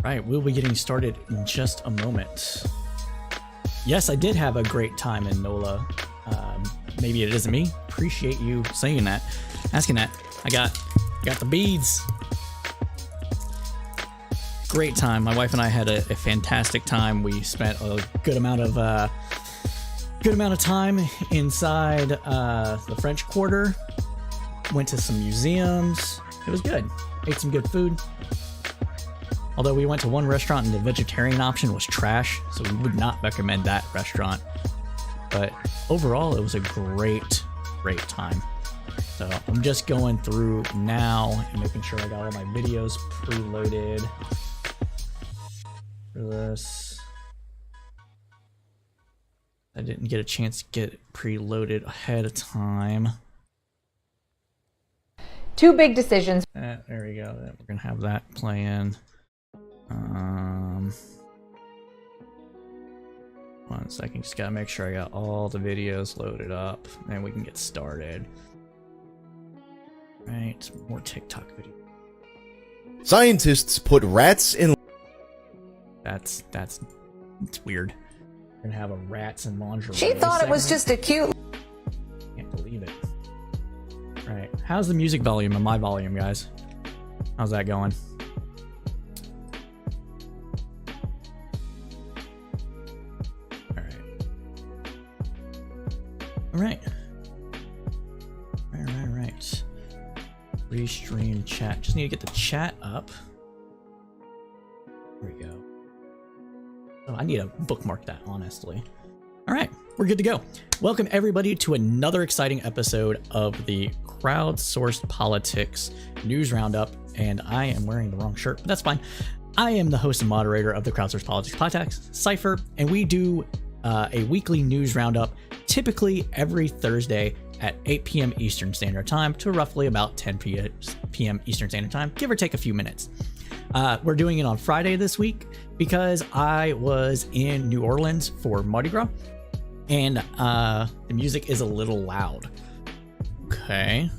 Right, we'll be getting started in just a moment. Yes, I did have a great time in NOLA. Maybe it isn't me. Appreciate you saying that, asking that. I got the beads. Great time. My wife and I had a fantastic time. We spent a good amount of time inside the French Quarter. Went to some museums. It was good. Ate some good food. Although we went to one restaurant and the vegetarian option was trash, so we would not recommend that restaurant. But overall, it was a great time. So I'm just going through now and making sure I got all my videos preloaded for this. I didn't get a chance to get it preloaded ahead of time. Two big decisions. There we go. We're gonna have that playing. One second, just gotta make sure I got all the videos loaded up, and we can get started. Right, more TikTok video. Scientists put rats in. It's weird. We're gonna have a rats and lingerie. She thought it was just a cute. Can't believe it. Right, how's the music volume and my volume, guys? How's that going? Right. Restream chat. Just need to get the chat up. There we go. Oh, I need to bookmark that, honestly. All right, we're good to go. Welcome everybody to another exciting episode of the Crowdsourced Politics News Roundup. And I am wearing the wrong shirt, but that's fine. I am the host and moderator of the Crowdsourced Politics Podcast, Cypher, and we do a weekly news roundup, typically every Thursday at 8 p.m. Eastern Standard Time to roughly about 10 p.m. Eastern Standard Time, give or take a few minutes. We're doing it on Friday this week because I was in New Orleans for Mardi Gras, and the music is a little loud. Okay,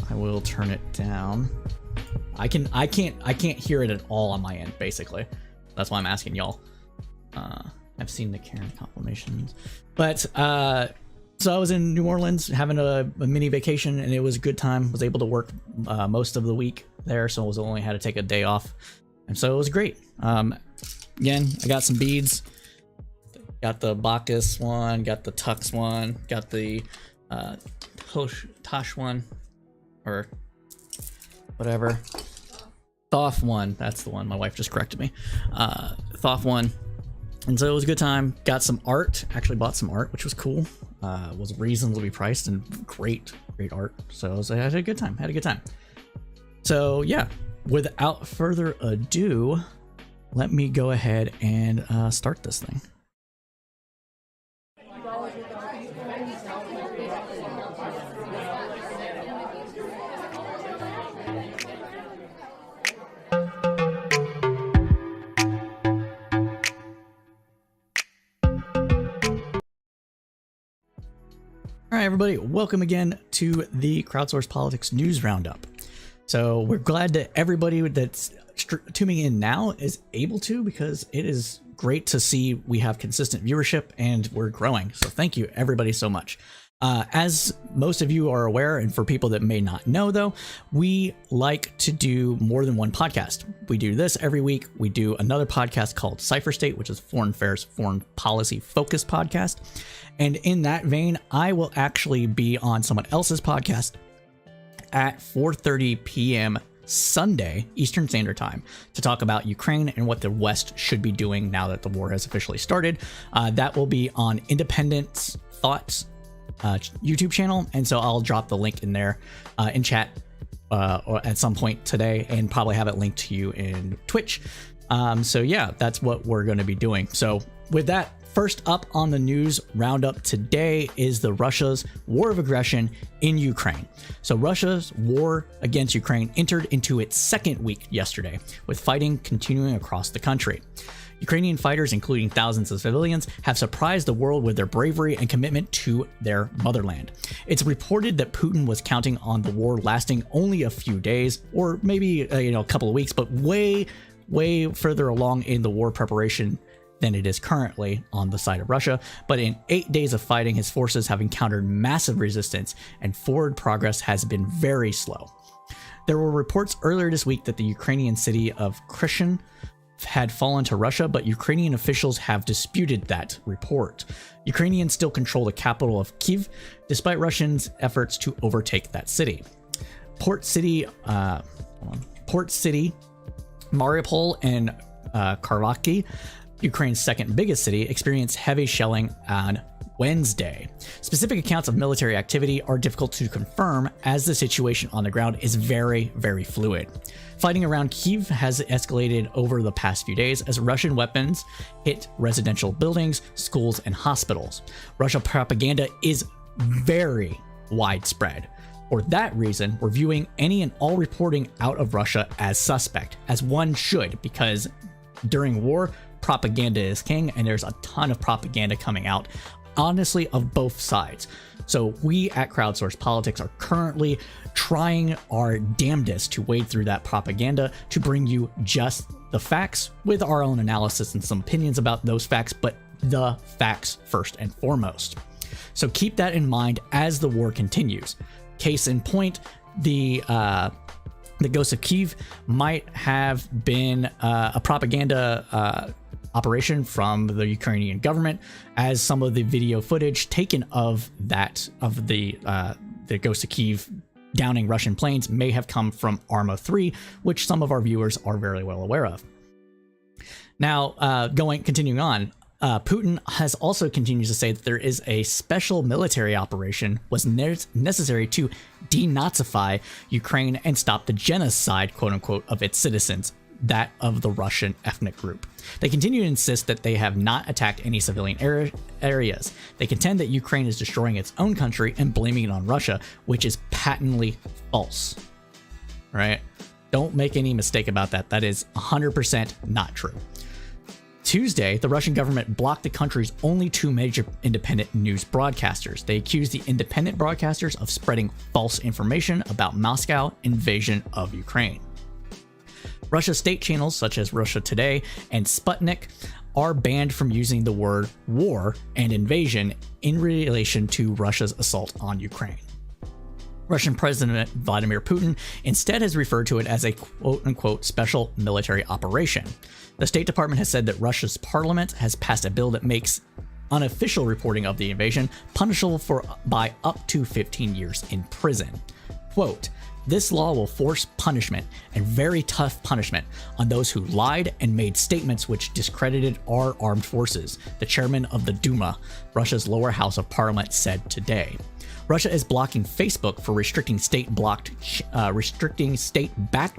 I will turn it down. I can't hear it at all on my end, basically. That's why I'm asking y'all. I've seen the Karen confirmations, but so I was in New Orleans having a mini vacation, and it was a good time. Was able to work most of the week there, so I was only had to take a day off, and so it was great. Again, I got some beads. Got the Bacchus one, got the Tux one, got the Tosh one, or whatever. Thoth one. That's the one. My wife just corrected me. Thoth one. And so it was a good time. Got some art. Actually bought some art, which was cool. Was reasonably priced and great art. So I had a good time. So yeah, without further ado, let me go ahead and start this thing. All right, everybody, welcome again to the Crowdsourced Politics News Roundup. So we're glad that everybody that's tuning in now is able to, because it is great to see we have consistent viewership and we're growing. So thank you, everybody, so much. As most of you are aware, and for people that may not know, though, we like to do more than one podcast. We do this every week. We do another podcast called Cypher State, which is foreign affairs, foreign policy focused podcast. And in that vein, I will actually be on someone else's podcast at 4:30 p.m. Sunday, Eastern Standard Time, to talk about Ukraine and what the West should be doing now that the war has officially started. That will be on Independent Thoughts YouTube channel, and so I'll drop the link in there in chat or at some point today, and probably have it linked to you in Twitch. So yeah, that's what we're going to be doing. So with that, first up on the news roundup today is the Russia's war of aggression in Ukraine. So Russia's war against Ukraine entered into its second week yesterday, with fighting continuing across the country. Ukrainian fighters, including thousands of civilians, have surprised the world with their bravery and commitment to their motherland. It's reported that Putin was counting on the war lasting only a few days, or maybe a couple of weeks, but way way further along in the war preparation than it is currently on the side of Russia, but in 8 days of fighting, his forces have encountered massive resistance and forward progress has been very slow. There were reports earlier this week that the Ukrainian city of Kherson had fallen to Russia, but Ukrainian officials have disputed that report. Ukrainians still control the capital of Kyiv, despite Russians' efforts to overtake that city. Port City, Mariupol, and Kharkiv, Ukraine's second biggest city, experienced heavy shelling on Wednesday. Specific accounts of military activity are difficult to confirm as the situation on the ground is very, very fluid. Fighting around Kyiv has escalated over the past few days as Russian weapons hit residential buildings, schools, and hospitals. Russian propaganda is very widespread. For that reason, we're viewing any and all reporting out of Russia as suspect, as one should, because during war, propaganda is king, and there's a ton of propaganda coming out, honestly, of both sides. So we at Crowdsource Politics are currently trying our damnedest to wade through that propaganda to bring you just the facts with our own analysis and some opinions about those facts, but the facts first and foremost. So keep that in mind as the war continues. Case in point, the Ghost of Kyiv might have been a propaganda operation from the Ukrainian government, as some of the video footage taken of the Ghost of Kyiv downing Russian planes may have come from Arma 3, which some of our viewers are very well aware of. Now, continuing on, Putin has also continued to say that there is a special military operation was necessary to denazify Ukraine and stop the genocide, quote unquote, of its citizens, that of the Russian ethnic group. They continue to insist that they have not attacked any civilian areas. They contend that Ukraine is destroying its own country and blaming it on Russia, which is patently false. Right? Don't make any mistake about that. That is 100% not true. Tuesday, the Russian government blocked the country's only two major independent news broadcasters. They accused the independent broadcasters of spreading false information about Moscow invasion of Ukraine. Russia's state channels such as Russia Today and Sputnik are banned from using the word war and invasion in relation to Russia's assault on Ukraine. Russian President Vladimir Putin instead has referred to it as a quote-unquote special military operation. The State Department has said that Russia's parliament has passed a bill that makes unofficial reporting of the invasion punishable by up to 15 years in prison. Quote, "This law will force punishment, and very tough punishment, on those who lied and made statements which discredited our armed forces," the chairman of the Duma, Russia's lower house of parliament, said today. Russia is blocking Facebook for restricting state-backed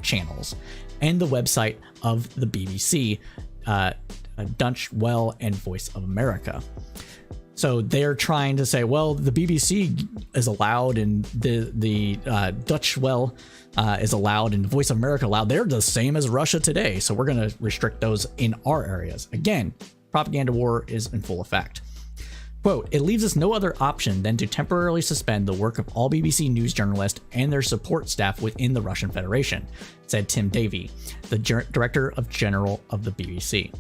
channels and the website of the BBC, Deutsche Welle, and Voice of America. So they're trying to say, well, the BBC is allowed and the Deutsche Welle is allowed and Voice of America allowed. They're the same as Russia Today, so we're going to restrict those in our areas. Again, propaganda war is in full effect. Quote, "It leaves us no other option than to temporarily suspend the work of all BBC News journalists and their support staff within the Russian Federation," said Tim Davie, the Director General of the BBC.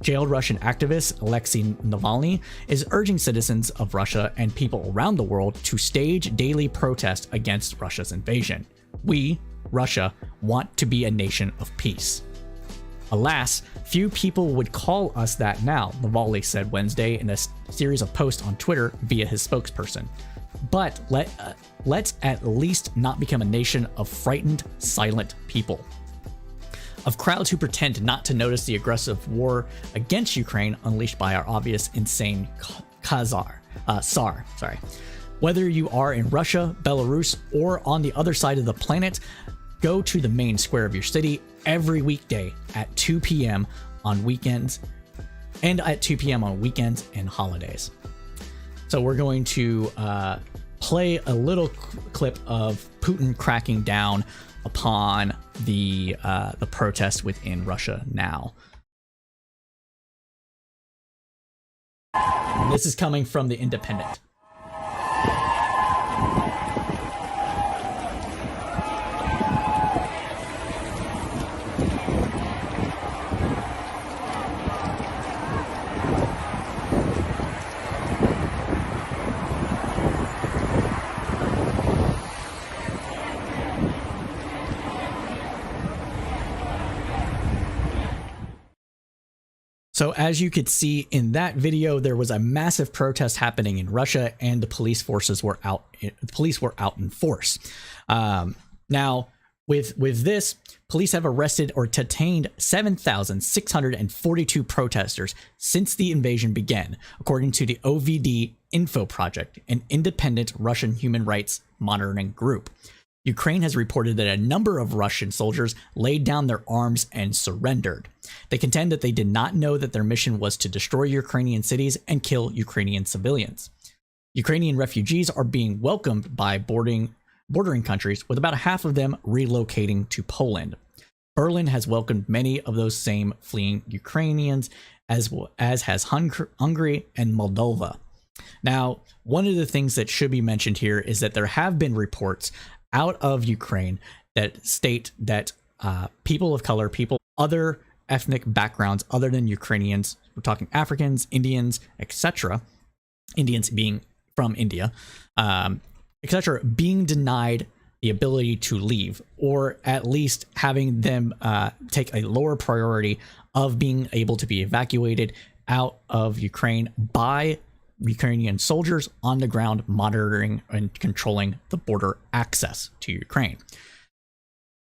Jailed Russian activist Alexei Navalny is urging citizens of Russia and people around the world to stage daily protest against Russia's invasion. We, Russia, want to be a nation of peace. Alas, few people would call us that now, Navalny said Wednesday in a series of posts on Twitter via his spokesperson. But let's at least not become a nation of frightened, silent people. Of crowds who pretend not to notice the aggressive war against Ukraine unleashed by our obvious insane Tsar. Whether you are in Russia, Belarus, or on the other side of the planet, go to the main square of your city every weekday at 2 p.m. on weekends and at 2 p.m. on weekends and holidays. So we're going to play a little clip of Putin cracking down upon the protest within Russia now. And this is coming from The Independent. So as you could see in that video, there was a massive protest happening in Russia, and the police forces were out. The police were out in force. Now, with this, police have arrested or detained 7,642 protesters since the invasion began, according to the OVD Info Project, an independent Russian human rights monitoring group. Ukraine has reported that a number of Russian soldiers laid down their arms and surrendered. They contend that they did not know that their mission was to destroy Ukrainian cities and kill Ukrainian civilians. Ukrainian refugees are being welcomed by bordering countries, with about half of them relocating to Poland. Berlin has welcomed many of those same fleeing Ukrainians, as has Hungary and Moldova. Now, one of the things that should be mentioned here is that there have been reports out of Ukraine that state that people of color, other ethnic backgrounds other than Ukrainians, we're talking Africans, Indians, etc., Indians being from India, etc., being denied the ability to leave, or at least having them take a lower priority of being able to be evacuated out of Ukraine by Ukrainian soldiers on the ground monitoring and controlling the border access to Ukraine.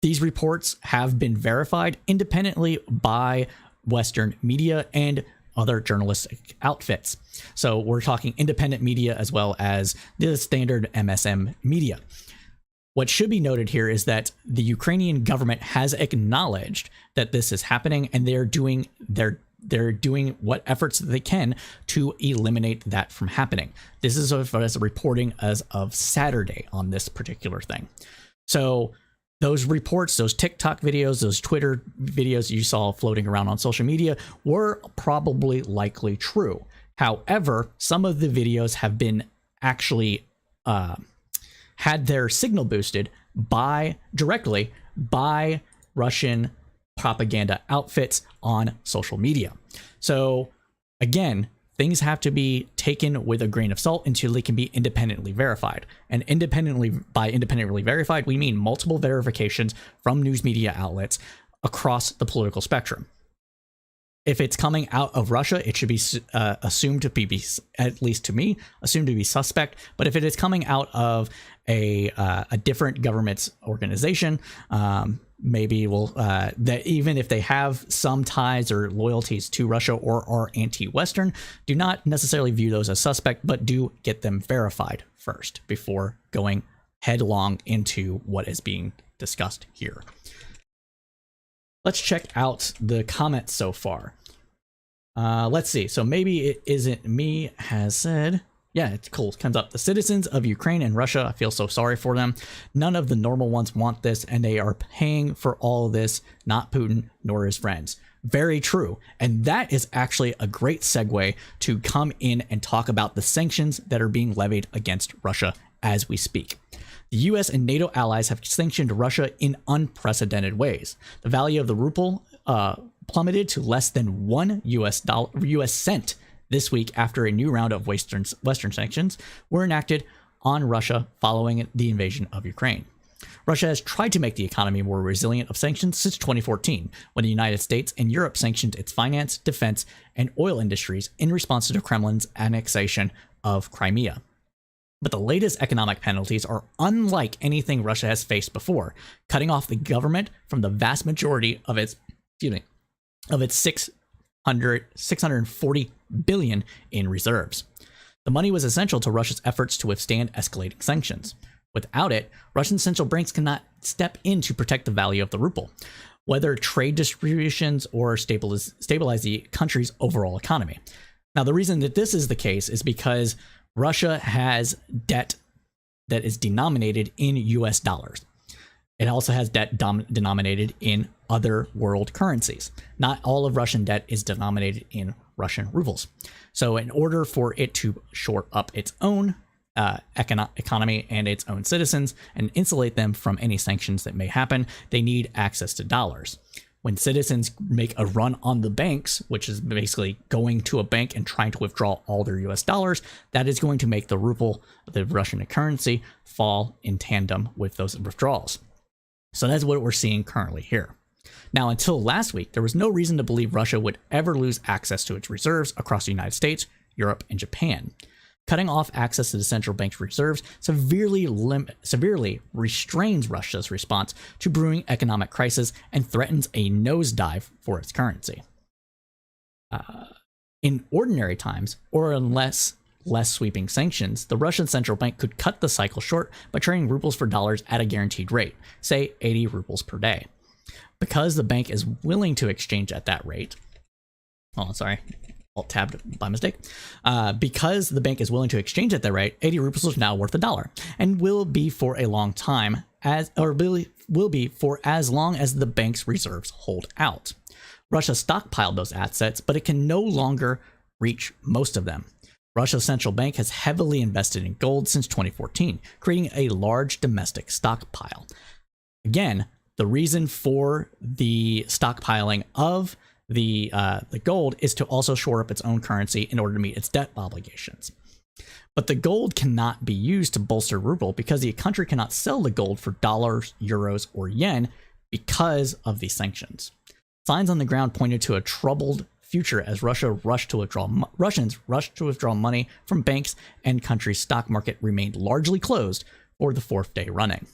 These reports have been verified independently by Western media and other journalistic outfits. So we're talking independent media as well as the standard MSM media. What should be noted here is that the Ukrainian government has acknowledged that this is happening, and they're doing what efforts they can to eliminate that from happening. This is as a reporting as of Saturday on this particular thing. So those reports, those TikTok videos, those Twitter videos you saw floating around on social media were probably likely true. However, some of the videos have been actually had their signal boosted directly by Russian propaganda outfits on social media. So again, things have to be taken with a grain of salt until they can be independently verified. And by independently verified, we mean multiple verifications from news media outlets across the political spectrum. If it's coming out of Russia, it should be assumed to be, at least to me, assumed to be suspect. But if it is coming out of a different government's organization, maybe that even if they have some ties or loyalties to Russia or are anti-Western, do not necessarily view those as suspect, but do get them verified first before going headlong into what is being discussed here. Let's check out the comments so far. Let's see. So maybe it isn't me has said, yeah, it's cool. It comes up. The citizens of Ukraine and Russia, I feel so sorry for them. None of the normal ones want this, and they are paying for all of this, not Putin nor his friends. Very true. And that is actually a great segue to come in and talk about the sanctions that are being levied against Russia as we speak. The US and NATO allies have sanctioned Russia in unprecedented ways. The value of the ruble plummeted to less than $1 cent this week after a new round of Western sanctions were enacted on Russia following the invasion of Ukraine. Russia has tried to make the economy more resilient of sanctions since 2014, when the United States and Europe sanctioned its finance, defense, and oil industries in response to the Kremlin's annexation of Crimea. But the latest economic penalties are unlike anything Russia has faced before, cutting off the government from the vast majority of its 640 billion in reserves. The money was essential to Russia's efforts to withstand escalating sanctions. Without it, Russian central banks cannot step in to protect the value of the ruble, whether trade distributions or stabilize the country's overall economy. Now, the reason that this is the case is because Russia has debt that is denominated in US dollars. It also has debt denominated in other world currencies. Not all of Russian debt is denominated in Russian rubles. So in order for it to shore up its own economy and its own citizens and insulate them from any sanctions that may happen, they need access to dollars. When citizens make a run on the banks, which is basically going to a bank and trying to withdraw all their US dollars, that is going to make the ruble, the Russian currency, fall in tandem with those withdrawals. So that's what we're seeing currently here. Now, until last week, there was no reason to believe Russia would ever lose access to its reserves across the United States, Europe, and Japan. Cutting off access to the central bank's reserves severely restrains Russia's response to brewing economic crisis and threatens a nosedive for its currency. In ordinary times, or unless less sweeping sanctions, the Russian central bank could cut the cycle short by trading rubles for dollars at a guaranteed rate, say 80 rubles per day. Because the bank is willing to exchange at that rate, Alt-tabbed by mistake. Because the bank is willing to exchange at that rate, 80 rubles is now worth $1 and will be for a long time, will be for as long as the bank's reserves hold out. Russia stockpiled those assets, but it can no longer reach most of them. Russia's central bank has heavily invested in gold since 2014, creating a large domestic stockpile. Again, the reason for the stockpiling of the gold is to also shore up its own currency in order to meet its debt obligations. But the gold cannot be used to bolster ruble because the country cannot sell the gold for dollars, euros, or yen because of these sanctions. Signs on the ground pointed to a troubled future as Russians rushed to withdraw money from banks, and country's stock market remained largely closed for the fourth day running.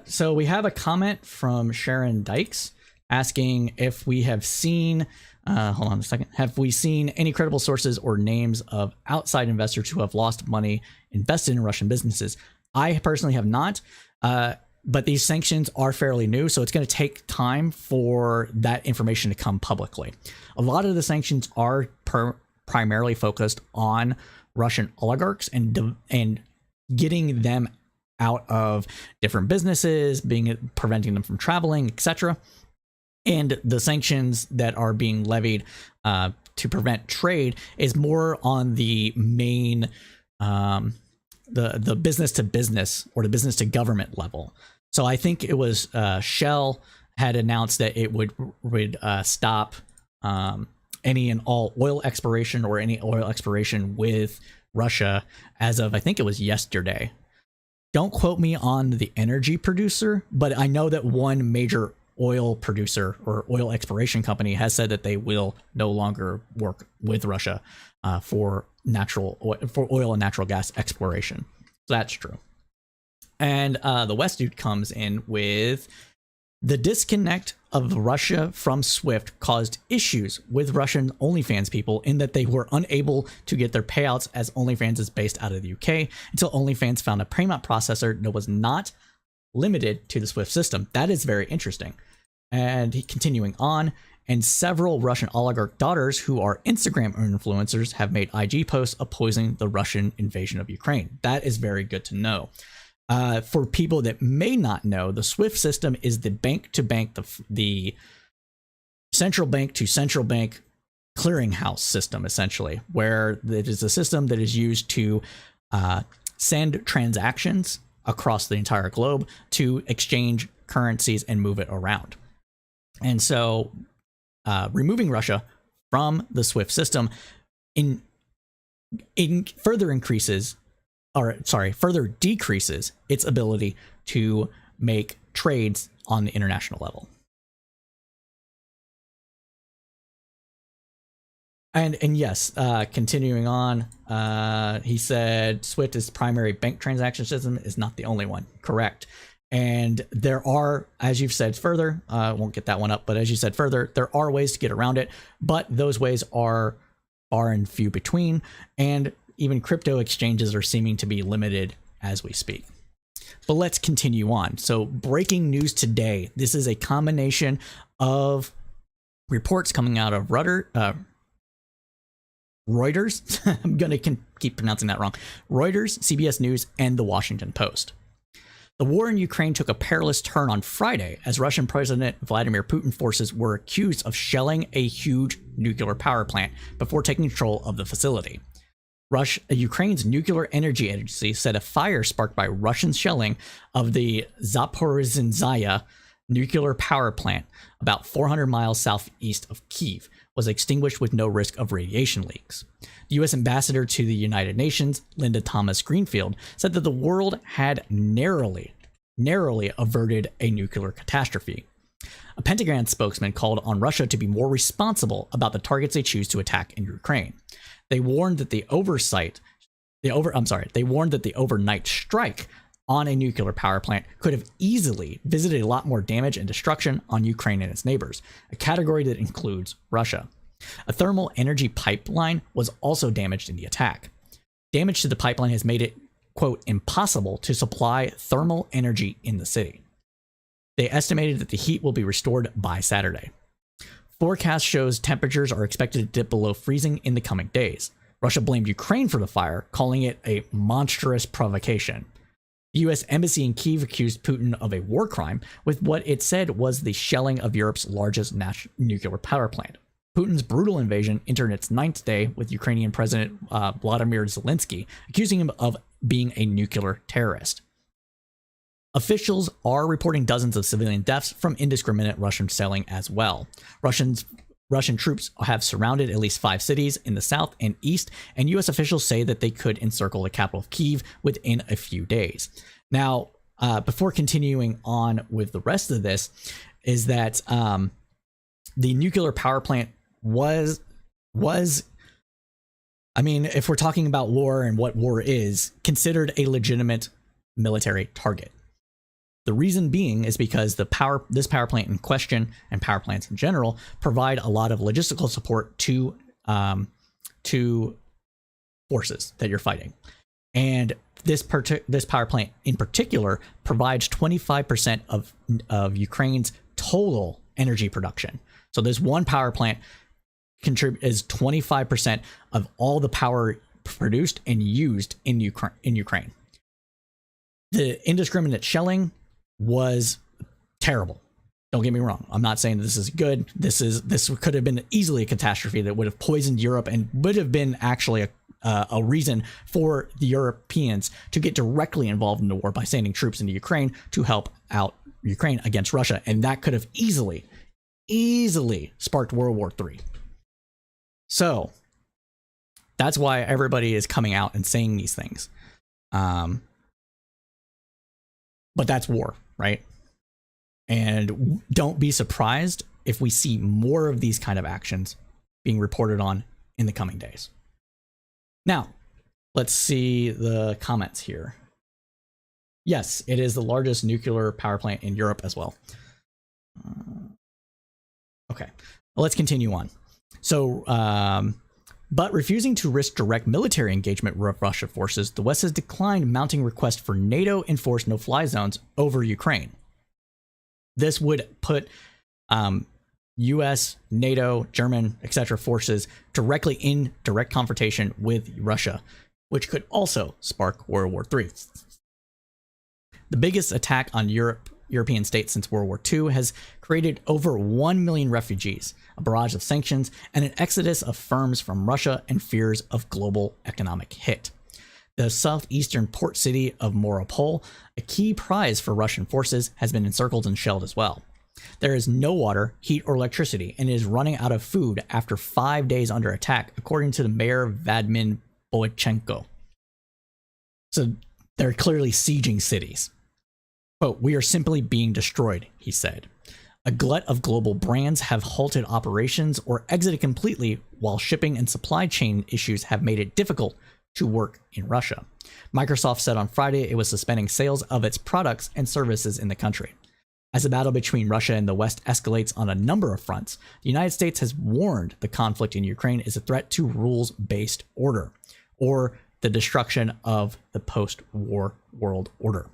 So we have a comment from Sharon Dykes asking if we have seen, hold on a second, have we seen any credible sources or names of outside investors who have lost money invested in Russian businesses? I personally have not, but these sanctions are fairly new, so it's going to take time for that information to come publicly. A lot of the sanctions are primarily focused on Russian oligarchs and getting them out of different businesses, preventing them from traveling, etc. And the sanctions that are being levied to prevent trade is more on the main the business to business or the business to government level. So I think it was Shell had announced that it would stop any and all oil exploration or any oil exploration with Russia as of, I think it was yesterday. Don't quote me on the energy producer, but I know that one major oil producer or oil exploration company has said that they will no longer work with Russia for oil and natural gas exploration. So that's true. And the West dude comes in with the disconnect of Russia from SWIFT caused issues with Russian OnlyFans people in that they were unable to get their payouts as OnlyFans is based out of the UK until OnlyFans found a payment processor that was not limited to the SWIFT system. That is very interesting. And continuing on, and several Russian oligarch daughters who are Instagram influencers have made IG posts opposing the Russian invasion of Ukraine. That is very good to know. For people that may not know, the SWIFT system is the bank-to-bank, the central bank to central bank clearinghouse system, essentially, where it is a system that is used to send transactions across the entire globe to exchange currencies and move it around. And so removing Russia from the SWIFT system further decreases its ability to make trades on the international level. And yes, continuing on, he said SWIFT is primary bank transaction system is not the only one. Correct. And there are, as you've said further, won't get that one up, but as you said further, there are ways to get around it, but those ways are far and few between, and even crypto exchanges are seeming to be limited as we speak. But let's continue on. So breaking news today. This is a combination of reports coming out of Reuters. I'm going to keep pronouncing that wrong. Reuters, CBS News, and the Washington Post. The war in Ukraine took a perilous turn on Friday as Russian President Vladimir Putin forces were accused of shelling a huge nuclear power plant before taking control of the facility. Ukraine's nuclear energy agency said a fire sparked by Russian shelling of the Zaporizhzhia nuclear power plant about 400 miles southeast of Kyiv was extinguished with no risk of radiation leaks. The U.S. ambassador to the United Nations, Linda Thomas Greenfield, said that the world had narrowly averted a nuclear catastrophe. A Pentagon spokesman called on Russia to be more responsible about the targets they choose to attack in Ukraine. They warned that the overnight strike on a nuclear power plant could have easily visited a lot more damage and destruction on Ukraine and its neighbors, a category that includes Russia. A thermal energy pipeline was also damaged in the attack. Damage to the pipeline has made it, quote, impossible to supply thermal energy in the city. They estimated that the heat will be restored by Saturday. Forecast shows temperatures are expected to dip below freezing in the coming days. Russia blamed Ukraine for the fire, calling it a monstrous provocation. The U.S. Embassy in Kyiv accused Putin of a war crime with what it said was the shelling of Europe's largest nuclear power plant. Putin's brutal invasion entered its 9th day, with Ukrainian President Vladimir Zelensky accusing him of being a nuclear terrorist. Officials are reporting dozens of civilian deaths from indiscriminate Russian shelling as well. Russian troops have surrounded at least 5 cities in the south and east, and U.S. officials say that they could encircle the capital of Kyiv within a few days. Now, before continuing on with the rest of this, is that the nuclear power plant was, I mean, if we're talking about war and what war is, considered a legitimate military target. The reason being is because this power plant in question, and power plants in general, provide a lot of logistical support to forces that you're fighting. And this power plant in particular provides 25% of Ukraine's total energy production. So this one power plant is 25% of all the power produced and used in Ukraine. The indiscriminate shelling was terrible. Don't get me wrong. I'm not saying this is good. This could have been easily a catastrophe that would have poisoned Europe and would have been actually a reason for the Europeans to get directly involved in the war by sending troops into Ukraine to help out Ukraine against Russia. And that could have easily sparked World War III. So that's why everybody is coming out and saying these things. But that's war, right? And don't be surprised if we see more of these kind of actions being reported on in the coming days. Now, let's see the comments here. Yes, it is the largest nuclear power plant in Europe as well. Okay, let's continue on. So, but refusing to risk direct military engagement with Russian forces, the West has declined mounting requests for NATO-enforced no-fly zones over Ukraine. This would put U.S., NATO, German, etc. forces directly in direct confrontation with Russia, which could also spark World War III. The biggest attack on European states since World War II has created over 1 million refugees, a barrage of sanctions, and an exodus of firms from Russia and fears of global economic hit. The southeastern port city of Mariupol, a key prize for Russian forces, has been encircled and shelled as well. There is no water, heat, or electricity, and it is running out of food after 5 days under attack, according to the mayor Vadmin Boychenko. So they're clearly sieging cities. Quote, "We are simply being destroyed," he said. A glut of global brands have halted operations or exited completely, while shipping and supply chain issues have made it difficult to work in Russia. Microsoft said on Friday it was suspending sales of its products and services in the country. As the battle between Russia and the West escalates on a number of fronts, the United States has warned the conflict in Ukraine is a threat to rules-based order, or the destruction of the post-war world order.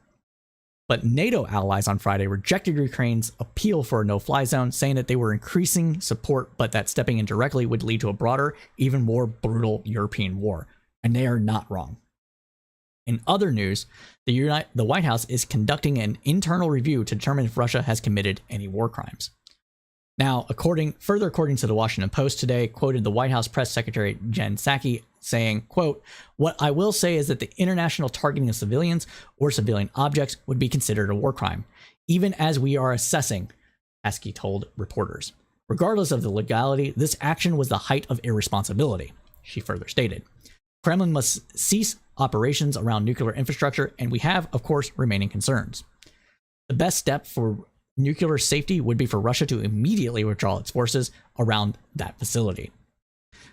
But NATO allies on Friday rejected Ukraine's appeal for a no-fly zone, saying that they were increasing support, but that stepping in directly would lead to a broader, even more brutal European war. And they are not wrong. In other news, the White House is conducting an internal review to determine if Russia has committed any war crimes. Now, according to the Washington Post today, quoted the White House press secretary Jen Psaki saying, quote, "What I will say is that the international targeting of civilians or civilian objects would be considered a war crime, even as we are assessing," Psaki told reporters. Regardless of the legality, this action was the height of irresponsibility, she further stated. Kremlin must cease operations around nuclear infrastructure, and we have, of course, remaining concerns. The best step for nuclear safety would be for Russia to immediately withdraw its forces around that facility.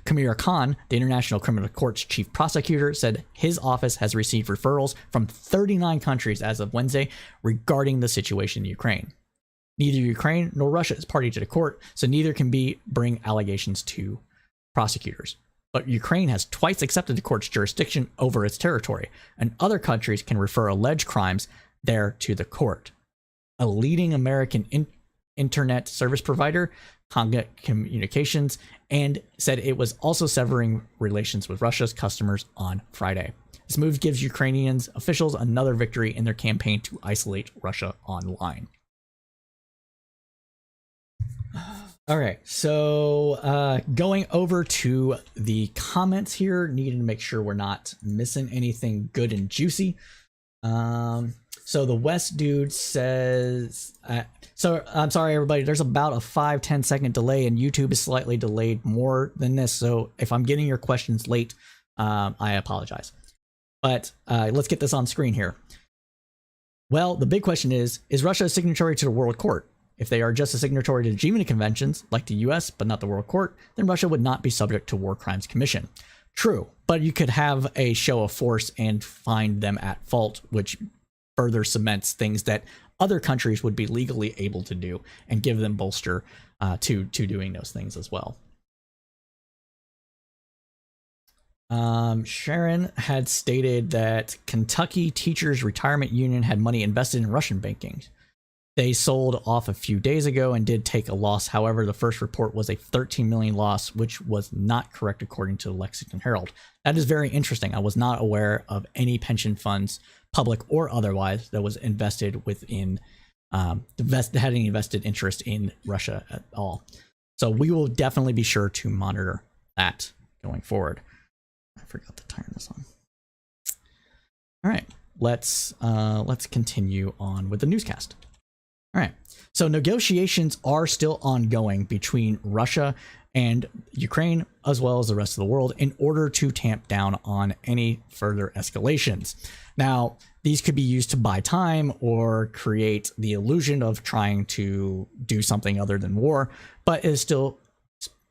Kamir Khan, the International Criminal Court's chief prosecutor, said his office has received referrals from 39 countries as of Wednesday regarding the situation in Ukraine. Neither Ukraine nor Russia is party to the court, so neither can bring allegations to prosecutors. But Ukraine has twice accepted the court's jurisdiction over its territory, and other countries can refer alleged crimes there to the court. A leading American internet service provider, Convoy Communications, and said it was also severing relations with Russia's customers on Friday. This move gives Ukrainian officials another victory in their campaign to isolate Russia online. All right, so going over to the comments here, needing to make sure we're not missing anything good and juicy. So the West dude says, so I'm sorry, everybody, there's about a 5-10 second delay, and YouTube is slightly delayed more than this. So if I'm getting your questions late, I apologize. But let's get this on screen here. Well, the big question is Russia a signatory to the World Court? If they are just a signatory to the Geneva Conventions, like the US, but not the World Court, then Russia would not be subject to War Crimes Commission. True, but you could have a show of force and find them at fault, which further cements things that other countries would be legally able to do and give them bolster to doing those things as well. Sharon had stated that Kentucky Teachers Retirement Union had money invested in Russian banking. They sold off a few days ago and did take a loss. However, the first report was a 13 million loss, which was not correct according to the Lexington Herald. That is very interesting. I was not aware of any pension funds, public or otherwise, that was invested within, had any invested interest in Russia at all. So we will definitely be sure to monitor that going forward. I forgot to turn this on. All right, let's continue on with the newscast. All right, so negotiations are still ongoing between Russia and Ukraine, as well as the rest of the world, in order to tamp down on any further escalations. Now, these could be used to buy time or create the illusion of trying to do something other than war, but it is still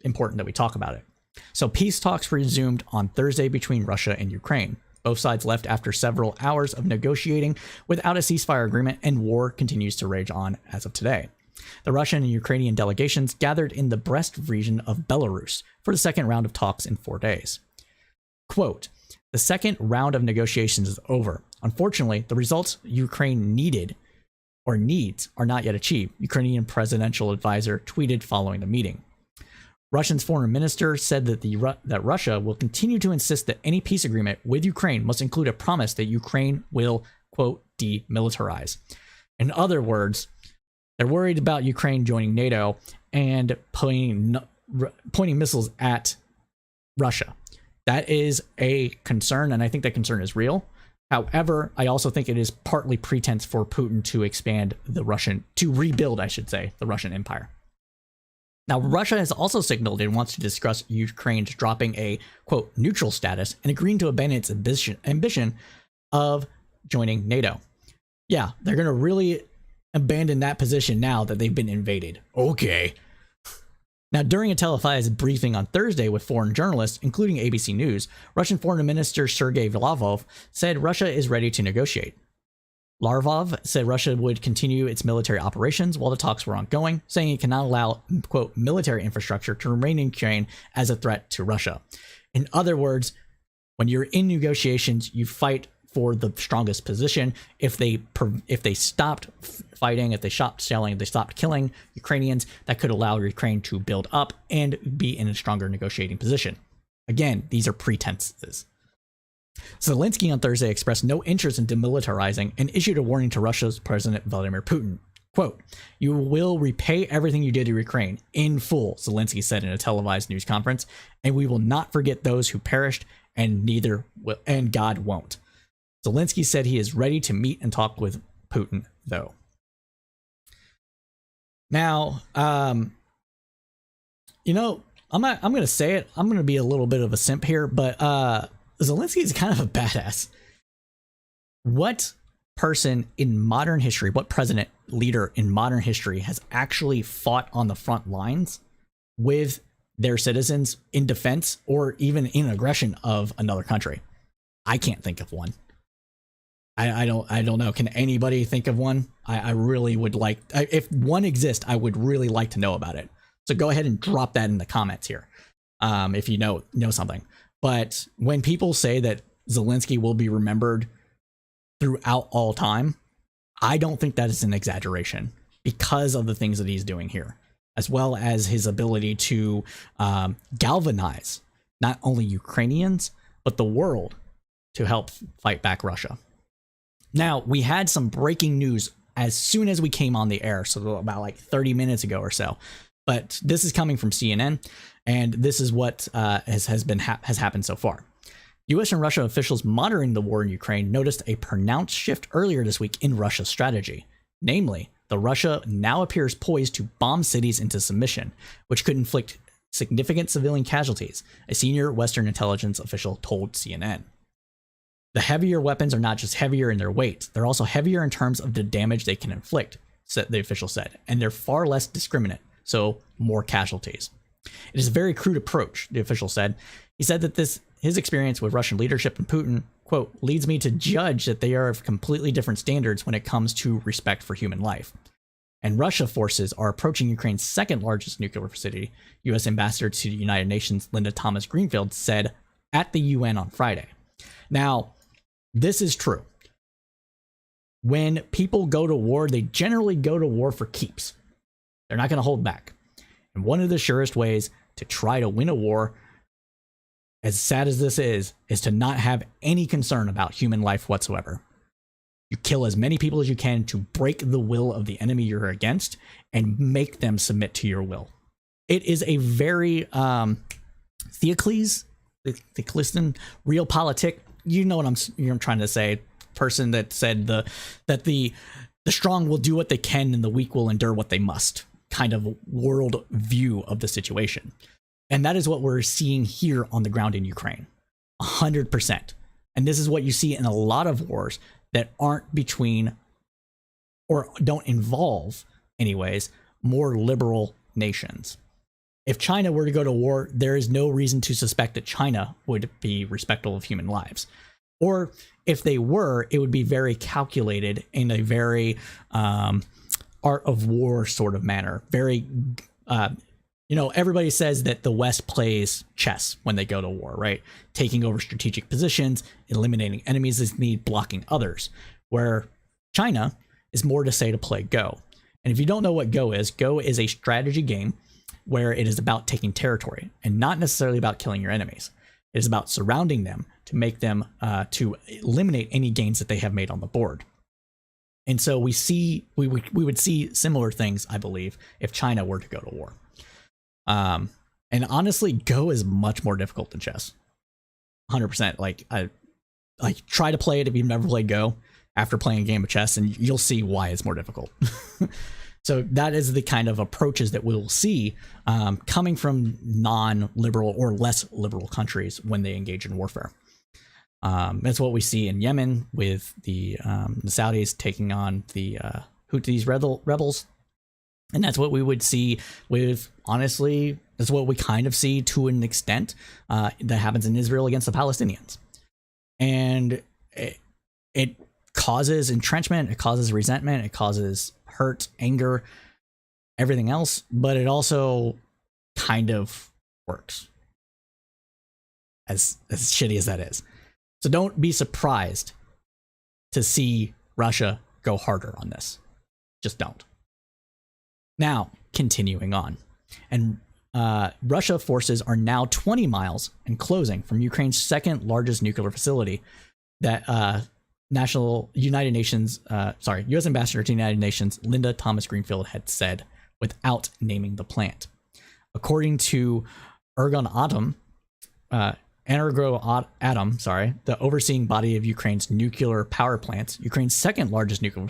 important that we talk about it. So peace talks resumed on Thursday between Russia and Ukraine. Both sides left after several hours of negotiating without a ceasefire agreement, and war continues to rage on as of today. The Russian and Ukrainian delegations gathered in the Brest region of Belarus for the second round of talks in 4 days. Quote, the second round of negotiations is over. Unfortunately, the results Ukraine needed or needs are not yet achieved, Ukrainian presidential advisor tweeted following the meeting. Russia's foreign minister said that Russia will continue to insist that any peace agreement with Ukraine must include a promise that Ukraine will, quote, demilitarize. In other words, they're worried about Ukraine joining NATO and pointing missiles at Russia. That is a concern, and I think that concern is real. However, I also think it is partly pretense for Putin to rebuild, I should say, the Russian empire. Now, Russia has also signaled it wants to discuss Ukraine's dropping a, quote, neutral status and agreeing to abandon its ambition of joining NATO. Yeah, they're going to really abandon that position now that they've been invaded. Okay. Now, during a televised briefing on Thursday with foreign journalists, including ABC News, Russian Foreign Minister Sergei Lavrov said Russia is ready to negotiate. Lavrov said Russia would continue its military operations while the talks were ongoing, saying it cannot allow, quote, military infrastructure to remain in Ukraine as a threat to Russia. In other words, when you're in negotiations, you fight for the strongest position. If they stopped fighting, if they stopped shelling, if they stopped killing Ukrainians, that could allow Ukraine to build up and be in a stronger negotiating position. Again, these are pretenses. Zelensky on Thursday expressed no interest in demilitarizing and issued a warning to Russia's President Vladimir Putin. Quote, you will repay everything you did to Ukraine in full, Zelensky said in a televised news conference, and we will not forget those who perished, and God won't. Zelensky said he is ready to meet and talk with Putin, though. Now, I'm going to say it. I'm going to be a little bit of a simp here, but Zelensky is kind of a badass. What person in modern history, what president, leader in modern history has actually fought on the front lines with their citizens in defense or even in aggression of another country? I can't think of one. I don't know. Can anybody think of one? I really would like, if one exists, I would really like to know about it. So go ahead and drop that in the comments here, if you know something. But when people say that Zelensky will be remembered throughout all time, I don't think that is an exaggeration because of the things that he's doing here, as well as his ability to galvanize not only Ukrainians, but the world to help fight back Russia. Now, we had some breaking news as soon as we came on the air, so about like 30 minutes ago or so. But this is coming from CNN, and this is what has happened so far. U.S. and Russia officials monitoring the war in Ukraine noticed a pronounced shift earlier this week in Russia's strategy. Namely, the Russia now appears poised to bomb cities into submission, which could inflict significant civilian casualties, a senior Western intelligence official told CNN. The heavier weapons are not just heavier in their weight, they're also heavier in terms of the damage they can inflict, the official said, and they're far less discriminate, so more casualties. It is a very crude approach, the official said. He said that his experience with Russian leadership and Putin, quote, leads me to judge that they are of completely different standards when it comes to respect for human life. And Russia forces are approaching Ukraine's second largest nuclear facility, U.S. Ambassador to the United Nations Linda Thomas-Greenfield said at the UN on Friday. Now, this is true. When people go to war, they generally go to war for keeps. They're not going to hold back. And one of the surest ways to try to win a war, as sad as this is to not have any concern about human life whatsoever. You kill as many people as you can to break the will of the enemy you're against and make them submit to your will. It is a very Theocles, realpolitik. You know what I'm trying to say. Person that said that the strong will do what they can and the weak will endure what they must. Kind of world view of the situation. And that is what we're seeing here on the ground in Ukraine. 100%. And this is what you see in a lot of wars that aren't between or don't involve, anyways, more liberal nations. If China were to go to war, there is no reason to suspect that China would be respectful of human lives. Or if they were, it would be very calculated in a very art of war sort of manner. Very, everybody says that the West plays chess when they go to war, right? Taking over strategic positions, eliminating enemies as need, blocking others. Where China is more to say to play Go. And if you don't know what Go is a strategy game where it is about taking territory and not necessarily about killing your enemies. It is about surrounding them to make them to eliminate any gains that they have made on the board. And so we would see similar things, I believe, if China were to go to war. And honestly, Go is much more difficult than chess. 100%. Like try to play it if you've never played Go after playing a game of chess, and you'll see why it's more difficult. So that is the kind of approaches that we'll see coming from non-liberal or less liberal countries when they engage in warfare. That's what we see in Yemen with the Saudis taking on the Houthis rebels. And that's what we would see with, honestly, that's what we kind of see to an extent that happens in Israel against the Palestinians. And it causes entrenchment, it causes resentment, it causes hurt, anger, everything else, but it also kind of works. As shitty as that is. So don't be surprised to see Russia go harder on this. Just don't. Now, continuing on. And Russia forces are now 20 miles and closing from Ukraine's second largest nuclear facility that U.S. Ambassador to the United Nations Linda Thomas-Greenfield had said without naming the plant. According to Energoatom, the overseeing body of Ukraine's nuclear power plants, Ukraine's second largest nuclear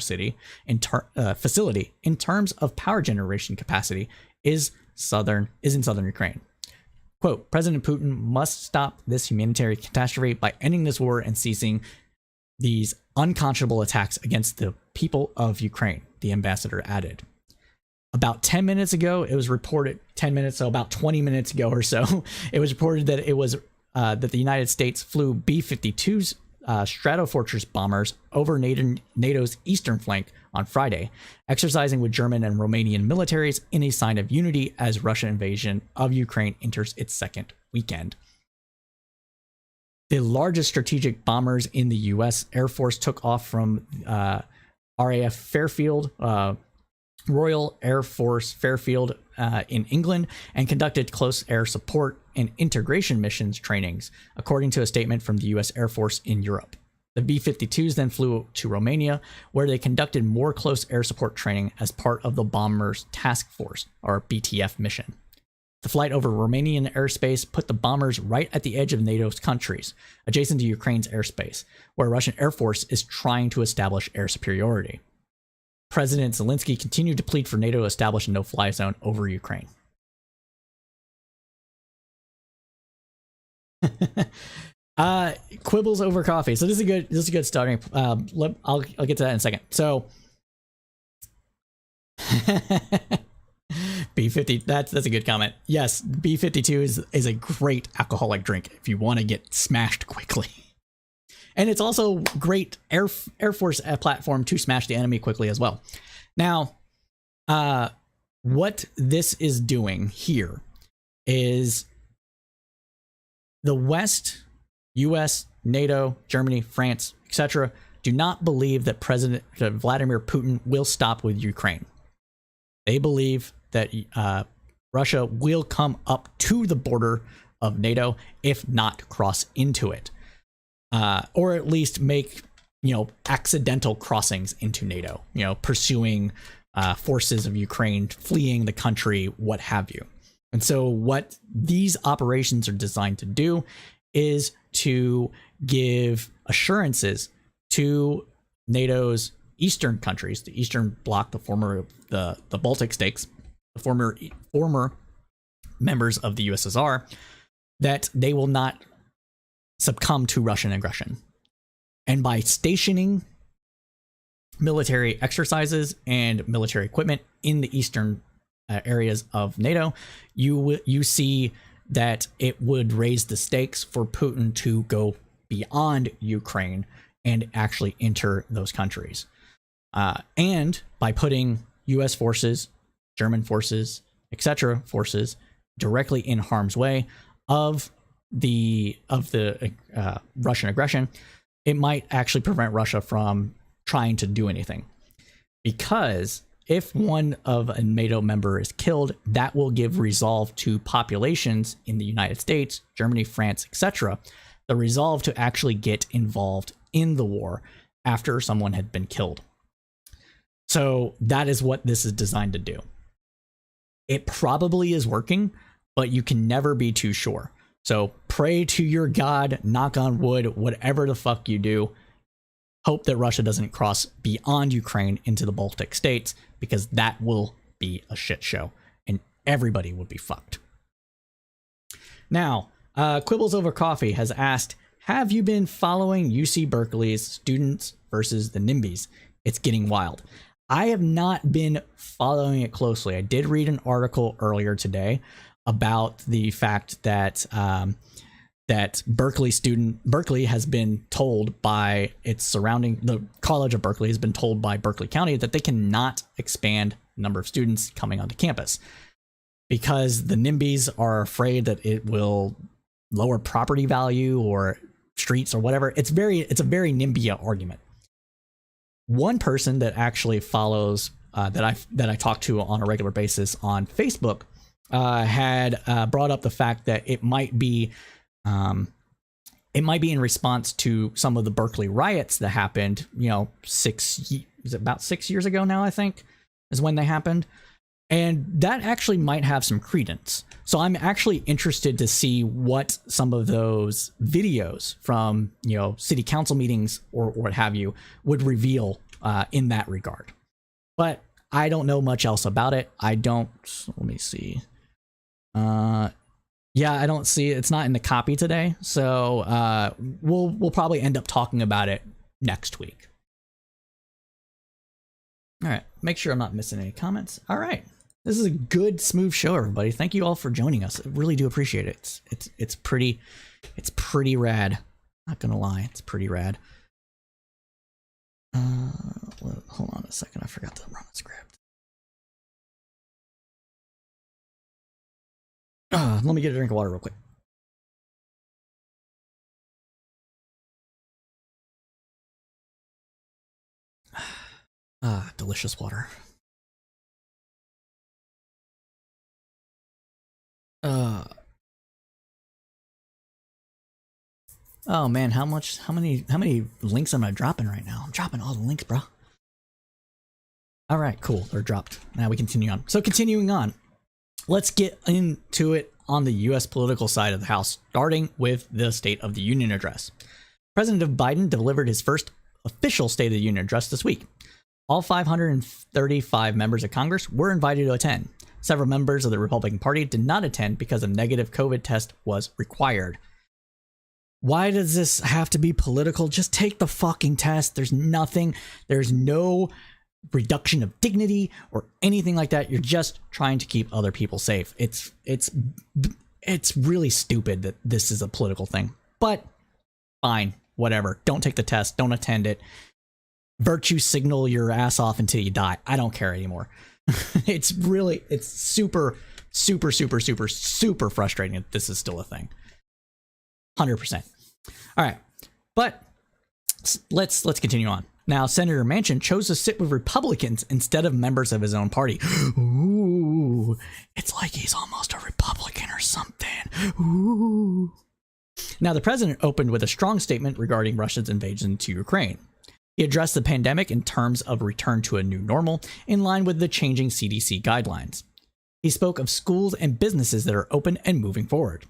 facility in terms of power generation capacity is southern Ukraine. Quote, President Putin must stop this humanitarian catastrophe by ending this war and ceasing these unconscionable attacks against the people of Ukraine, the ambassador added. About 10 minutes ago, it was reported, 10 minutes, so about 20 minutes ago or so, it was reported that it was that the United States flew B-52s Stratofortress bombers over NATO's eastern flank on Friday, exercising with German and Romanian militaries in a sign of unity as Russian invasion of Ukraine enters its second weekend. The largest strategic bombers in the U.S. Air Force took off from RAF Fairfield, Royal Air Force Fairfield in England, and conducted close air support and integration missions trainings, according to a statement from the U.S. Air Force in Europe. The B-52s then flew to Romania, where they conducted more close air support training as part of the Bombers Task Force, or BTF mission. The flight over Romanian airspace put the bombers right at the edge of NATO's countries, adjacent to Ukraine's airspace, where Russian Air Force is trying to establish air superiority. President Zelensky continued to plead for NATO to establish a no-fly zone over Ukraine. Quibbles over coffee. So this is a good starting. I'll get to that in a second. So B50, that's a good comment. Yes, B52 is a great alcoholic drink if you want to get smashed quickly. And it's also great Air Force platform to smash the enemy quickly as well. Now, what this is doing here is the West, US, NATO, Germany, France, etc., do not believe that President Vladimir Putin will stop with Ukraine. They believe that Russia will come up to the border of NATO, if not cross into it. Or at least make, accidental crossings into NATO, pursuing forces of Ukraine, fleeing the country, what have you. And so what these operations are designed to do is to give assurances to NATO's eastern countries, the Eastern Bloc, the Baltic states, the former members of the USSR, that they will not succumb to Russian aggression. And by stationing military exercises and military equipment in the eastern areas of NATO, you see that it would raise the stakes for Putin to go beyond Ukraine and actually enter those countries. And by putting US forces, German forces, etc. forces directly in harm's way of the Russian aggression, it might actually prevent Russia from trying to do anything. Because if one of a NATO member is killed, that will give resolve to populations in the United States, Germany, France, etc., the resolve to actually get involved in the war after someone had been killed. So that is what this is designed to do. It probably is working, but you can never be too sure. So pray to your God, knock on wood, whatever the fuck you do. Hope that Russia doesn't cross beyond Ukraine into the Baltic states, because that will be a shit show and everybody would be fucked. Now, Quibbles Over Coffee has asked, have you been following UC Berkeley's students versus the NIMBYs? It's getting wild. I have not been following it closely. I did read an article earlier today about the fact that that Berkeley has been told by the College of Berkeley has been told by Berkeley County that they cannot expand the number of students coming onto campus because the NIMBYs are afraid that it will lower property value or streets or whatever. It's a very NIMBY argument. One person that actually follows that I talk to on a regular basis on Facebook had brought up the fact that it might be in response to some of the Berkeley riots that happened, about 6 years ago now, I think, is when they happened. And that actually might have some credence. So I'm actually interested to see what some of those videos from, city council meetings or what have you would reveal in that regard. But I don't know much else about it. Let me see. Yeah, I don't see it. It's not in the copy today, so we'll probably end up talking about it next week. All right, make sure I'm not missing any comments. All right, this is a good, smooth show, everybody. Thank you all for joining us. I really do appreciate it. It's pretty rad. Not gonna lie, it's pretty rad. Hold on a second, I forgot to run the script. Let me get a drink of water real quick. Delicious water. Oh man, how many links am I dropping right now? I'm dropping all the links, bro. All right, cool. They're dropped. Now we continue on. So continuing on, let's get into it on the U.S. political side of the House, starting with the State of the Union address. President Biden delivered his first official State of the Union address this week. All 535 members of Congress were invited to attend. Several members of the Republican Party did not attend because a negative COVID test was required. Why does this have to be political? Just take the fucking test. There's no reduction of dignity or anything like that. You're just trying to keep other people safe. It's really stupid that this is a political thing, but fine, whatever. Don't take the test. Don't attend it. Virtue signal your ass off until you die. I don't care anymore. It's super frustrating that this is still a thing. 100%. All right, but let's continue on. Now, Senator Manchin chose to sit with Republicans instead of members of his own party. Ooh, it's like he's almost a Republican or something. Ooh. Now, the president opened with a strong statement regarding Russia's invasion into Ukraine. He addressed the pandemic in terms of a return to a new normal in line with the changing CDC guidelines. He spoke of schools and businesses that are open and moving forward.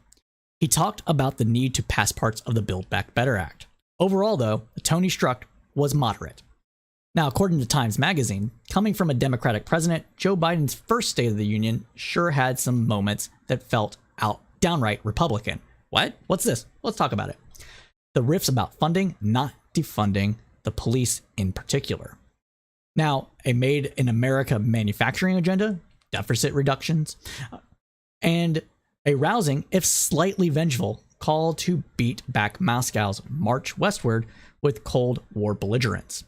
He talked about the need to pass parts of the Build Back Better Act. Overall, though, the tone he struck was moderate. Now, according to Times Magazine, coming from a Democratic president, Joe Biden's first State of the Union sure had some moments that felt downright Republican. What? What's this? Let's talk about it. The riffs about funding, not defunding the police in particular. Now, a Made in America manufacturing agenda, deficit reductions, and a rousing, if slightly vengeful, call to beat back Moscow's march westward with Cold War belligerents.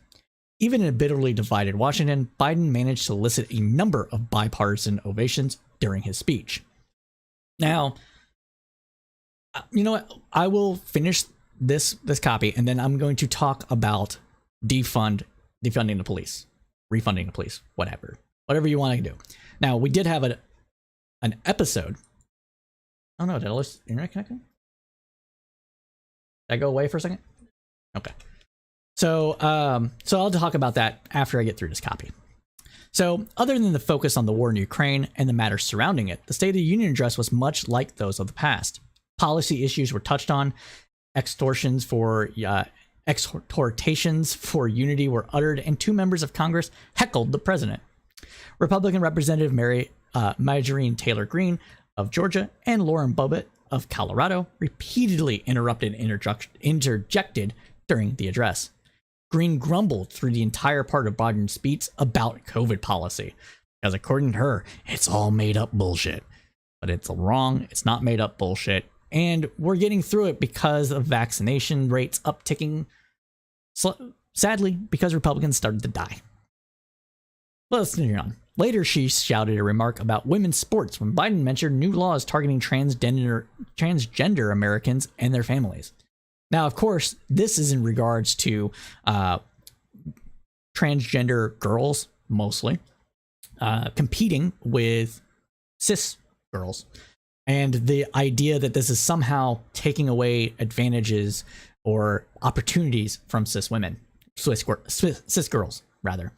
Even in a bitterly divided Washington, Biden managed to elicit a number of bipartisan ovations during his speech. Now, you know what? I will finish this copy, and then I'm going to talk about defunding the police, refunding the police, whatever you want to do. Now, we did have an episode. Oh no, did I lose internet connection? Did I go away for a second? Okay. So I'll talk about that after I get through this copy. So, other than the focus on the war in Ukraine and the matters surrounding it, the State of the Union address was much like those of the past. Policy issues were touched on, exhortations for unity were uttered, and two members of Congress heckled the president. Republican Representative Marjorie Taylor Greene of Georgia and Lauren Boebert of Colorado repeatedly interjected during the address. Greene grumbled through the entire part of Biden's speech about COVID policy, because according to her, it's all made up bullshit. But it's wrong, it's not made up bullshit, and we're getting through it because of vaccination rates upticking, sadly, because Republicans started to die. Let's continue on. Later, she shouted a remark about women's sports when Biden mentioned new laws targeting transgender Americans and their families. Now, of course, this is in regards to transgender girls, mostly, competing with cis girls. And the idea that this is somehow taking away advantages or opportunities from cis women, cis girls, rather.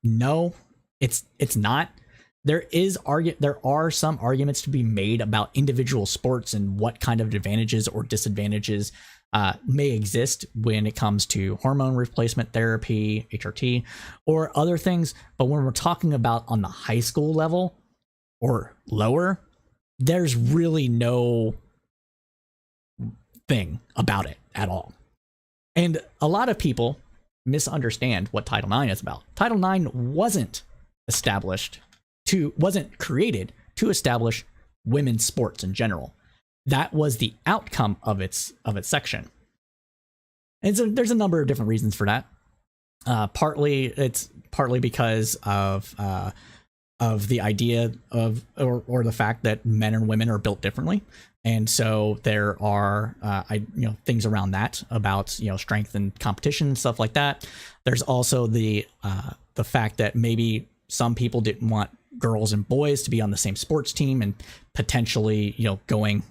No, it's not. There are some arguments to be made about individual sports and what kind of advantages or disadvantages may exist when it comes to hormone replacement therapy, HRT, or other things. But when we're talking about on the high school level or lower, there's really no thing about it at all. And a lot of people misunderstand what Title IX is about. Title IX wasn't created to establish women's sports in general. That was the outcome of its section. And so there's a number of different reasons for that. It's partly because of the idea of or the fact that men and women are built differently, and so there are things around that about strength and competition and stuff like that. There's also the fact that maybe some people didn't want girls and boys to be on the same sports team, and potentially going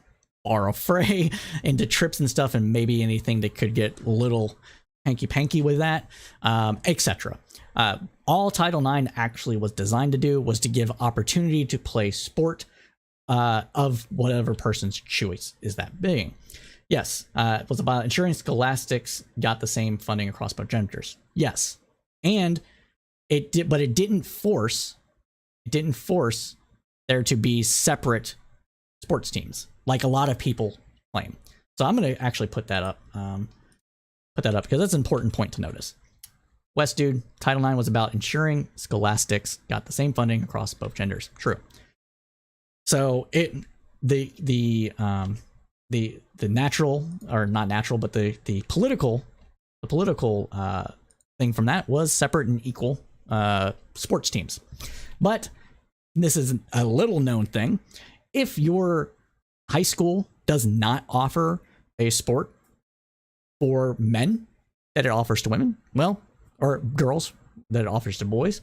far affray into trips and stuff, and maybe anything that could get a little hanky-panky with that, etc. All Title IX actually was designed to do was to give opportunity to play sport of whatever person's choice is that being. Yes, it was about ensuring scholastics got the same funding across both genders. Yes, and it did, but it didn't force there to be separate sports teams like a lot of people claim. So I'm going to actually put that up. Because that's an important point to notice. West dude, Title IX was about ensuring scholastics got the same funding across both genders. True. So the natural, or not natural, but the political thing from that was separate and equal sports teams. But this is a little known thing. If your high school does not offer a sport for men that it offers to women, or girls that it offers to boys,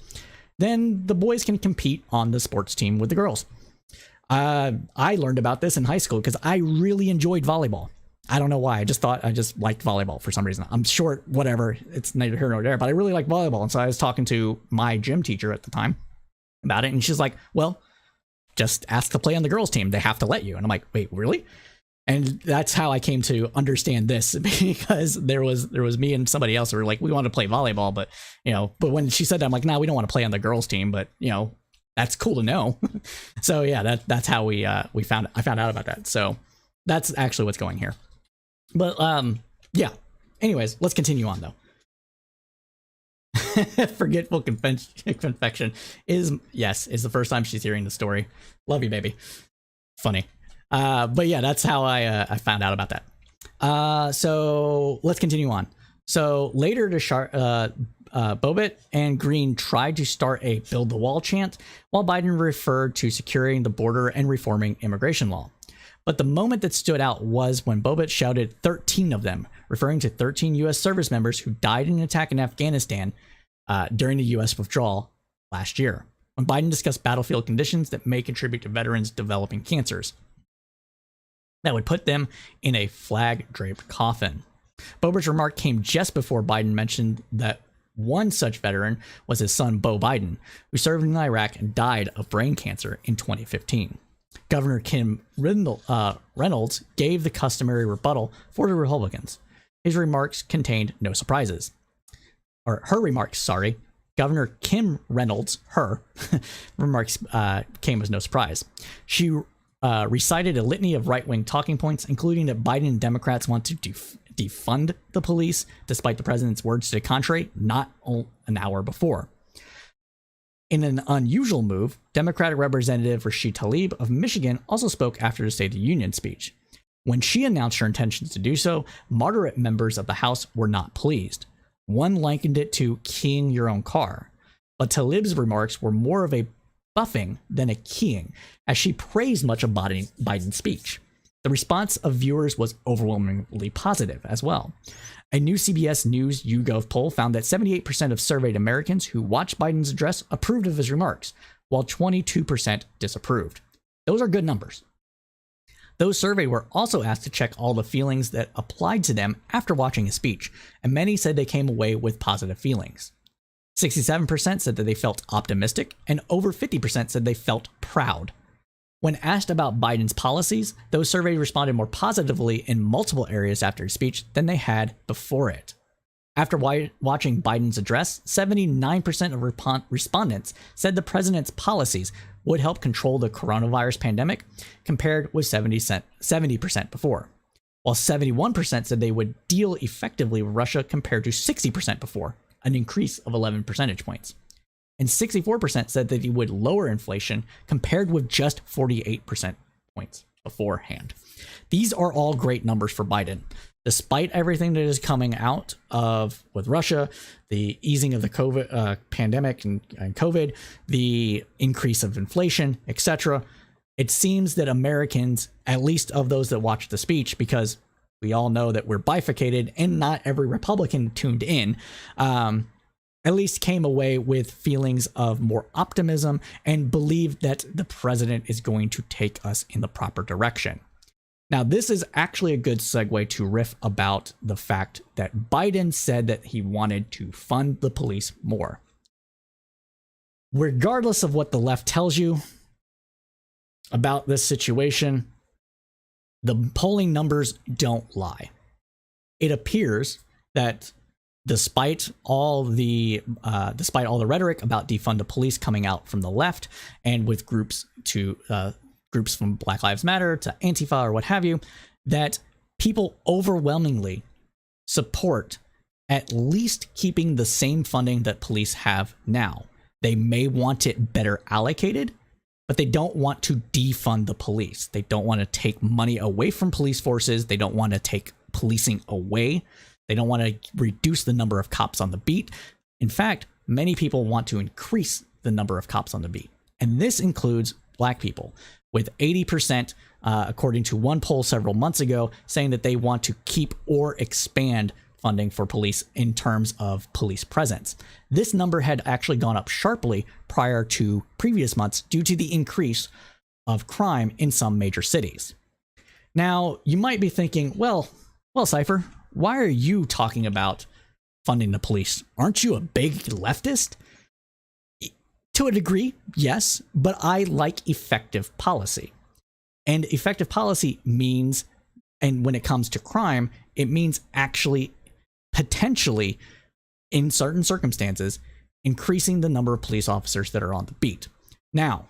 then the boys can compete on the sports team with the girls. I learned about this in high school because I really enjoyed volleyball. I don't know why. I just liked volleyball for some reason. I'm short, whatever. It's neither here nor there, but I really like volleyball. And so I was talking to my gym teacher at the time about it, and she's like, well, just ask to play on the girls' team. They have to let you. And I'm like, wait, really? And that's how I came to understand this, because there was me and somebody else who were like, we want to play volleyball, but but when she said that, I'm like, nah, we don't want to play on the girls' team, but that's cool to know. So yeah, that's how I found out about that. So that's actually what's going here. But yeah. Anyways, let's continue on though. Forgetful confection is the first time she's hearing the story. Love you, baby. Funny. But yeah, that's how I found out about that. So let's continue on. So later, Bobbitt and Green tried to start a build the wall chant, while Biden referred to securing the border and reforming immigration law. But the moment that stood out was when Bobbitt shouted 13 of them, referring to 13 U.S. service members who died in an attack in Afghanistan during the U.S. withdrawal last year, when Biden discussed battlefield conditions that may contribute to veterans developing cancers that would put them in a flag-draped coffin. Bobbitt's remark came just before Biden mentioned that one such veteran was his son, Beau Biden, who served in Iraq and died of brain cancer in 2015. Governor Kim Reynolds gave the customary rebuttal for the Republicans. His remarks contained no surprises. Or her remarks, sorry. Governor Kim Reynolds, her remarks came as no surprise. She recited a litany of right-wing talking points, including that Biden and Democrats want to defund the police, despite the president's words to the contrary, not an hour before. In an unusual move, Democratic Representative Rashid Tlaib of Michigan also spoke after the State of the Union speech. When she announced her intentions to do so, moderate members of the House were not pleased. One likened it to keying your own car, but Tlaib's remarks were more of a buffing than a keying, as she praised much of Biden's speech. The response of viewers was overwhelmingly positive as well. A new CBS News YouGov poll found that 78% of surveyed Americans who watched Biden's address approved of his remarks, while 22% disapproved. Those are good numbers. Those surveyed were also asked to check all the feelings that applied to them after watching his speech, and many said they came away with positive feelings. 67% said that they felt optimistic, and over 50% said they felt proud. When asked about Biden's policies, those surveyed responded more positively in multiple areas after his speech than they had before it. After watching Biden's address, 79% of respondents said the president's policies would help control the coronavirus pandemic, compared with 70% before. While 71% said they would deal effectively with Russia, compared to 60% before, an increase of 11 percentage points. And 64% said that he would lower inflation, compared with just 48% points beforehand. These are all great numbers for Biden. Despite everything that is coming out of with Russia, the easing of the COVID pandemic and COVID, the increase of inflation, etc., it seems that Americans, at least of those that watched the speech, because we all know that we're bifurcated and not every Republican tuned in, at least came away with feelings of more optimism and believe that the president is going to take us in the proper direction. Now, this is actually a good segue to riff about the fact that Biden said that he wanted to fund the police more. Regardless of what the left tells you about this situation, the polling numbers don't lie. It appears that despite all the rhetoric about defund the police coming out from the left, and with groups from Black Lives Matter to Antifa or what have you, that people overwhelmingly support at least keeping the same funding that police have now. They may want it better allocated, but they don't want to defund the police. They don't want to take money away from police forces. They don't want to take policing away. They don't want to reduce the number of cops on the beat. In fact, many people want to increase the number of cops on the beat. And this includes Black people, with 80%, according to one poll several months ago, saying that they want to keep or expand funding for police in terms of police presence. This number had actually gone up sharply prior to previous months due to the increase of crime in some major cities. Now, you might be thinking, well, Cypher, why are you talking about funding the police? Aren't you a big leftist? To a degree, yes, but I like effective policy. And effective policy means, and when it comes to crime, it means actually potentially, in certain circumstances, increasing the number of police officers that are on the beat. Now,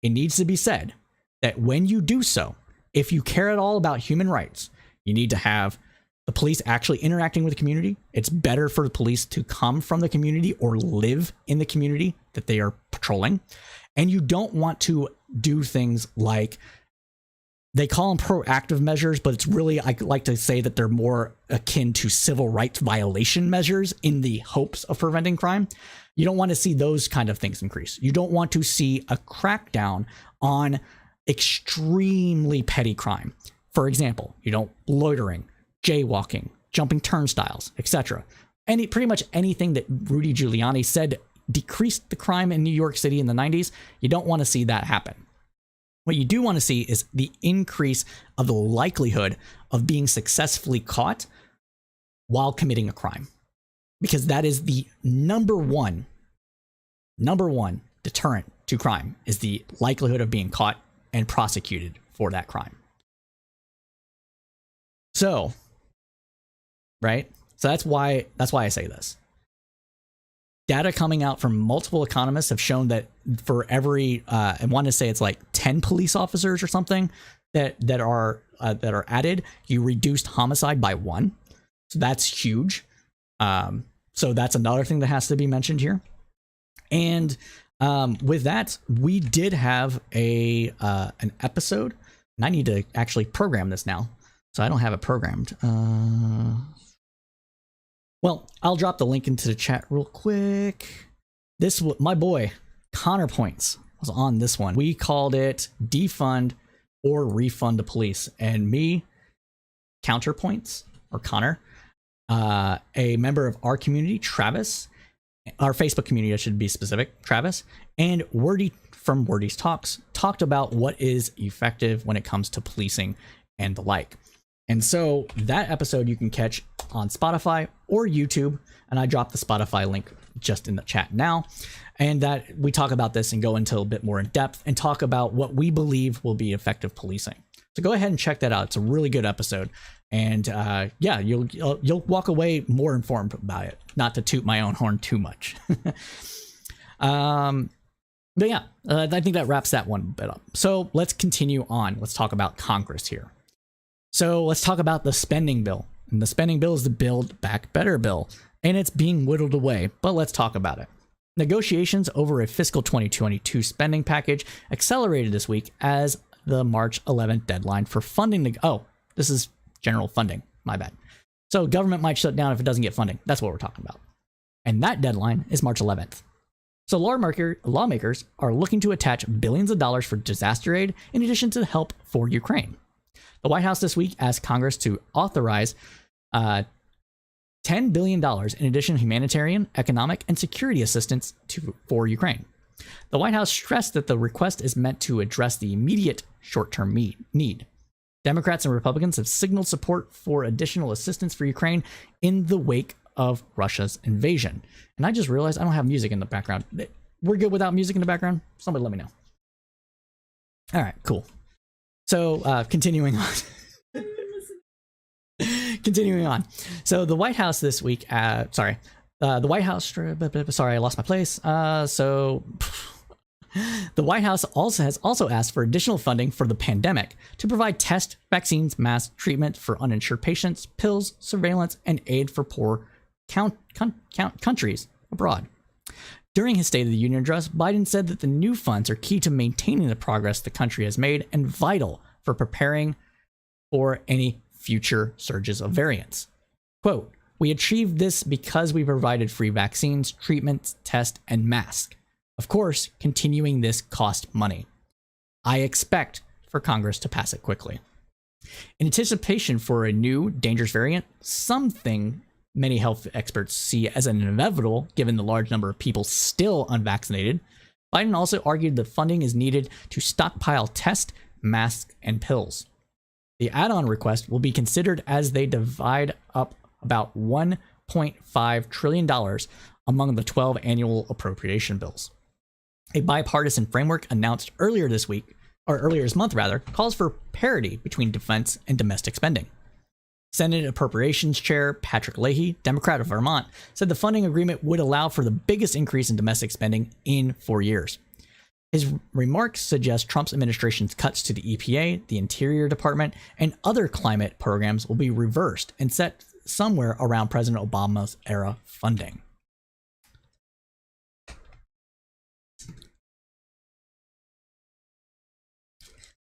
it needs to be said that when you do so, if you care at all about human rights, you need to have the police actually interacting with the community. It's better for the police to come from the community or live in the community that they are patrolling. And you don't want to do things like, they call them proactive measures, but it's really, I like to say that they're more akin to civil rights violation measures in the hopes of preventing crime. You don't want to see those kind of things increase. You don't want to see a crackdown on extremely petty crime. For example, loitering, jaywalking, jumping turnstiles, etc. Pretty much anything that Rudy Giuliani said decreased the crime in New York City in the 90s, you don't want to see that happen. What you do want to see is the increase of the likelihood of being successfully caught while committing a crime, because that is the number one deterrent to crime, is the likelihood of being caught and prosecuted for that crime. So, right? So that's why I say this. Data coming out from multiple economists have shown that for every, I want to say it's like 10 police officers or something that are added, you reduced homicide by 1. So that's huge. So that's another thing that has to be mentioned here. And with that, we did have an episode, and I need to actually program this now. So I don't have it programmed. Well, I'll drop the link into the chat real quick. My boy, Connor Points, was on this one. We called it Defund or Refund the Police. And me, Counterpoints, or Connor, a member of our community, Travis, our Facebook community, I should be specific, Travis, and Wordy from Wordy's Talks talked about what is effective when it comes to policing and the like. And so that episode you can catch on Spotify or YouTube, and I dropped the Spotify link just in the chat now. And that we talk about this and go into a bit more in depth and talk about what we believe will be effective policing. So go ahead and check that out. It's a really good episode. And yeah, you'll walk away more informed about it. Not to toot my own horn too much. But yeah, I think that wraps that one bit up. So let's continue on. Let's talk about Congress here. So let's talk about the spending bill. And the spending bill is the Build Back Better bill, and it's being whittled away, but let's talk about it. Negotiations over a fiscal 2022 spending package accelerated this week as the March 11th deadline for funding this is general funding, my bad. So government might shut down if it doesn't get funding. That's what we're talking about. And that deadline is March 11th. So lawmakers are looking to attach billions of dollars for disaster aid in addition to help for Ukraine. The White House this week asked Congress to authorize $10 billion in additional humanitarian, economic, and security assistance for Ukraine. The White House stressed that the request is meant to address the immediate short-term need. Democrats and Republicans have signaled support for additional assistance for Ukraine in the wake of Russia's invasion. And I just realized I don't have music in the background. We're good without music in the background? Somebody let me know. All right, cool. So continuing on. Continuing on. So the White House this week, the White House, sorry, I lost my place. The White House has also asked for additional funding for the pandemic to provide tests, vaccines, masks, treatment for uninsured patients, pills, surveillance, and aid for poor countries abroad. During his State of the Union address, Biden said that the new funds are key to maintaining the progress the country has made and vital for preparing for any future surges of variants. Quote, "We achieved this because we provided free vaccines, treatments, tests, and masks. Of course, continuing this cost money. I expect for Congress to pass it quickly." In anticipation for a new dangerous variant, something many health experts see as an inevitable given the large number of people still unvaccinated, Biden also argued that funding is needed to stockpile tests, masks, and pills. The add-on request will be considered as they divide up about $1.5 trillion among the 12 annual appropriation bills. A bipartisan framework announced earlier this month, calls for parity between defense and domestic spending. Senate Appropriations Chair Patrick Leahy, Democrat of Vermont, said the funding agreement would allow for the biggest increase in domestic spending in 4 years. His remarks suggest Trump's administration's cuts to the EPA, the Interior Department, and other climate programs will be reversed and set somewhere around President Obama's era funding.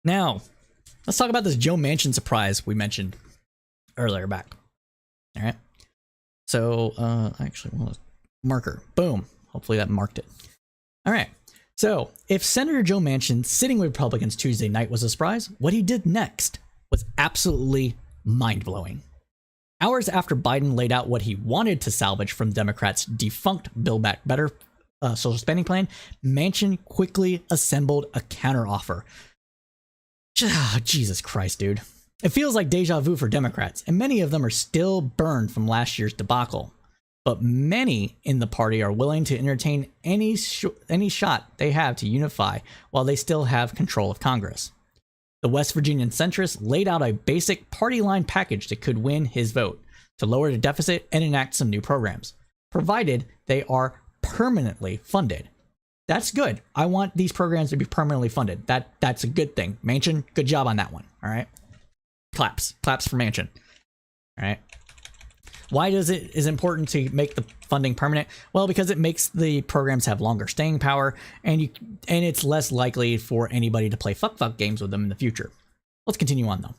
Now, let's talk about this Joe Manchin surprise we mentioned earlier back. All right. So, I actually want a marker. Boom. Hopefully that marked it. All right. So, if Senator Joe Manchin sitting with Republicans Tuesday night was a surprise, what he did next was absolutely mind-blowing. Hours after Biden laid out what he wanted to salvage from Democrats' defunct Build Back Better social spending plan, Manchin quickly assembled a counteroffer. Jesus Christ, dude. It feels like deja vu for Democrats, and many of them are still burned from last year's debacle. But many in the party are willing to entertain any shot they have to unify while they still have control of Congress. The West Virginian centrist laid out a basic party line package that could win his vote to lower the deficit and enact some new programs, provided they are permanently funded. That's good. I want these programs to be permanently funded. That's a good thing. Manchin, good job on that one. All right. Claps for Manchin. All right. Why is important to make the funding permanent? Well, because it makes the programs have longer staying power, and it's less likely for anybody to play fuck games with them in the future. Let's continue on though.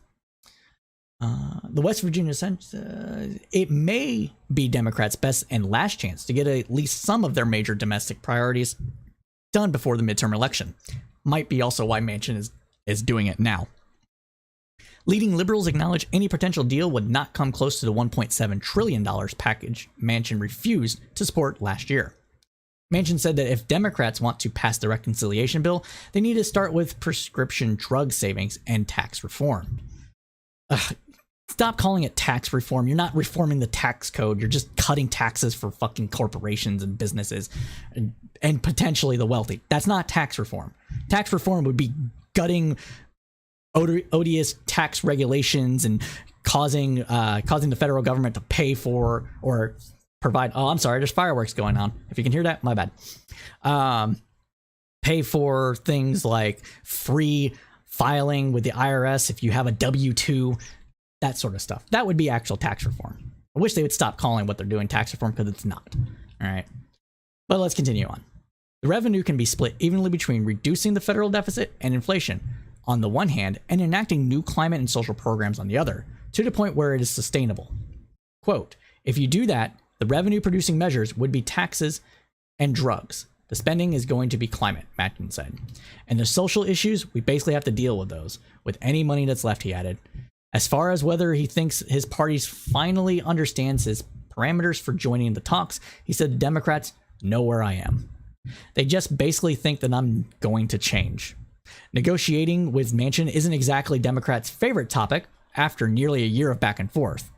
The West Virginia it may be Democrats' best and last chance to get at least some of their major domestic priorities done before the midterm election. Might be also why Manchin is doing it now. Leading liberals acknowledge any potential deal would not come close to the $1.7 trillion package Manchin refused to support last year. Manchin said that if Democrats want to pass the reconciliation bill, they need to start with prescription drug savings and tax reform. Stop calling it tax reform. You're not reforming the tax code. You're just cutting taxes for fucking corporations and businesses and potentially the wealthy. That's not tax reform. Tax reform would be gutting odious tax regulations and causing the federal government to pay for or provide. Oh, I'm sorry. There's fireworks going on. If you can hear that, my bad. pay for things like free filing with the IRS if you have a W-2, that sort of stuff. That would be actual tax reform. I wish they would stop calling what they're doing tax reform, because it's not. All right. But let's continue on. The revenue can be split evenly between reducing the federal deficit and inflation on the one hand, and enacting new climate and social programs on the other, to the point where it is sustainable. Quote, if you do that, the revenue producing measures would be taxes and drugs. The spending is going to be climate, Manchin said. And the social issues, we basically have to deal with those, with any money that's left, he added. As far as whether he thinks his party finally understands his parameters for joining the talks, he said the Democrats know where I am. They just basically think that I'm going to change. Negotiating with Manchin isn't exactly Democrats' favorite topic after nearly a year of back and forth.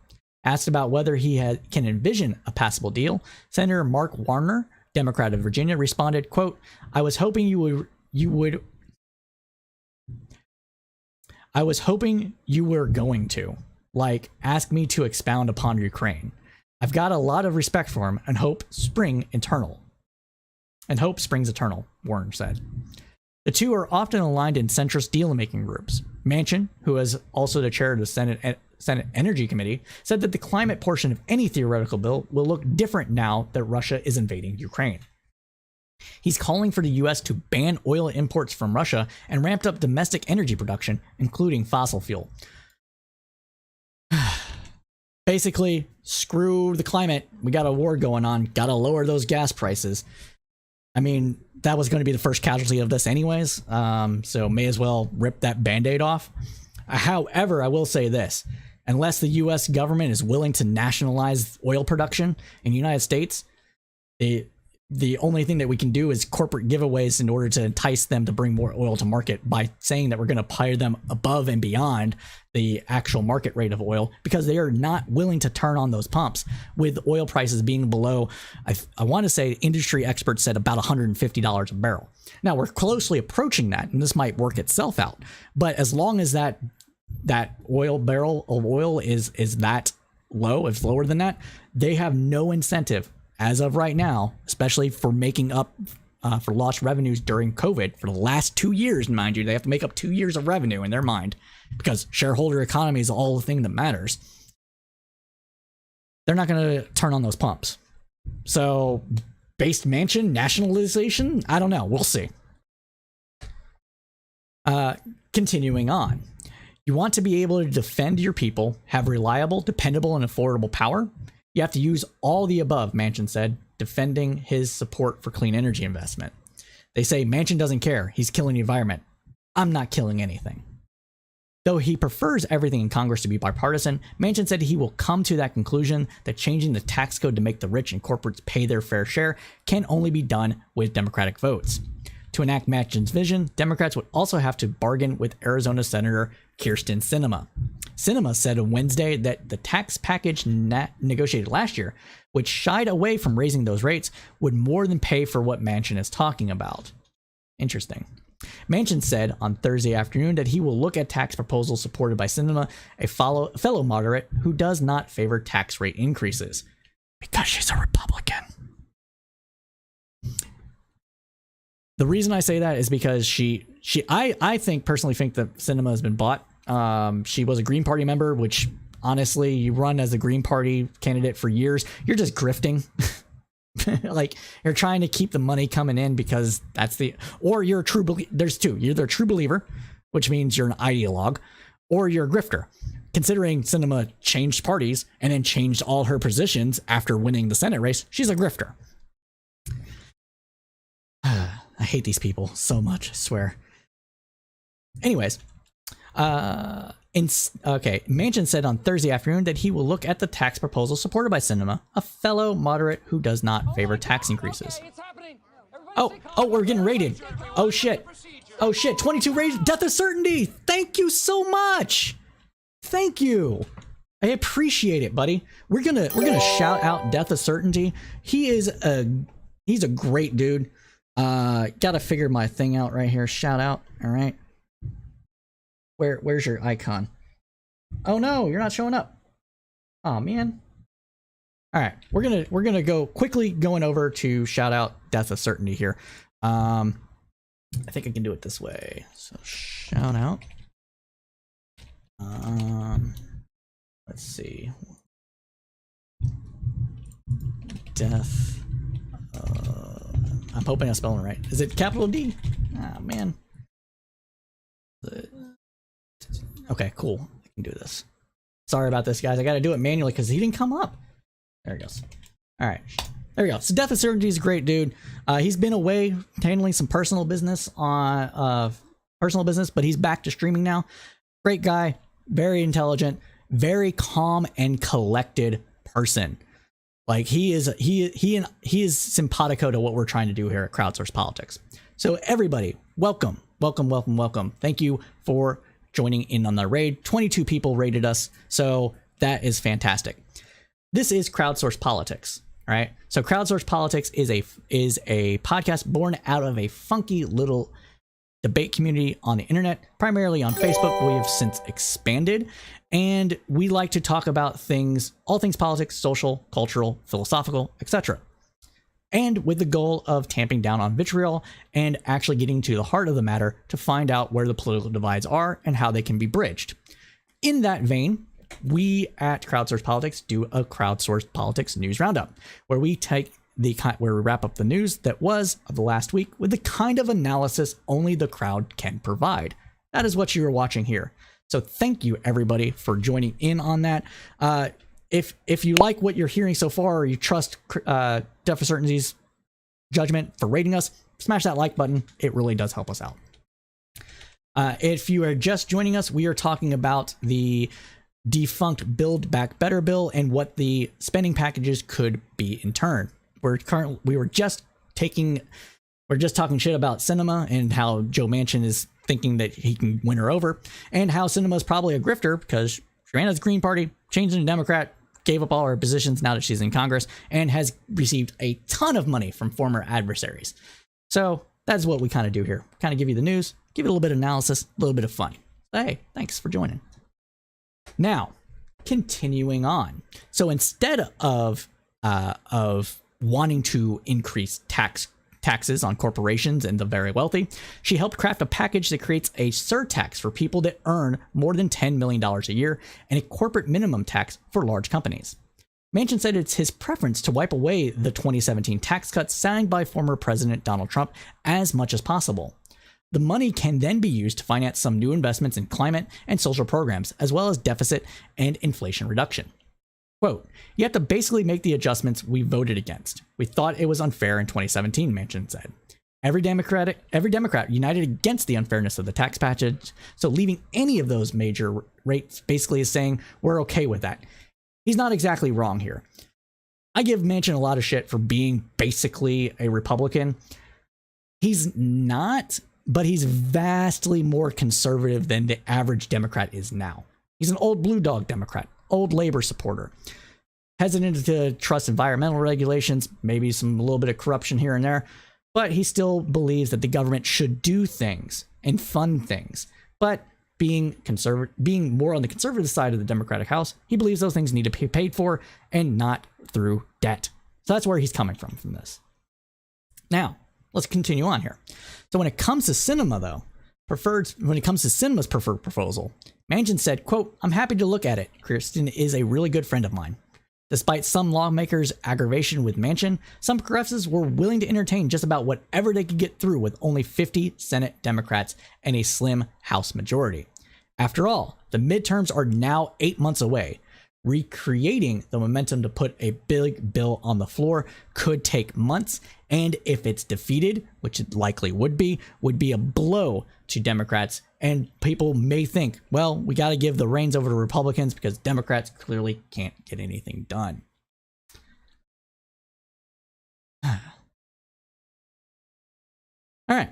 Asked about whether he can envision a passable deal, Senator Mark Warner, Democrat of Virginia, responded, quote, I was hoping you were going to, like, ask me to expound upon Ukraine. I've got a lot of respect for him and hope springs eternal, Warner said. The two are often aligned in centrist deal-making groups. Manchin, who is also the chair of the Senate Energy Committee, said that the climate portion of any theoretical bill will look different now that Russia is invading Ukraine. He's calling for the U.S. to ban oil imports from Russia and ramped up domestic energy production, including fossil fuel. Basically, screw the climate. We got a war going on. Got to lower those gas prices. I mean, that was going to be the first casualty of this anyways, so may as well rip that Band-Aid off. However, I will say this. Unless the U.S. government is willing to nationalize oil production in the United States, the only thing that we can do is corporate giveaways in order to entice them to bring more oil to market by saying that we're going to pay them above and beyond the actual market rate of oil, because they are not willing to turn on those pumps with oil prices being below, I want to say industry experts said about $150 a barrel. Now we're closely approaching that, and this might work itself out. But as long as that oil barrel of oil is that low, if lower than that, they have no incentive as of right now, especially for making up for lost revenues during COVID for the last 2 years, mind you. They have to make up 2 years of revenue in their mind, because shareholder economy is all the thing that matters. They're not going to turn on those pumps. So, based Manchin, nationalization? I don't know. We'll see. Continuing on. You want to be able to defend your people, have reliable, dependable, and affordable power? You have to use all the above, Manchin said, defending his support for clean energy investment. They say Manchin doesn't care. He's killing the environment. I'm not killing anything. Though he prefers everything in Congress to be bipartisan, Manchin said he will come to that conclusion that changing the tax code to make the rich and corporates pay their fair share can only be done with Democratic votes. To enact Manchin's vision, Democrats would also have to bargain with Arizona Senator Kyrsten Sinema. Sinema said on Wednesday that the tax package negotiated last year, which shied away from raising those rates, would more than pay for what Manchin is talking about. Interesting. Manchin said on Thursday afternoon that he will look at tax proposals supported by Sinema, a fellow moderate who does not favor tax rate increases, because she's a Republican. The reason I say that is because I personally think that Sinema has been bought. She was a Green Party member, which honestly, you run as a Green Party candidate for years, you're just grifting. Like, you're trying to keep the money coming in because or you're a true believer. There's two. You're either a true believer, which means you're an ideologue, or you're a grifter. Considering Sinema changed parties and then changed all her positions after winning the Senate race, she's a grifter. I hate these people so much, I swear. Anyways, Manchin said on Thursday afternoon that he will look at the tax proposal supported by Sinema, a fellow moderate who does not favor tax increases. Oh, we're getting raided. Oh shit. 22 raids, death of certainty. Thank you so much. Thank you. I appreciate it, buddy. We're gonna shout out Death of Certainty. He's a great dude. Gotta figure my thing out right here. Shout out. All right. Where's your icon? Oh no, you're not showing up. Oh man. All right, we're gonna go quickly going over to shout out Death of Certainty here. I think I can do it this way. So shout out. Let's see. Death. I'm hoping I'm spelling it right. Is it capital D? Ah, man. Okay, cool. I can do this. Sorry about this, guys. I got to do it manually because he didn't come up. There he goes. All right. There we go. So Death of Certainty is a great dude. He's been away handling some personal business but he's back to streaming now. Great guy, very intelligent, very calm and collected person. Like he is simpatico to what we're trying to do here at Crowdsource Politics. So everybody, welcome. Thank you for joining in on the raid. 22 people raided us, so that is fantastic. This is Crowdsource Politics, right? So Crowdsource Politics is a podcast born out of a funky little debate community on the internet, primarily on Facebook. We have since expanded, and we like to talk about all things politics, social, cultural, philosophical, etc. And with the goal of tamping down on vitriol and actually getting to the heart of the matter to find out where the political divides are and how they can be bridged. In that vein, we at Crowdsource Politics do a Crowdsourced Politics news roundup, where we wrap up the news that was of the last week with the kind of analysis only the crowd can provide. That is what you are watching here. So thank you everybody for joining in on that. If you like what you're hearing so far, or you trust Death of Certainty's judgment for rating us, smash that like button. It really does help us out. If you are just joining us, we are talking about the defunct Build Back Better bill and what the spending packages could be in turn. We're just talking shit about cinema and how Joe Manchin is thinking that he can win her over, and how cinema is probably a grifter because she ran as the Green Party, changed into Democrat, gave up all her positions now that she's in Congress, and has received a ton of money from former adversaries. So that's what we kind of do here. Kind of give you the news, give it a little bit of analysis, a little bit of fun. So, hey, thanks for joining. Now, continuing on. So instead of wanting to increase taxes on corporations and the very wealthy, she helped craft a package that creates a surtax for people that earn more than $10 million a year and a corporate minimum tax for large companies. Manchin said it's his preference to wipe away the 2017 tax cuts signed by former President Donald Trump as much as possible. The money can then be used to finance some new investments in climate and social programs, as well as deficit and inflation reduction. Quote, you have to basically make the adjustments we voted against. We thought it was unfair in 2017, Manchin said. Every Democrat united against the unfairness of the tax package, so leaving any of those major rates basically is saying we're okay with that. He's not exactly wrong here. I give Manchin a lot of shit for being basically a Republican. He's not, but he's vastly more conservative than the average Democrat is now. He's an old blue dog Democrat, old labor supporter, hesitant to trust environmental regulations, maybe a little bit of corruption here and there, but he still believes that the government should do things and fund things. But being more on the conservative side of the Democratic House, he believes those things need to be paid for and not through debt. So that's where he's coming from this. Now, let's continue on here. So when it comes to cinema, though, cinema's preferred proposal, Manchin said, quote, I'm happy to look at it. Kirsten is a really good friend of mine. Despite some lawmakers' aggravation with Manchin, some progressives were willing to entertain just about whatever they could get through with only 50 Senate Democrats and a slim House majority. After all, the midterms are now 8 months away. Recreating the momentum to put a big bill on the floor could take months, and if it's defeated, which it likely would be a blow to Democrats, and people may think, well, we got to give the reins over to Republicans because Democrats clearly can't get anything done. All right,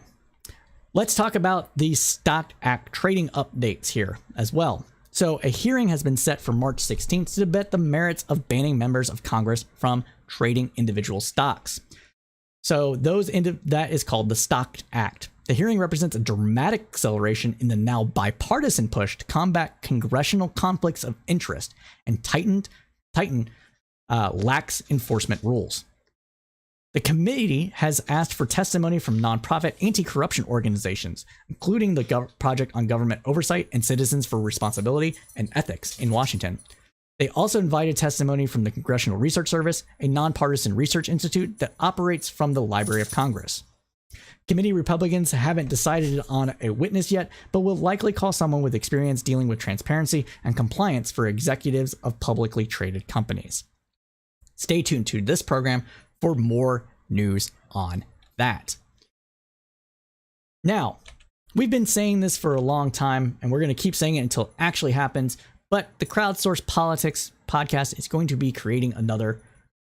let's talk about the Stock Act trading updates here as well. So a hearing has been set for March 16th to debate the merits of banning members of Congress from trading individual stocks. So that is called the Stock Act. The hearing represents a dramatic acceleration in the now bipartisan push to combat congressional conflicts of interest and tighten lax enforcement rules. The committee has asked for testimony from nonprofit anti-corruption organizations, including the Project on Government Oversight and Citizens for Responsibility and Ethics in Washington. They also invited testimony from the Congressional Research Service, a nonpartisan research institute that operates from the Library of Congress. Committee Republicans haven't decided on a witness yet, but will likely call someone with experience dealing with transparency and compliance for executives of publicly traded companies. Stay tuned to this program for more news on that. Now, we've been saying this for a long time, and we're going to keep saying it until it actually happens, but the Crowdsource Politics podcast is going to be creating another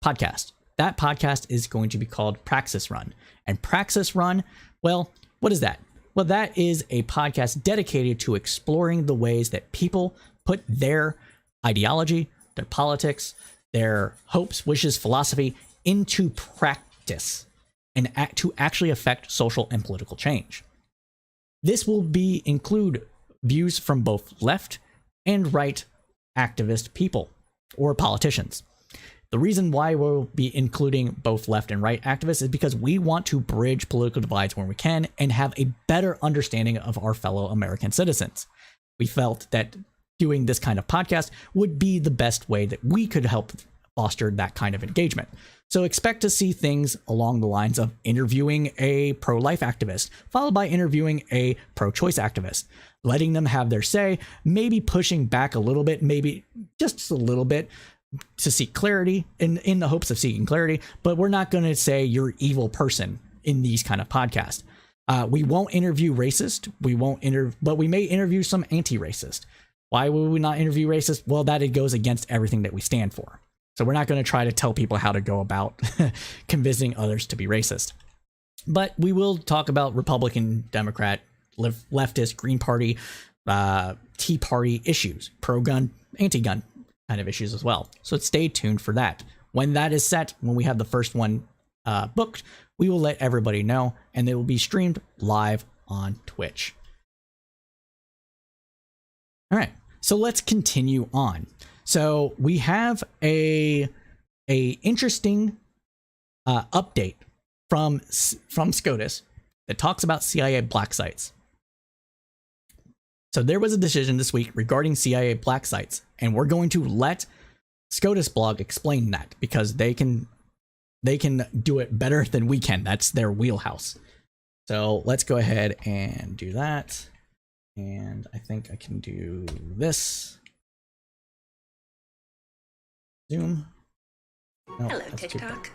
podcast. That podcast is going to be called Praxis Run. And Praxis Run, well, what is that? Well, that is a podcast dedicated to exploring the ways that people put their ideology, their politics, their hopes, wishes, philosophy into practice and to actually affect social and political change. This will include views from both left and right activist people or politicians. The reason why we'll be including both left and right activists is because we want to bridge political divides when we can and have a better understanding of our fellow American citizens. We felt that doing this kind of podcast would be the best way that we could help foster that kind of engagement. So expect to see things along the lines of interviewing a pro-life activist, followed by interviewing a pro-choice activist, letting them have their say, maybe pushing back a little bit, maybe just a little bit to seek clarity in the hopes of seeking clarity. But we're not going to say you're an evil person in these kind of podcasts. We won't interview racist. But we may interview some anti-racist. Why would we not interview racist? Well, that it goes against everything that we stand for. So we're not going to try to tell people how to go about convincing others to be racist. But we will talk about Republican, Democrat, leftist, Green Party, Tea Party issues, pro-gun, anti-gun kind of issues as well. So stay tuned for that. When that is set, when we have the first one booked, we will let everybody know, and they will be streamed live on Twitch. All right, so let's continue on. So we have a interesting update from Scotus that talks about CIA black sites. So there was a decision this week regarding CIA black sites, and we're going to let Scotus blog explain that because they can do it better than we can. That's their wheelhouse. So let's go ahead and do that. And I think I can do this. Zoom. No, Hello, TikTok.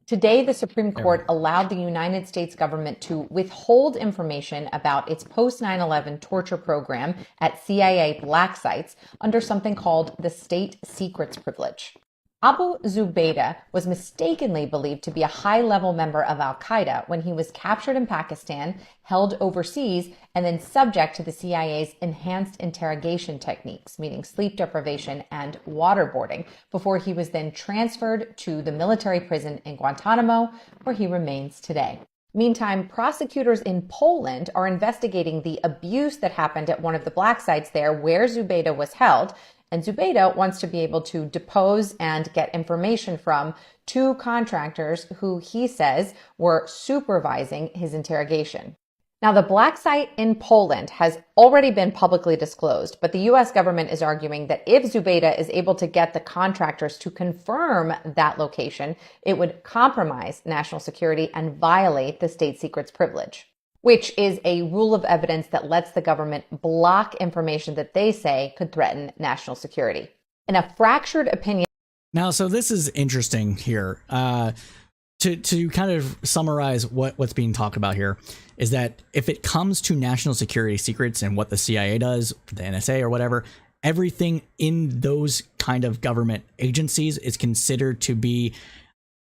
Today, the Supreme Court allowed the United States government to withhold information about its post 9/11 torture program at CIA black sites under something called the State Secrets Privilege. Abu Zubaydah was mistakenly believed to be a high-level member of al-Qaeda when he was captured in Pakistan, held overseas, and then subject to the CIA's enhanced interrogation techniques, meaning sleep deprivation and waterboarding, before he was then transferred to the military prison in Guantanamo, where he remains today. Meantime, prosecutors in Poland are investigating the abuse that happened at one of the black sites there where Zubaydah was held, and Zubaydah wants to be able to depose and get information from two contractors who he says were supervising his interrogation. Now, the black site in Poland has already been publicly disclosed, but the U.S. government is arguing that if Zubaydah is able to get the contractors to confirm that location, it would compromise national security and violate the state secrets privilege, which is a rule of evidence that lets the government block information that they say could threaten national security. In a fractured opinion. Now, so this is interesting here. To kind of summarize what's being talked about here is that if it comes to national security secrets and what the CIA does, the NSA or whatever, everything in those kind of government agencies is considered to be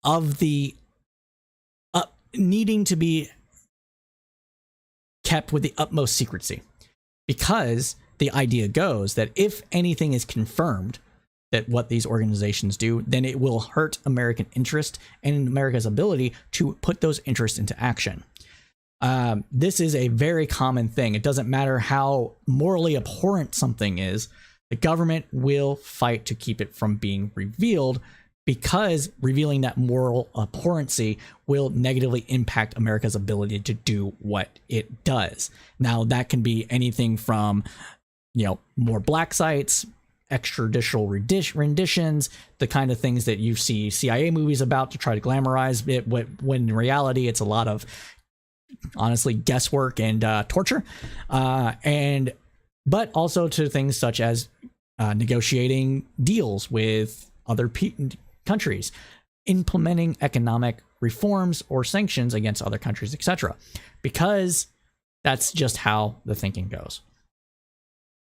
of the needing to be kept with the utmost secrecy, because the idea goes that if anything is confirmed that what these organizations do, then it will hurt American interest and America's ability to put those interests into action. This is a very common thing. It doesn't matter how morally abhorrent something is, the government will fight to keep it from being revealed because revealing that moral abhorrency will negatively impact America's ability to do what it does. Now, that can be anything from, more black sites, extrajudicial renditions, the kind of things that you see CIA movies about to try to glamorize it, when in reality it's a lot of, honestly, guesswork and torture, but also to things such as negotiating deals with other countries, implementing economic reforms or sanctions against other countries, etc., because that's just how the thinking goes.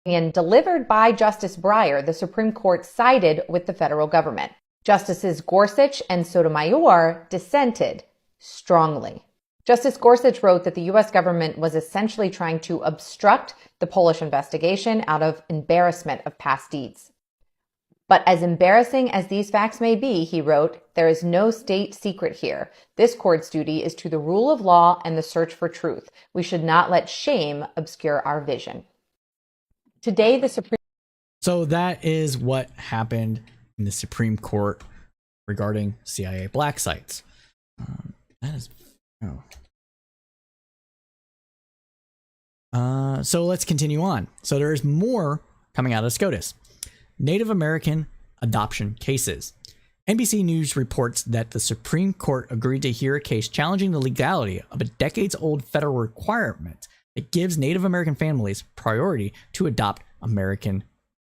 And delivered by Justice Breyer, the Supreme Court sided with the federal government. Justices Gorsuch and Sotomayor dissented strongly. Justice Gorsuch wrote that the U.S. government was essentially trying to obstruct the Polish investigation out of embarrassment of past deeds. But as embarrassing as these facts may be, he wrote, there is no state secret here. This court's duty is to the rule of law and the search for truth. We should not let shame obscure our vision. Today, the Supreme So that is what happened in the Supreme Court regarding CIA black sites. So let's continue on. So there's more coming out of Scotus. Native American adoption cases. NBC News reports that the Supreme Court agreed to hear a case challenging the legality of a decades-old federal requirement that gives Native American families priority to adopt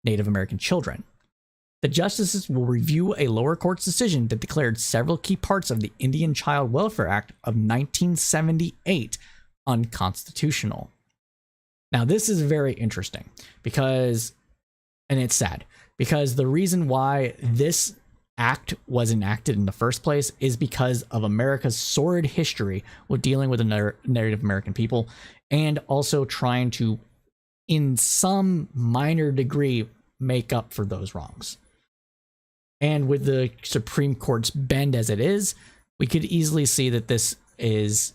Native American children. The justices will review a lower court's decision that declared several key parts of the Indian Child Welfare Act of 1978 unconstitutional. Now, this is very interesting because, and it's sad, because the reason why this act was enacted in the first place is because of America's sordid history with dealing with the Native American people, and also trying to, in some minor degree, make up for those wrongs. And with the Supreme Court's bend as it is, we could easily see that this is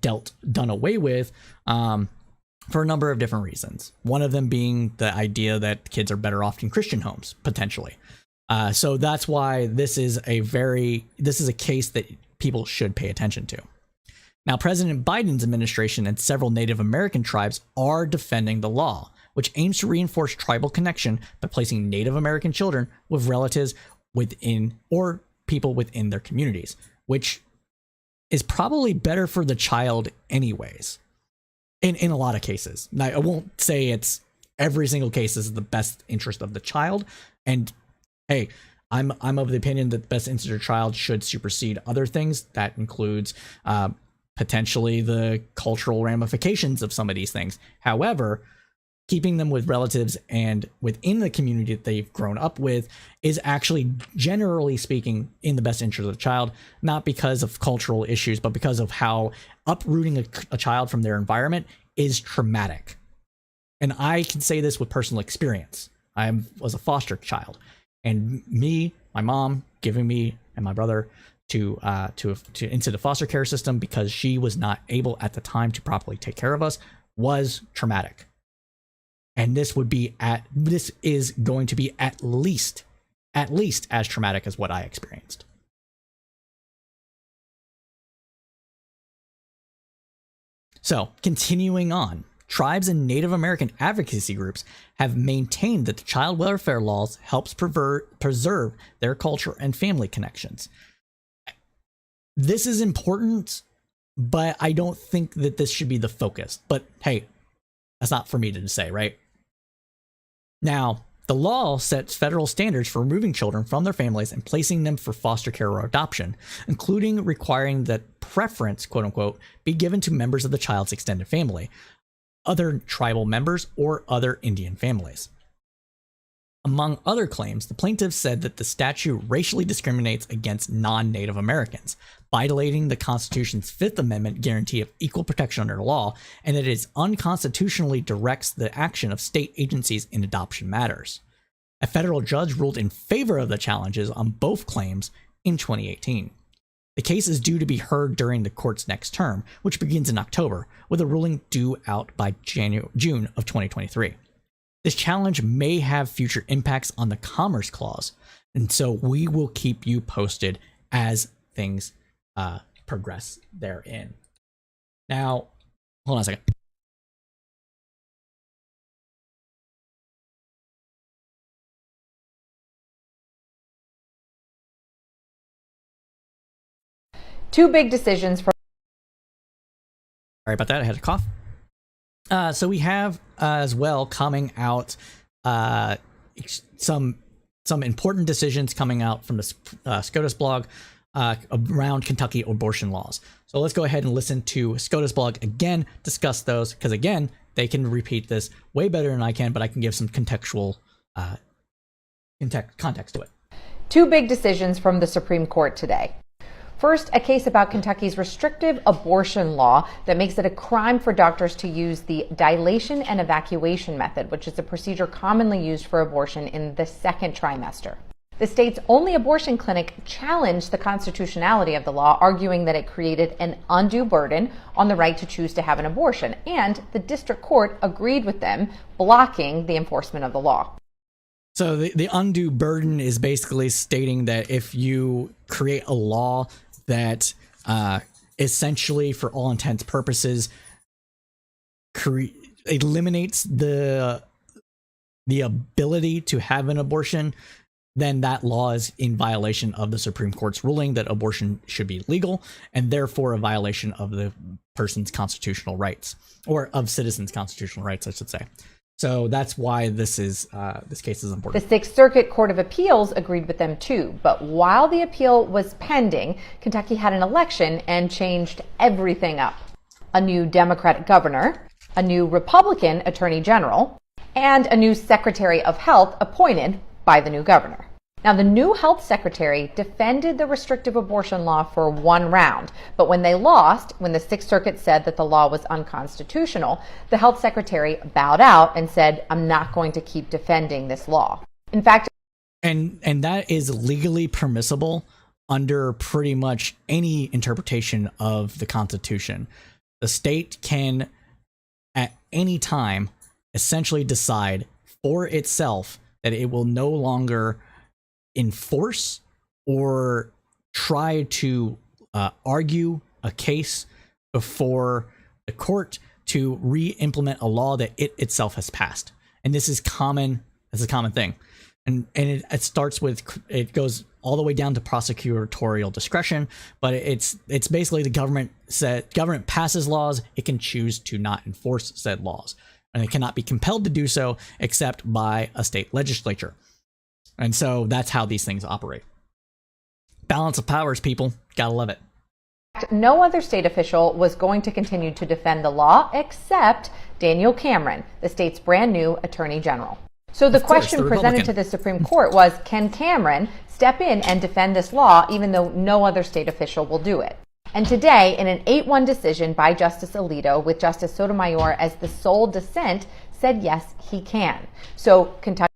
done away with for a number of different reasons. One of them being the idea that kids are better off in Christian homes, potentially. So that's why this is a case that people should pay attention to. Now, President Biden's administration and several Native American tribes are defending the law, which aims to reinforce tribal connection by placing Native American children with relatives within or people within their communities, which is probably better for the child anyways, in a lot of cases. Now, I won't say it's every single case is the best interest of the child, and hey, I'm of the opinion that the best interest of the child should supersede other things. That includes potentially the cultural ramifications of some of these things. However, keeping them with relatives and within the community that they've grown up with is actually, generally speaking, in the best interest of the child, not because of cultural issues, but because of how uprooting a child from their environment is traumatic. And I can say this with personal experience. I was a foster child, and my mom giving me and my brother to into the foster care system because she was not able at the time to properly take care of us was traumatic. And this is going to be at least as traumatic as what I experienced. So, continuing on, tribes and Native American advocacy groups have maintained that the child welfare laws helps preserve their culture and family connections. This is important, but I don't think that this should be the focus. But hey, that's not for me to say, right? Now, the law sets federal standards for removing children from their families and placing them for foster care or adoption, including requiring that preference, quote unquote, be given to members of the child's extended family, other tribal members, or other Indian families. Among other claims, the plaintiffs said that the statute racially discriminates against non-Native Americans, violating the Constitution's Fifth Amendment guarantee of equal protection under the law, and that it unconstitutionally directs the action of state agencies in adoption matters. A federal judge ruled in favor of the challenges on both claims in 2018. The case is due to be heard during the court's next term, which begins in October, with a ruling due out by June of 2023. This challenge may have future impacts on the Commerce Clause, And so we will keep you posted as things progress therein. Now, hold on a second. Two big decisions from. Sorry about that. I had a cough. So we have as well coming out some important decisions coming out from the Scotus blog around Kentucky abortion laws. So let's go ahead and listen to Scotus blog again, discuss those, because again, they can repeat this way better than I can, but I can give some contextual context to it. Two big decisions from the Supreme Court today. First, a case about Kentucky's restrictive abortion law that makes it a crime for doctors to use the dilation and evacuation method, which is a procedure commonly used for abortion in the second trimester. The state's only abortion clinic challenged the constitutionality of the law, arguing that it created an undue burden on the right to choose to have an abortion, and the district court agreed with them, blocking the enforcement of the law. So the undue burden is basically stating that if you create a law that essentially, for all intents purposes, eliminates the ability to have an abortion, then that law is in violation of the Supreme Court's ruling that abortion should be legal, and therefore a violation of the person's constitutional rights, or of citizens' constitutional rights, I should say. So that's why this case is important. The Sixth Circuit Court of Appeals agreed with them too, but while the appeal was pending, Kentucky had an election and changed everything up. A new Democratic governor, a new Republican attorney general, and a new Secretary of Health appointed by the new governor. Now, the new health secretary defended the restrictive abortion law for one round, but when they lost, when the Sixth Circuit said that the law was unconstitutional, the health secretary bowed out and said, "I'm not going to keep defending this law." In fact, and that is legally permissible under pretty much any interpretation of the Constitution. The state can, at any time, essentially decide for itself that it will no longer enforce or try to argue a case before the court to re-implement a law that it itself has passed. And this is common. It's a common thing. And it starts with, it goes all the way down to prosecutorial discretion, but it's basically the government passes laws, it can choose to not enforce said laws, and it cannot be compelled to do so except by a state legislature. And so that's how these things operate. Balance of powers, people. Gotta love it. No other state official was going to continue to defend the law except Daniel Cameron, the state's brand new attorney general. So the question presented to the Supreme Court was, can Cameron step in and defend this law even though no other state official will do it? And today, in an 8-1 decision by Justice Alito, with Justice Sotomayor as the sole dissent, said yes, he can. So Kentucky.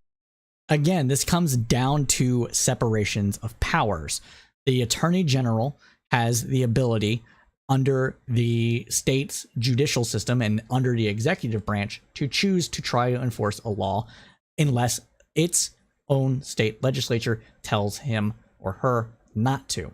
Again, this comes down to separations of powers. The Attorney General has the ability under the state's judicial system and under the executive branch to choose to try to enforce a law unless its own state legislature tells him or her not to.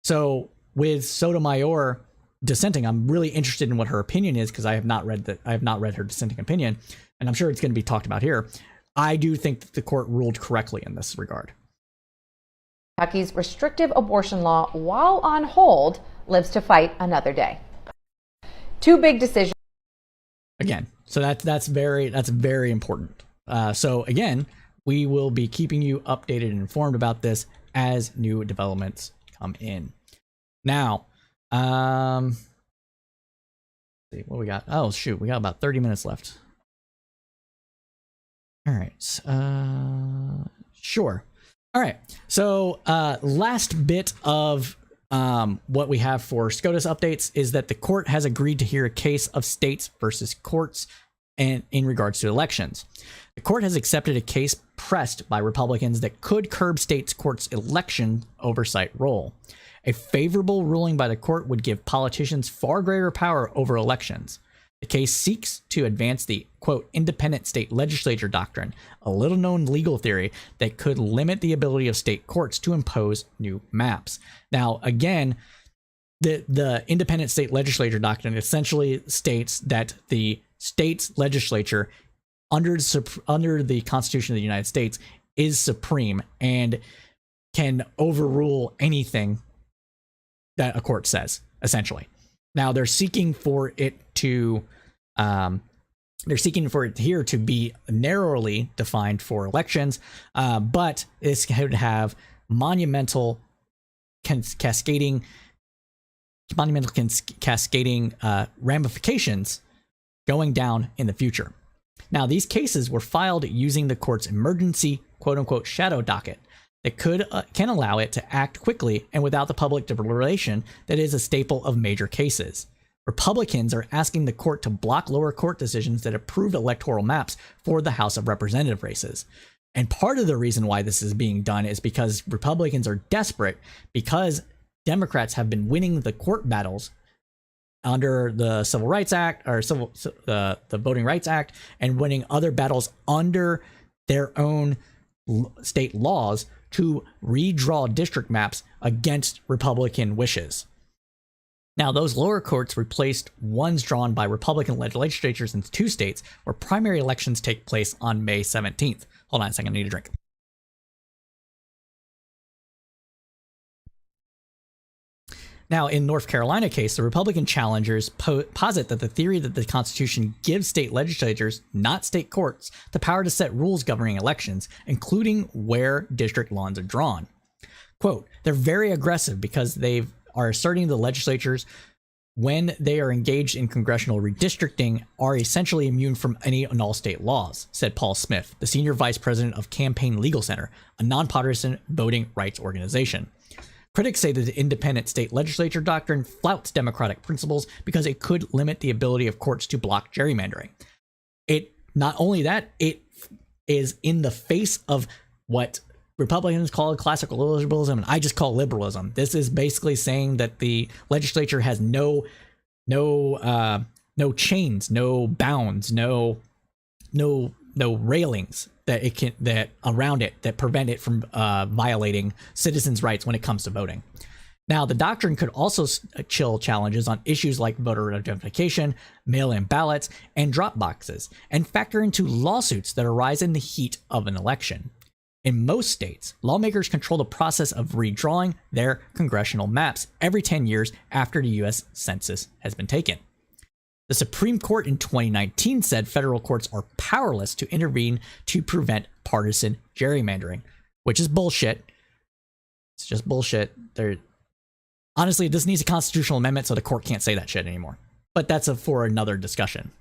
So with Sotomayor dissenting, I'm really interested in what her opinion is, because I have not read her dissenting opinion, and I'm sure it's going to be talked about here. I do think that the court ruled correctly in this regard. Kentucky's restrictive abortion law, while on hold, lives to fight another day. Two big decisions. Again, so that's very important. So again, we will be keeping you updated and informed about this as new developments come in. Now, let's see what we got. Oh shoot, we got about 30 minutes left. All right. Sure. All right. So last bit of what we have for SCOTUS updates is that the court has agreed to hear a case of states versus courts and in regards to elections. The court has accepted a case pressed by Republicans that could curb states' courts' election oversight role. A favorable ruling by the court would give politicians far greater power over elections. The case seeks to advance the, quote, independent state legislature doctrine, a little-known legal theory that could limit the ability of state courts to impose new maps. Now, again, the independent state legislature doctrine essentially states that the state's legislature under the Constitution of the United States is supreme and can overrule anything that a court says, essentially. Now they're seeking for it here to be narrowly defined for elections, but this could have monumental cascading ramifications going down in the future. Now, these cases were filed using the court's emergency quote-unquote shadow docket that can allow it to act quickly and without the public deliberation that is a staple of major cases. Republicans are asking the court to block lower court decisions that approved electoral maps for the House of Representative races. And part of the reason why this is being done is because Republicans are desperate because Democrats have been winning the court battles under the Civil Rights Act or the Voting Rights Act and winning other battles under their own state laws to redraw district maps against Republican wishes. Now, those lower courts replaced ones drawn by Republican legislatures in 2 states where primary elections take place on May 17th. Hold on a second, I need a drink. Now, in North Carolina case, the Republican challengers posit that the theory that the Constitution gives state legislatures, not state courts, the power to set rules governing elections, including where district lines are drawn. Quote, they're very aggressive because they are asserting the legislatures, when they are engaged in congressional redistricting, are essentially immune from any and all state laws, said Paul Smith, the senior vice president of Campaign Legal Center, a nonpartisan voting rights organization. Critics say that the independent state legislature doctrine flouts democratic principles because it could limit the ability of courts to block gerrymandering. Not only that, it is in the face of what Republicans call classical liberalism, and I just call liberalism. This is basically saying that the legislature has no chains, no bounds, no railings that around it that prevent it from violating citizens' rights when it comes to voting. Now, the doctrine could also chill challenges on issues like voter identification, mail-in ballots, and drop boxes, and factor into lawsuits that arise in the heat of an election. In most states, lawmakers control the process of redrawing their congressional maps every 10 years after the U.S. Census has been taken. The Supreme Court in 2019 said federal courts are powerless to intervene to prevent partisan gerrymandering, which is bullshit. It's just bullshit. Honestly, this needs a constitutional amendment so the court can't say that shit anymore. But that's for another discussion.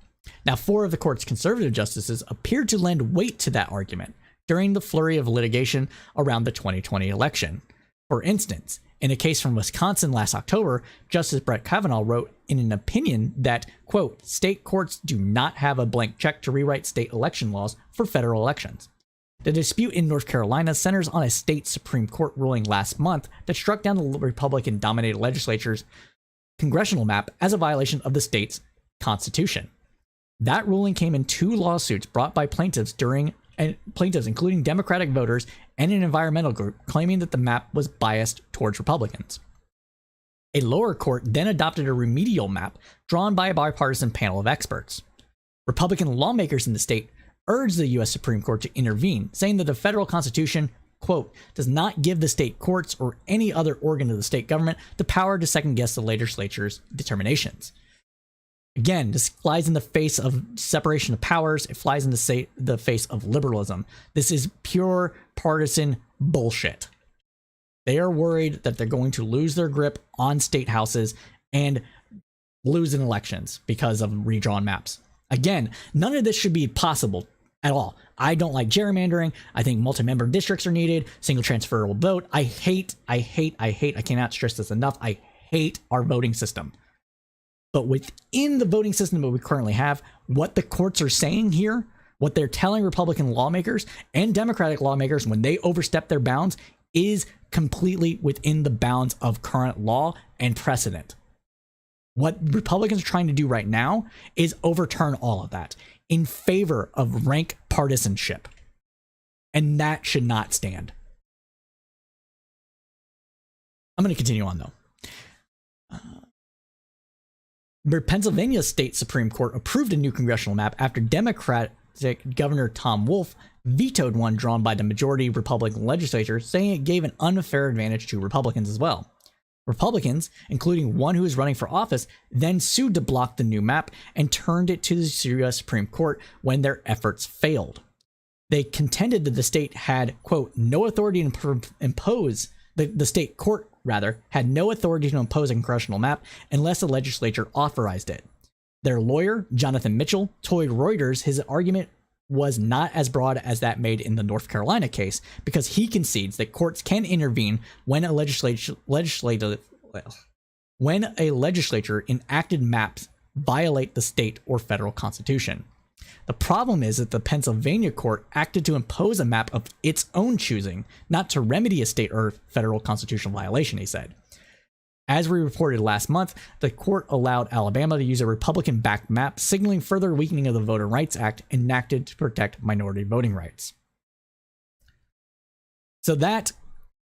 Now, 4 of the court's conservative justices appeared to lend weight to that argument during the flurry of litigation around the 2020 election. For instance, in a case from Wisconsin last October, Justice Brett Kavanaugh wrote in an opinion that, quote, state courts do not have a blank check to rewrite state election laws for federal elections. The dispute in North Carolina centers on a state Supreme Court ruling last month that struck down the Republican-dominated legislature's congressional map as a violation of the state's constitution. That ruling came in 2 lawsuits brought by plaintiffs including Democratic voters and an environmental group, claiming that the map was biased towards Republicans. A lower court then adopted a remedial map drawn by a bipartisan panel of experts. Republican lawmakers in the state urged the U.S. Supreme Court to intervene, saying that the federal Constitution, quote, does not give the state courts or any other organ of the state government the power to second-guess the legislature's determinations. Again, this flies in the face of separation of powers. It flies in the face of liberalism. This is pure partisan bullshit. They are worried that they're going to lose their grip on state houses and lose in elections because of redrawn maps. Again, none of this should be possible at all. I don't like gerrymandering. I think multi-member districts are needed. Single transferable vote. I cannot stress this enough. I hate our voting system. But within the voting system that we currently have, what the courts are saying here, what they're telling Republican lawmakers and Democratic lawmakers when they overstep their bounds is completely within the bounds of current law and precedent. What Republicans are trying to do right now is overturn all of that in favor of rank partisanship. And that should not stand. I'm going to continue on, though. Pennsylvania State Supreme Court approved a new congressional map after Democratic Governor Tom Wolf vetoed one drawn by the majority Republican legislature, saying it gave an unfair advantage to Republicans as well. Republicans, including one who is running for office, then sued to block the new map and turned it to the U.S. Supreme Court when their efforts failed. They contended that the state had, quote, no authority to impose, the state court, rather, had no authority to impose a congressional map unless the legislature authorized it. Their lawyer, Jonathan Mitchell, told Reuters his argument was not as broad as that made in the North Carolina case, because he concedes that courts can intervene when a legislature enacted maps violate the state or federal constitution. The problem is that the Pennsylvania court acted to impose a map of its own choosing, not to remedy a state or federal constitutional violation, he said. As we reported last month, the court allowed Alabama to use a Republican-backed map, signaling further weakening of the Voting Rights Act enacted to protect minority voting rights. So that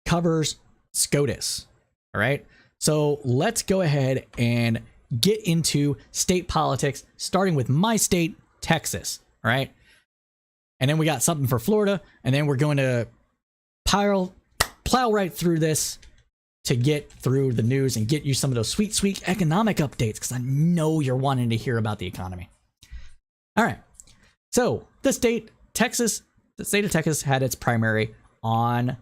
covers SCOTUS. All right. So let's go ahead and get into state politics, starting with my state, Texas. All right. And then we got something for Florida, and then we're going to plow right through this to get through the news and get you some of those sweet economic updates, because I know you're wanting to hear about the economy. All right. So the state of Texas had its primary on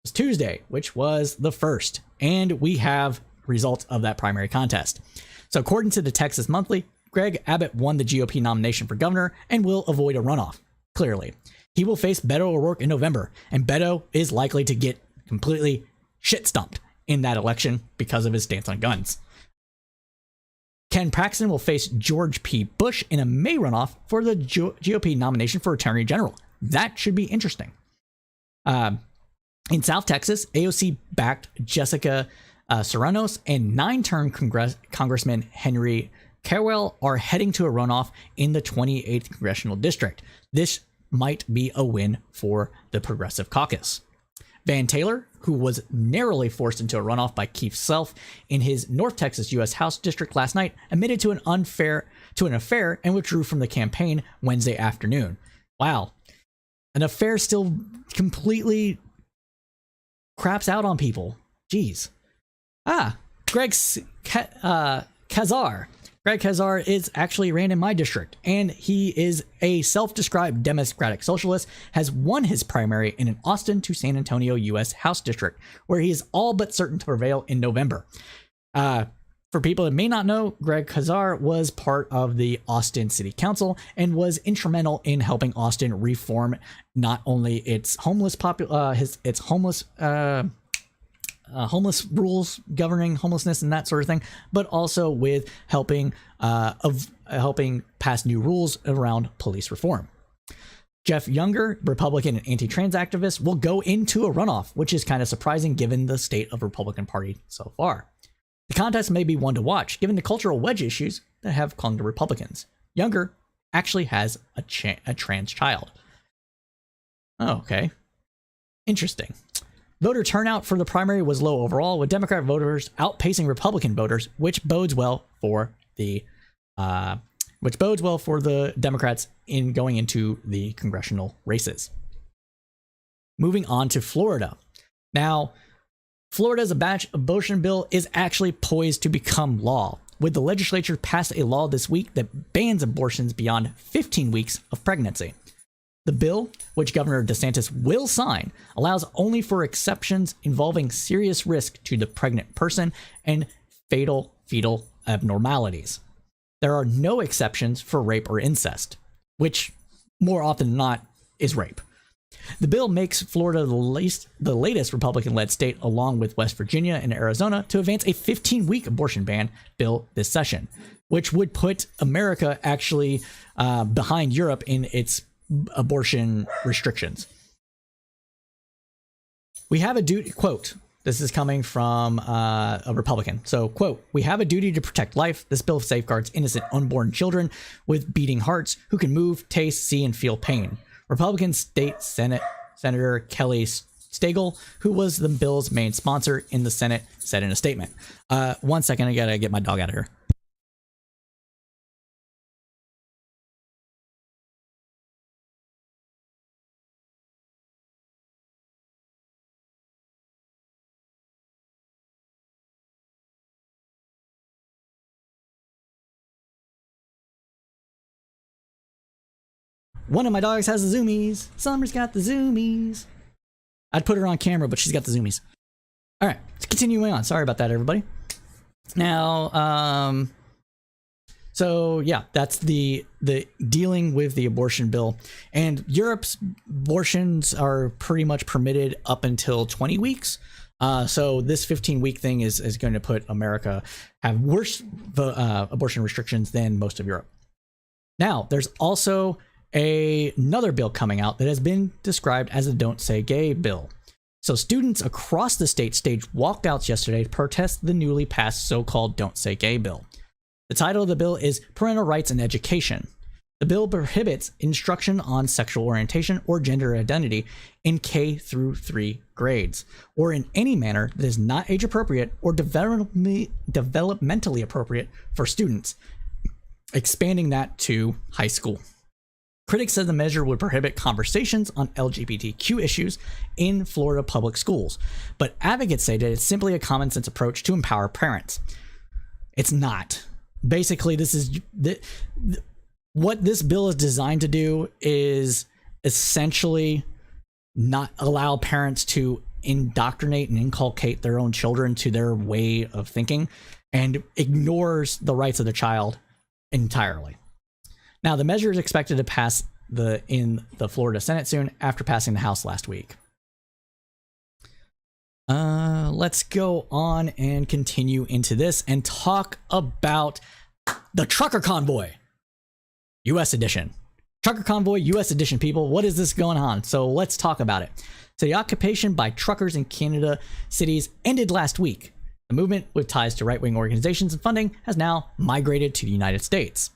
Tuesday, which was the 1st, and we have results of that primary contest. So according to the Texas Monthly, Greg Abbott won the GOP nomination for governor and will avoid a runoff. Clearly, he will face Beto O'Rourke in November, and Beto is likely to get completely shit stumped in that election because of his stance on guns. Ken Paxton will face George P. Bush in a May runoff for the GOP nomination for Attorney General. That should be interesting. In South Texas, AOC backed Jessica Serranos, and 9-term Congressman Henry Carwell are heading to a runoff in the 28th Congressional District. This might be a win for the Progressive Caucus. Van Taylor, who was narrowly forced into a runoff by Keith Self in his North Texas U.S. House district last night, admitted to an affair and withdrew from the campaign Wednesday afternoon. Wow. An affair still completely craps out on people. Jeez. Greg Kazar. Greg Kazar is actually ran in my district, and he is a self-described Democratic Socialist, has won his primary in an Austin to San Antonio U.S. House district, where he is all but certain to prevail in November. For people that may not know, Greg Kazar was part of the Austin City Council and was instrumental in helping Austin reform not only its homeless homeless rules governing homelessness and that sort of thing, but also with helping pass new rules around police reform. Jeff Younger, Republican and anti-trans activist, will go into a runoff, which is kind of surprising given the state of the Republican Party so far. The contest may be one to watch, given the cultural wedge issues that have clung to Republicans. Younger actually has a trans child. Oh, okay. Interesting. Voter turnout for the primary was low overall, with Democrat voters outpacing Republican voters, which bodes well for the Democrats in going into the congressional races. Moving on to Florida. Now, Florida's abortion bill is actually poised to become law, with the legislature passed a law this week that bans abortions beyond 15 weeks of pregnancy. The bill, which Governor DeSantis will sign, allows only for exceptions involving serious risk to the pregnant person and fatal fetal abnormalities. There are no exceptions for rape or incest, which more often than not is rape. The bill makes Florida the latest Republican-led state, along with West Virginia and Arizona, to advance a 15-week abortion ban bill this session, which would put America actually behind Europe in its abortion restrictions. We have a duty, quote, This is coming from a Republican. So, quote, "We have a duty to protect life. This bill safeguards innocent unborn children with beating hearts who can move, taste, see, and feel pain." Republican State Senator Kelly Stagel, who was the bill's main sponsor in the Senate, said in a statement. 1 second, I gotta get my dog out of here. One of my dogs has the zoomies. Summer's got the zoomies. I'd put her on camera, but she's got the zoomies. All right, let's continue on. Sorry about that, everybody. Now, so yeah, that's the dealing with the abortion bill. And Europe's abortions are pretty much permitted up until 20 weeks. So this 15-week thing is going to put America have worse abortion restrictions than most of Europe. Now, there's also another bill coming out that has been described as a Don't Say Gay bill. So students across the state staged walkouts yesterday to protest the newly passed so-called Don't Say Gay bill. The title of the bill is Parental Rights and Education. The bill prohibits instruction on sexual orientation or gender identity in K through 3 grades, or in any manner that is not age appropriate or developmentally appropriate for students, expanding that to high school. Critics said the measure would prohibit conversations on LGBTQ issues in Florida public schools, but advocates say that it's simply a common sense approach to empower parents. It's not. Basically, this is what this bill is designed to do is essentially not allow parents to indoctrinate and inculcate their own children to their way of thinking, and ignores the rights of the child entirely. Now, the measure is expected to pass in the Florida Senate soon after passing the House last week. Let's go on and continue into this and talk about the Trucker Convoy, U.S. edition. Trucker Convoy, U.S. edition, people. What is this going on? So let's talk about it. So the occupation by truckers in Canada cities ended last week. The movement, with ties to right-wing organizations and funding, has now migrated to the United States.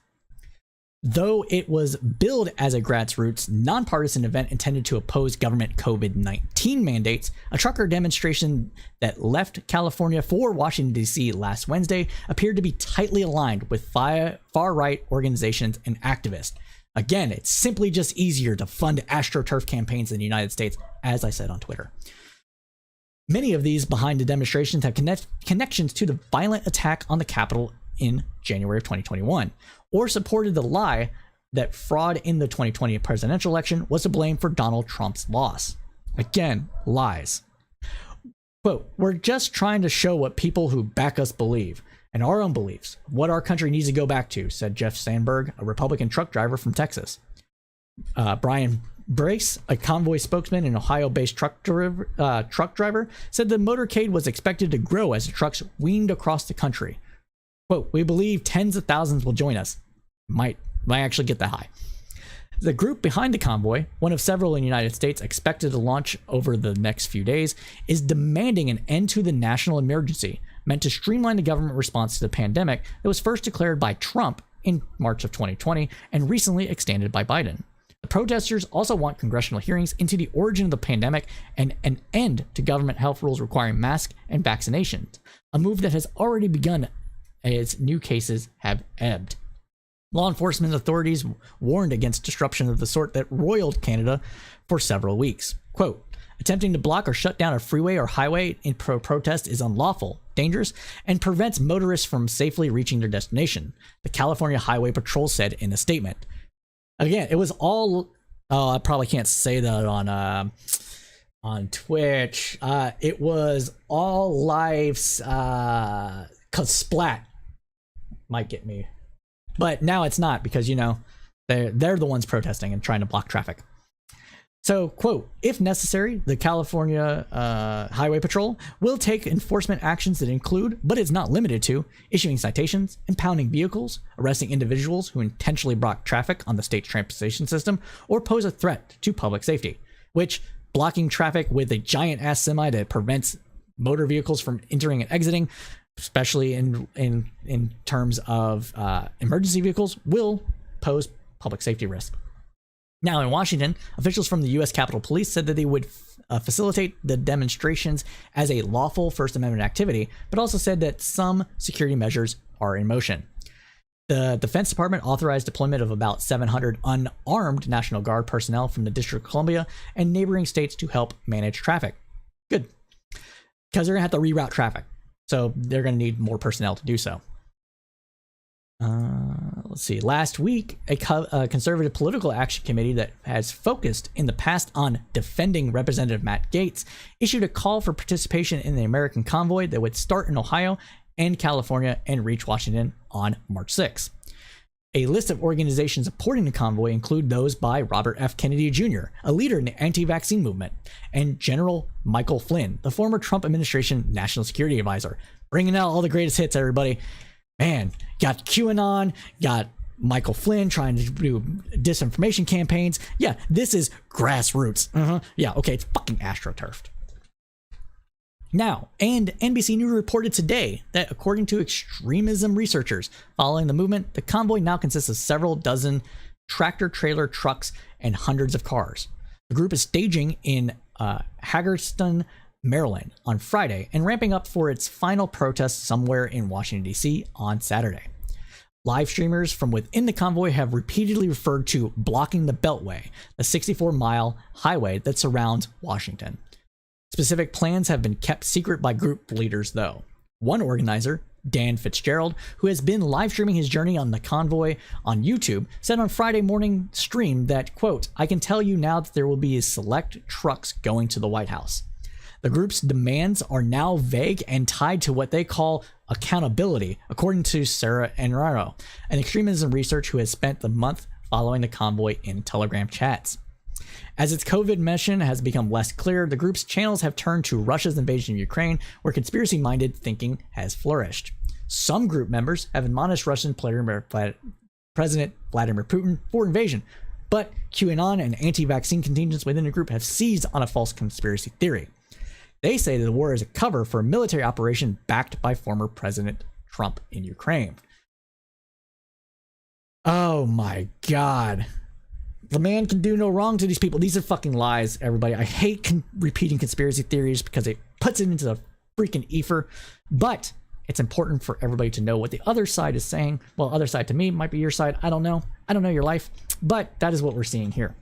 Though it was billed as a grassroots, nonpartisan event intended to oppose government COVID-19 mandates, a trucker demonstration that left California for Washington, D.C. last Wednesday appeared to be tightly aligned with far-right organizations and activists. Again, it's simply just easier to fund AstroTurf campaigns in the United States, as I said on Twitter. Many of these behind the demonstrations have connections to the violent attack on the Capitol in January of 2021, or supported the lie that fraud in the 2020 presidential election was to blame for Donald Trump's loss. Again, lies. Quote, "We're just trying to show what people who back us believe, and our own beliefs, what our country needs to go back to," said Jeff Sandberg, a Republican truck driver from Texas. Brian Brace, a Convoy spokesman and Ohio-based truck driver, said the motorcade was expected to grow as the trucks weaned across the country. Quote, "We believe tens of thousands will join us." Might actually get that high. The group behind the convoy, one of several in the United States expected to launch over the next few days, is demanding an end to the national emergency meant to streamline the government response to the pandemic that was first declared by Trump in March of 2020 and recently extended by Biden. The protesters also want congressional hearings into the origin of the pandemic and an end to government health rules requiring masks and vaccinations, a move that has already begun as new cases have ebbed. Law enforcement authorities warned against disruption of the sort that roiled Canada for several weeks. Quote, "Attempting to block or shut down a freeway or highway in protest is unlawful, dangerous, and prevents motorists from safely reaching their destination," the California Highway Patrol said in a statement. Again, it was all... Oh, I probably can't say that on Twitch. It was all lives... Cause Splat might get me, but now it's not, because they're the ones protesting and trying to block traffic. So, quote, "If necessary, the California Highway Patrol will take enforcement actions that include, but is not limited to, issuing citations, impounding vehicles, arresting individuals who intentionally block traffic on the state's transportation system, or pose a threat to public safety," which blocking traffic with a giant ass semi that prevents motor vehicles from entering and exiting, especially in terms of emergency vehicles, will pose public safety risk. Now, in Washington, officials from the U.S. Capitol Police said that they would facilitate the demonstrations as a lawful First Amendment activity, but also said that some security measures are in motion. The Defense Department authorized deployment of about 700 unarmed National Guard personnel from the District of Columbia and neighboring states to help manage traffic. Good. Because they're going to have to reroute traffic. So they're going to need more personnel to do so. Let's see. Last week, a conservative political action committee that has focused in the past on defending Representative Matt Gaetz issued a call for participation in the American Convoy that would start in Ohio and California and reach Washington on March 6. A list of organizations supporting the convoy include those by Robert F. Kennedy Jr., a leader in the anti-vaccine movement, and General Michael Flynn, the former Trump administration national security advisor. Bringing out all the greatest hits, everybody. Man, got QAnon, got Michael Flynn trying to do disinformation campaigns. Yeah, this is grassroots. Yeah, okay, it's fucking astroturfed. Now, and NBC News reported today that according to extremism researchers following the movement, the convoy now consists of several dozen tractor-trailer trucks and hundreds of cars. The group is staging in Hagerstown, Maryland on Friday and ramping up for its final protest somewhere in Washington, D.C. on Saturday. Live streamers from within the convoy have repeatedly referred to blocking the Beltway, the 64-mile highway that surrounds Washington. Specific plans have been kept secret by group leaders, though. One organizer, Dan Fitzgerald, who has been live streaming his journey on the convoy on YouTube, said on Friday morning stream that, quote, "I can tell you now that there will be select trucks going to the White House. The group's demands are now vague and tied to what they call accountability, according to Sarah Enraro, an extremism researcher who has spent the month following the convoy in Telegram chats. As its COVID mission has become less clear, the group's channels have turned to Russia's invasion of Ukraine, where conspiracy-minded thinking has flourished. Some group members have admonished Russian President Vladimir Putin for invasion, but QAnon and anti-vaccine contingents within the group have seized on a false conspiracy theory. They say that the war is a cover for a military operation backed by former President Trump in Ukraine." Oh my God. The man can do no wrong to these people. These are fucking lies, everybody. I hate repeating conspiracy theories because it puts it into the freaking ether. But it's important for everybody to know what the other side is saying. Well, other side to me might be your side. I don't know. I don't know your life. But that is what we're seeing here.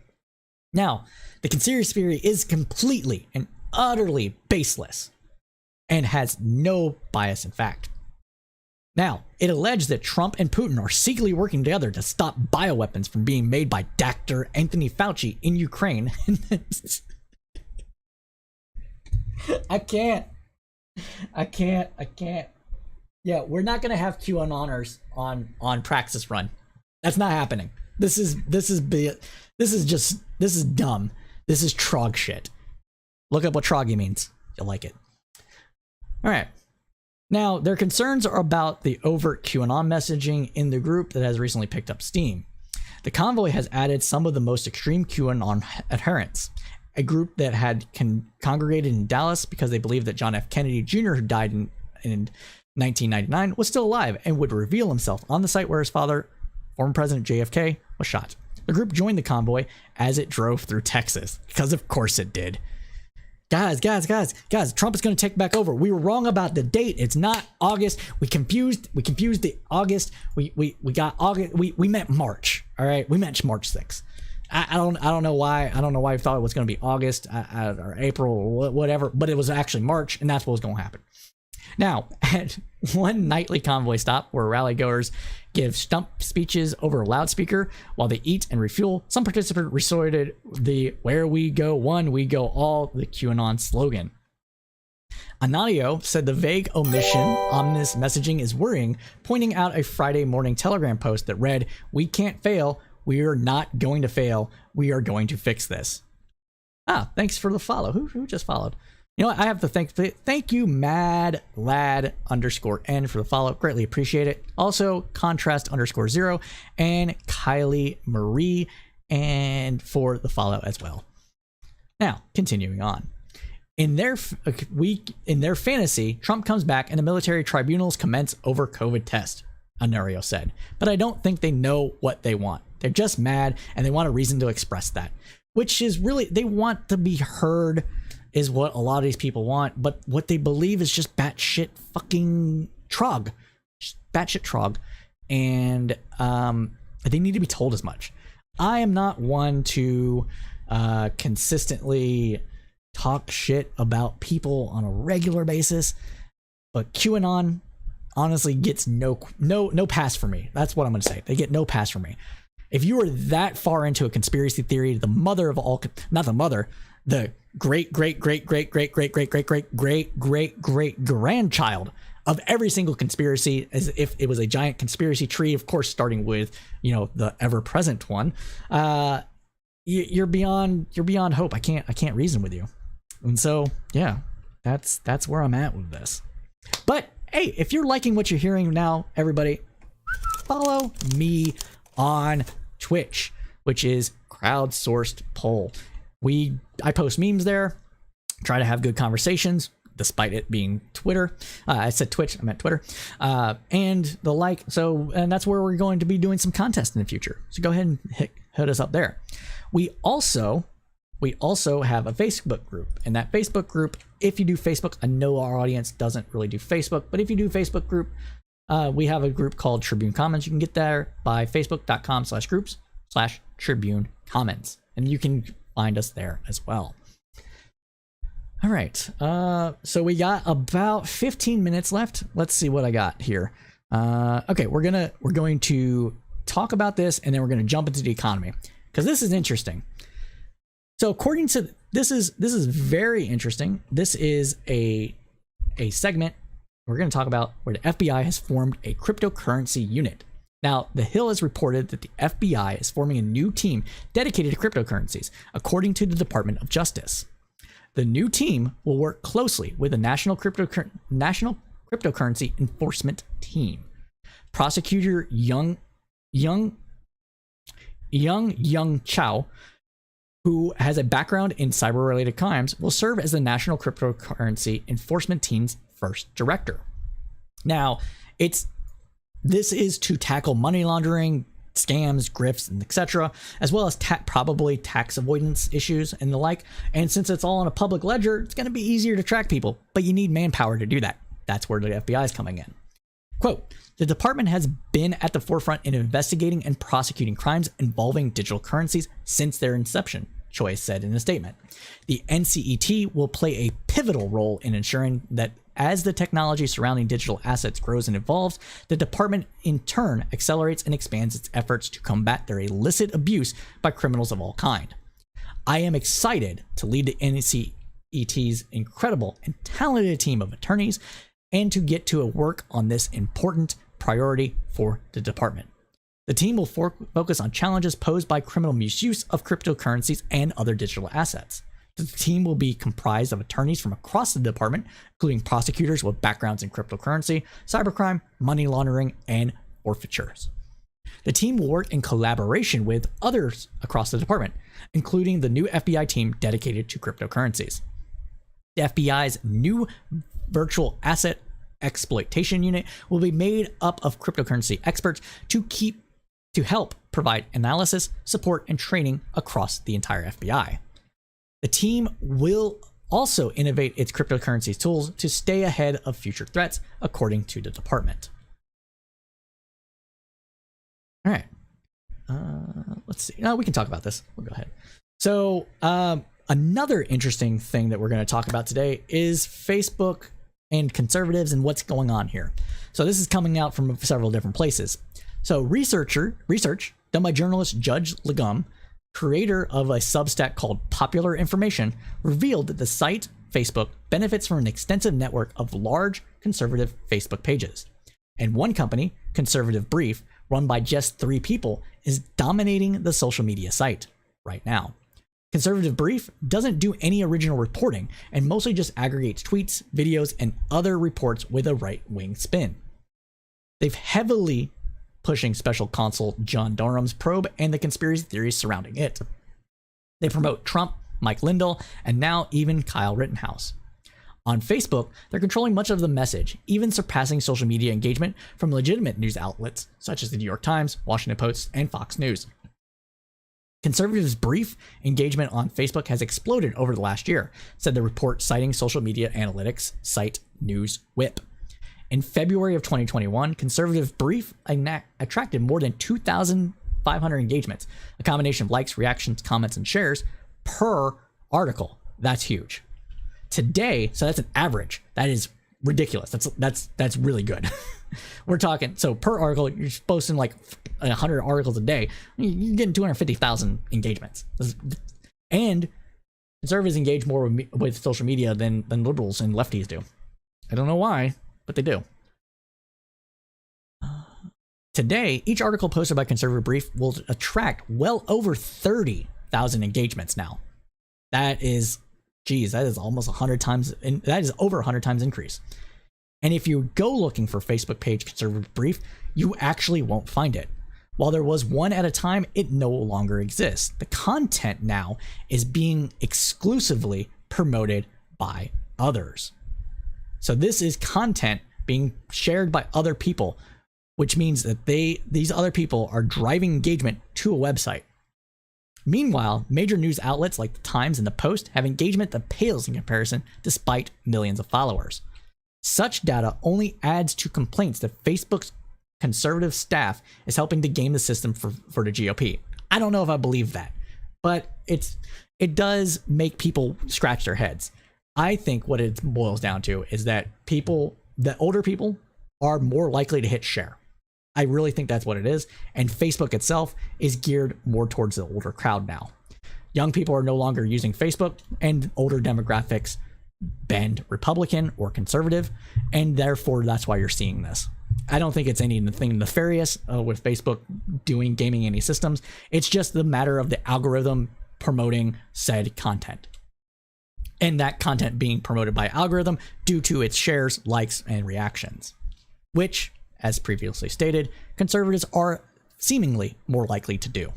Now, the conspiracy theory is completely and utterly baseless and has no bias in fact. Now, it alleged that Trump and Putin are secretly working together to stop bioweapons from being made by Dr. Anthony Fauci in Ukraine. I can't. Yeah, we're not going to have QAnoners on Praxis Run. That's not happening. This is dumb. This is trog shit. Look up what troggy means. You'll like it. All right. Now, their concerns are about the overt QAnon messaging in the group that has recently picked up steam. The convoy has added some of the most extreme QAnon adherents, a group that had congregated in Dallas because they believed that John F. Kennedy Jr., who died in 1999, was still alive and would reveal himself on the site where his father, former President JFK, was shot. The group joined the convoy as it drove through Texas, because of course it did. Guys, Trump is going to take back over. We were wrong about the date. It's not August. We confused the August. We got August. We meant March. All right. We meant March 6th. I don't know why. I don't know why I thought it was going to be August or April or whatever, but it was actually March, and that's what was going to happen. Now, at one nightly convoy stop where rally-goers give stump speeches over a loudspeaker while they eat and refuel, some participant recited the "Where we go one, we go all," the QAnon slogan. Anadio said the vague ominous messaging is worrying, pointing out a Friday morning Telegram post that read, "We can't fail. We are not going to fail. We are going to fix this." Ah, thanks for the follow. Who just followed? You know what? I have to thank you, Mad Lad _N for the follow. Greatly appreciate it. Also, Contrast _0 and Kylie Marie and for the follow as well. Now, continuing on. In their fantasy, Trump comes back and the military tribunals commence over COVID test, Honorio said. But I don't think they know what they want. They're just mad and they want a reason to express that, which is really, they want to be heard is what a lot of these people want. But what they believe is just batshit fucking trog, batshit trog. And they need to be told as much. I am not one to consistently talk shit about people on a regular basis, but QAnon honestly gets no pass for me. That's what I'm gonna say. They get no pass for me. If you are that far into a conspiracy theory, the mother of all, not the mother, the great grandchild of every single conspiracy, as if it was a giant conspiracy tree, of course, starting with, you know, the ever present one, you're beyond hope. I can't reason with you. And so, yeah, that's where I'm at with this. But hey, if you're liking what you're hearing now, everybody, follow me on Twitch, which is Crowdsourced Poll. I post memes there, try to have good conversations, despite it being Twitter. I said Twitch, I meant Twitter, and the like. So, and that's where we're going to be doing some contests in the future. So go ahead and hit us up there. We also have a Facebook group, and that Facebook group, if you do Facebook, I know our audience doesn't really do Facebook, but if you do Facebook group, we have a group called Tribune Commons. You can get there by facebook.com/groups/Tribune Commons, and you can find us there as well. All right, so we got about 15 minutes left. Let's see what I got here. Okay, we're going to talk about this, and then we're going to jump into the economy, because this is interesting. So according to this is very interesting. This is a segment we're going to talk about where the FBI has formed a cryptocurrency unit. Now, The Hill has reported that the FBI is forming a new team dedicated to cryptocurrencies, according to the Department of Justice. The new team will work closely with the National Cryptocurrency Enforcement Team. Prosecutor Young Chow, who has a background in cyber-related crimes, will serve as the National Cryptocurrency Enforcement Team's first director. Now, this is to tackle money laundering, scams, grifts, and etc., as well as probably tax avoidance issues and the like. And since it's all on a public ledger, it's going to be easier to track people, but you need manpower to do that. That's where the FBI is coming in. Quote, the department has been at the forefront in investigating and prosecuting crimes involving digital currencies since their inception, Choi said in a statement. The NCET will play a pivotal role in ensuring that as the technology surrounding digital assets grows and evolves, the department in turn accelerates and expands its efforts to combat their illicit abuse by criminals of all kind. I am excited to lead the NCET's incredible and talented team of attorneys and to get to work on this important priority for the department. The team will focus on challenges posed by criminal misuse of cryptocurrencies and other digital assets. The team will be comprised of attorneys from across the department, including prosecutors with backgrounds in cryptocurrency, cybercrime, money laundering, and forfeitures. The team will work in collaboration with others across the department, including the new FBI team dedicated to cryptocurrencies. The FBI's new virtual asset exploitation unit will be made up of cryptocurrency experts to help provide analysis, support, and training across the entire FBI. The team will also innovate its cryptocurrency tools to stay ahead of future threats, according to the department. All right. Let's see. No, we can talk about this. We'll go ahead. So another interesting thing that we're going to talk about today is Facebook and conservatives and what's going on here. So this is coming out from several different places. So research done by journalist Judge Legum, creator of a Substack called Popular Information, revealed that the site Facebook benefits from an extensive network of large conservative Facebook pages. And one company, Conservative Brief, run by just 3 people, is dominating the social media site right now. Conservative Brief doesn't do any original reporting and mostly just aggregates tweets, videos, and other reports with a right-wing spin. They've heavily pushing special counsel John Durham's probe and the conspiracy theories surrounding it. They promote Trump, Mike Lindell, and now even Kyle Rittenhouse. On Facebook, they're controlling much of the message, even surpassing social media engagement from legitimate news outlets such as the New York Times, Washington Post, and Fox News. Conservatives' brief engagement on Facebook has exploded over the last year, said the report citing social media analytics site NewsWhip. In February of 2021, Conservative Brief attracted more than 2,500 engagements, a combination of likes, reactions, comments, and shares per article. That's huge. Today, so that's an average. That is ridiculous. That's really good. We're talking, so per article, you're posting like 100 articles a day. You're getting 250,000 engagements. And conservatives engage more with social media than liberals and lefties do. I don't know why, but they do. Today, each article posted by Conservative Brief will attract well over 30,000 engagements now. That is, geez, that is almost 100 times, and that is over 100 times increase. And if you go looking for Facebook page Conservative Brief, you actually won't find it. While there was one at a time, it no longer exists. The content now is being exclusively promoted by others. So this is content being shared by other people, which means that these other people are driving engagement to a website. Meanwhile, major news outlets like the Times and the Post have engagement that pales in comparison despite millions of followers. Such data only adds to complaints that Facebook's conservative staff is helping to game the system for the GOP. I don't know if I believe that, but it does make people scratch their heads. I think what it boils down to is that older people are more likely to hit share. I really think that's what it is. And Facebook itself is geared more towards the older crowd now. Young people are no longer using Facebook, and older demographics bend Republican or conservative, and therefore that's why you're seeing this. I don't think it's anything nefarious with Facebook doing gaming any systems. It's just the matter of the algorithm promoting said content, and that content being promoted by algorithm due to its shares, likes, and reactions, which, as previously stated, conservatives are seemingly more likely to do.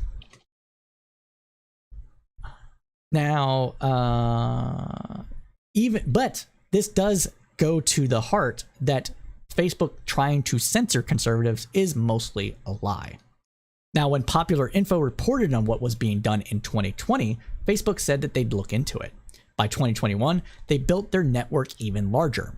Now, but this does go to the heart that Facebook trying to censor conservatives is mostly a lie. Now, when Popular Info reported on what was being done in 2020, Facebook said that they'd look into it. By 2021, they built their network even larger.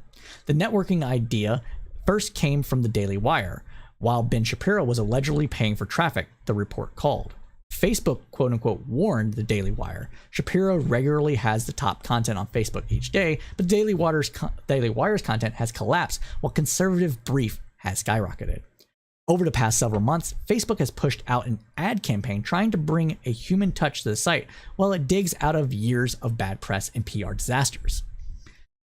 The networking idea first came from the Daily Wire, while Ben Shapiro was allegedly paying for traffic, the report called. Facebook, quote unquote, warned the Daily Wire. Shapiro regularly has the top content on Facebook each day, but Daily Wire's content has collapsed while Conservative Brief has skyrocketed. Over the past several months, Facebook has pushed out an ad campaign trying to bring a human touch to the site while it digs out of years of bad press and PR disasters.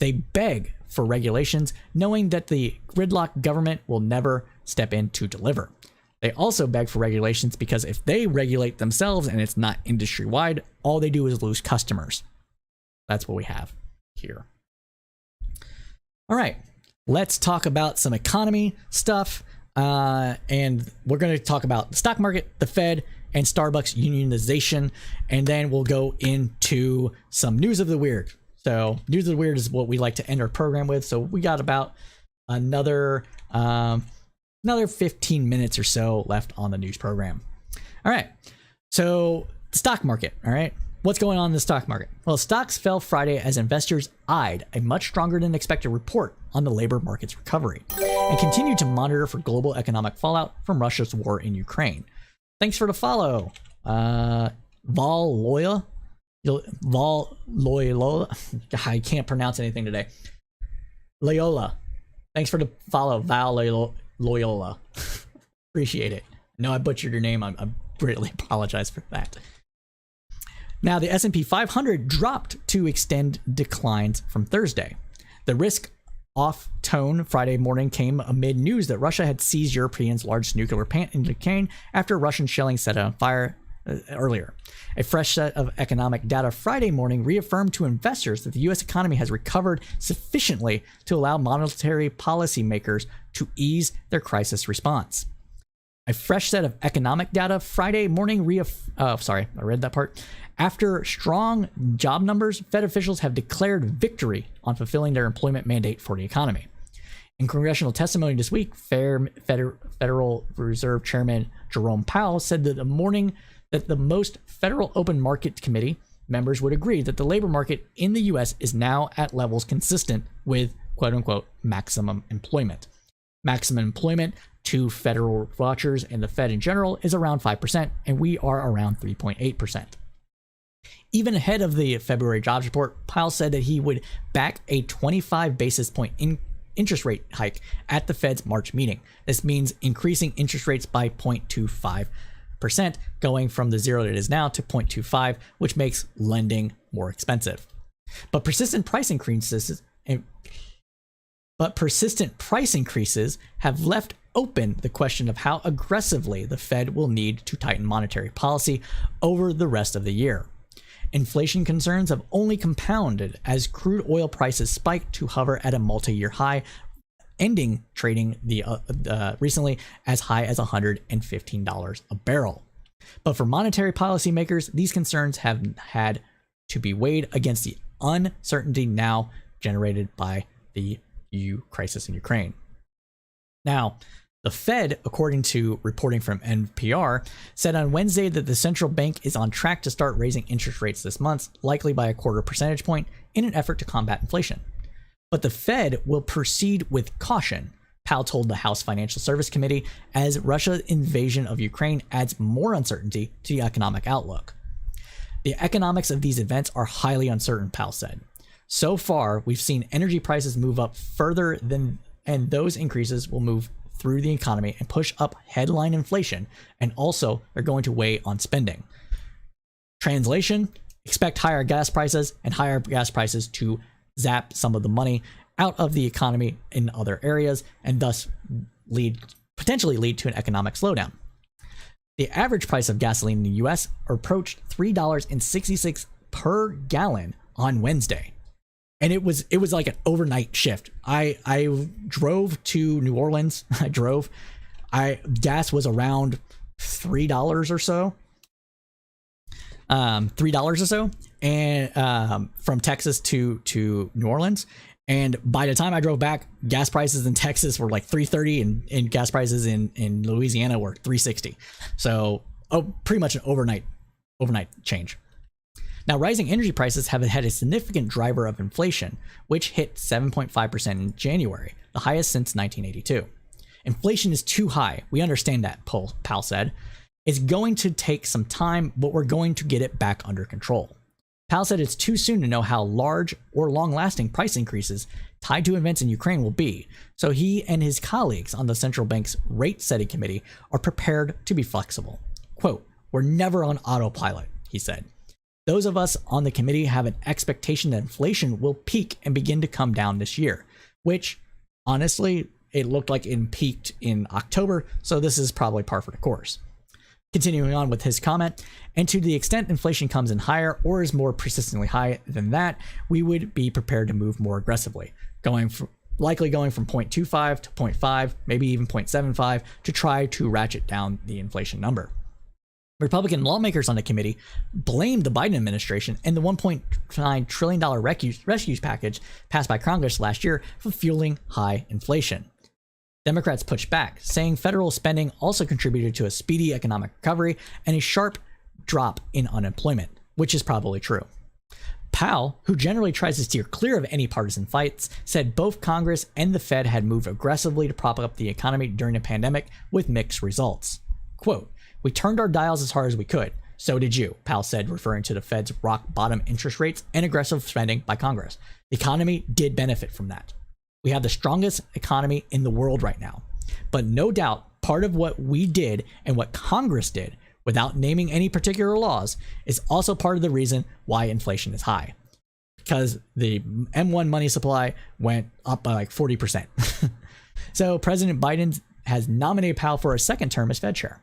They beg for regulations, knowing that the gridlock government will never step in to deliver. They also beg for regulations because if they regulate themselves and it's not industry-wide, all they do is lose customers. That's what we have here. All right, let's talk about some economy stuff. And we're going to talk about the stock market, the Fed, and Starbucks unionization. And then we'll go into some news of the weird. So news of the weird is what we like to end our program with. So we got about another 15 minutes or so left on the news program. All right. So the stock market. All right. What's going on in the stock market? Well, stocks fell Friday as investors eyed a much stronger than expected report on the labor market's recovery and continued to monitor for global economic fallout from Russia's war in Ukraine. Thanks for the follow. Val Loyola. I can't pronounce anything today. Loyola. Thanks for the follow, Val Loyola. Appreciate it. No, I butchered your name. I greatly apologize for that. Now, the S&P 500 dropped to extend declines from Thursday. The risk-off tone Friday morning came amid news that Russia had seized Europeans' largest nuclear plant in Ukraine after Russian shelling set it on fire earlier. A fresh set of economic data Friday morning reaffirmed to investors that the U.S. economy has recovered sufficiently to allow monetary policymakers to ease their crisis response. A fresh set of economic data Friday morning I read that part. After strong job numbers, Fed officials have declared victory on fulfilling their employment mandate for the economy. In congressional testimony this week, Federal Reserve Chairman Jerome Powell said that the most Federal Open Market Committee members would agree that the labor market in the U.S. is now at levels consistent with quote-unquote maximum employment. Maximum employment to federal watchers and the Fed in general is around 5%, and we are around 3.8%. Even ahead of the February jobs report, Powell said that he would back a 25 basis point interest rate hike at the Fed's March meeting. This means increasing interest rates by 0.25%, going from the zero that it is now to 0.25, which makes lending more expensive. But persistent price increases have left open the question of how aggressively the Fed will need to tighten monetary policy over the rest of the year. Inflation concerns have only compounded as crude oil prices spiked to hover at a multi-year high, ending trading recently as high as $115 a barrel. But for monetary policymakers, these concerns have had to be weighed against the uncertainty now generated by the crisis in Ukraine. Now, the Fed, according to reporting from NPR, said on Wednesday that the central bank is on track to start raising interest rates this month, likely by a quarter percentage point, in an effort to combat inflation. But the Fed will proceed with caution, Powell told the House Financial Service Committee, as Russia's invasion of Ukraine adds more uncertainty to the economic outlook. The economics of these events are highly uncertain, Powell said. So far, we've seen energy prices move up further and those increases will move through the economy and push up headline inflation, and also they're going to weigh on spending. Translation, expect higher gas prices, and higher gas prices to zap some of the money out of the economy in other areas, and thus potentially lead to an economic slowdown. The average price of gasoline in the US approached $3.66 per gallon on Wednesday. And it was like an overnight shift. I drove to New Orleans. Gas was around $3 or so. $3 or so, and from Texas to New Orleans. And by the time I drove back, gas prices in Texas were like $3.30, and gas prices in Louisiana were $3.60. So pretty much an overnight change. Now, rising energy prices have had a significant driver of inflation, which hit 7.5% in January, the highest since 1982. Inflation is too high. We understand that, Powell said. It's going to take some time, but we're going to get it back under control. Powell said it's too soon to know how large or long-lasting price increases tied to events in Ukraine will be, so he and his colleagues on the central bank's rate-setting committee are prepared to be flexible. Quote, "We're never on autopilot," he said. Those of us on the committee have an expectation that inflation will peak and begin to come down this year, which, honestly, it looked like it peaked in October, so this is probably par for the course. Continuing on with his comment, and to the extent inflation comes in higher or is more persistently high than that, we would be prepared to move more aggressively, likely going from 0.25 to 0.5, maybe even 0.75, to try to ratchet down the inflation number. Republican lawmakers on the committee blamed the Biden administration and the $1.9 trillion rescue package passed by Congress last year for fueling high inflation. Democrats pushed back, saying federal spending also contributed to a speedy economic recovery and a sharp drop in unemployment, which is probably true. Powell, who generally tries to steer clear of any partisan fights, said both Congress and the Fed had moved aggressively to prop up the economy during the pandemic with mixed results. Quote, "We turned our dials as hard as we could. So did you," Powell said, referring to the Fed's rock bottom interest rates and aggressive spending by Congress. The economy did benefit from that. We have the strongest economy in the world right now. But no doubt, part of what we did and what Congress did, without naming any particular laws, is also part of the reason why inflation is high. Because the M1 money supply went up by like 40%. So President Biden has nominated Powell for a second term as Fed chair.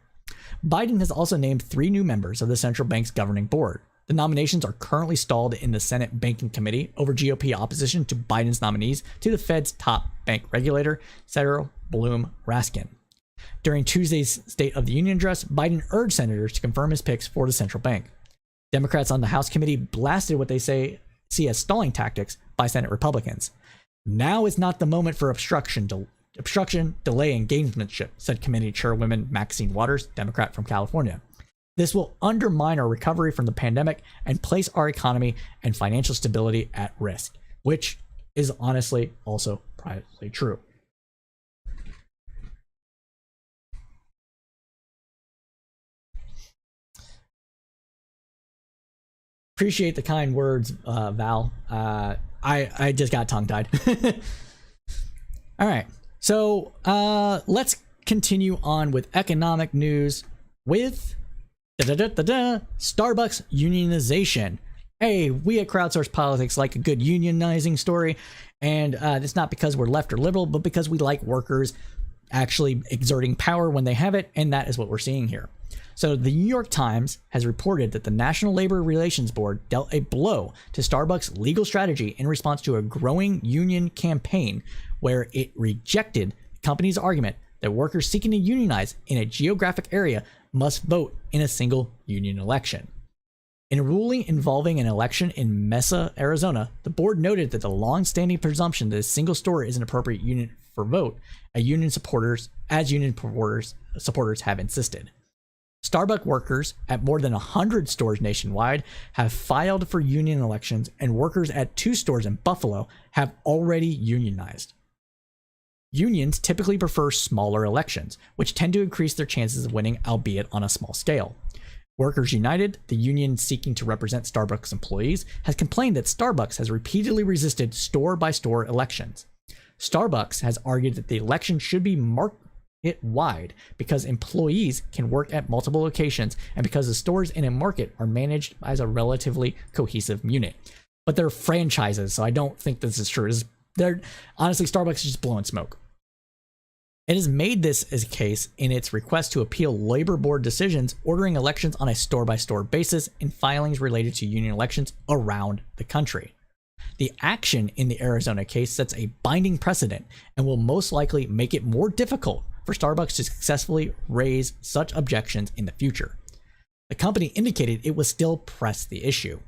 Biden has also named 3 new members of the central bank's governing board. The nominations are currently stalled in the Senate Banking Committee over GOP opposition to Biden's nominees to the Fed's top bank regulator, Cyril Bloom Raskin. During Tuesday's State of the Union address, Biden urged senators to confirm his picks for the central bank. Democrats on the House committee blasted what they see as stalling tactics by Senate Republicans. Now is not the moment for obstruction, delay, and gamesmanship, said committee chairwoman Maxine Waters, Democrat from California. This will undermine our recovery from the pandemic and place our economy and financial stability at risk, which is honestly also probably true. Appreciate the kind words, Val. I just got tongue-tied. All right, so let's continue on with economic news with Starbucks unionization. Hey, we at Crowdsource Politics like a good unionizing story, and it's not because we're left or liberal, but because we like workers actually exerting power when they have it, and that is what we're seeing here. So the New York Times has reported that the National Labor Relations Board dealt a blow to Starbucks' legal strategy in response to a growing union campaign where it rejected the company's argument that workers seeking to unionize in a geographic area must vote in a single union election. In a ruling involving an election in Mesa, Arizona, the board noted that the long-standing presumption that a single store is an appropriate unit for vote, union supporters have insisted. Starbucks workers at more than 100 stores nationwide have filed for union elections, and workers at 2 stores in Buffalo have already unionized. Unions typically prefer smaller elections, which tend to increase their chances of winning, albeit on a small scale. Workers United, the union seeking to represent Starbucks employees, has complained that Starbucks has repeatedly resisted store-by-store elections. Starbucks has argued that the election should be market-wide because employees can work at multiple locations and because the stores in a market are managed as a relatively cohesive unit. But they're franchises, so I don't think this is true. Honestly, Starbucks is just blowing smoke. It has made this as a case in its request to appeal labor board decisions ordering elections on a store-by-store basis in filings related to union elections around the country. The action in the Arizona case sets a binding precedent and will most likely make it more difficult for Starbucks to successfully raise such objections in the future. The company indicated it will still press the issue.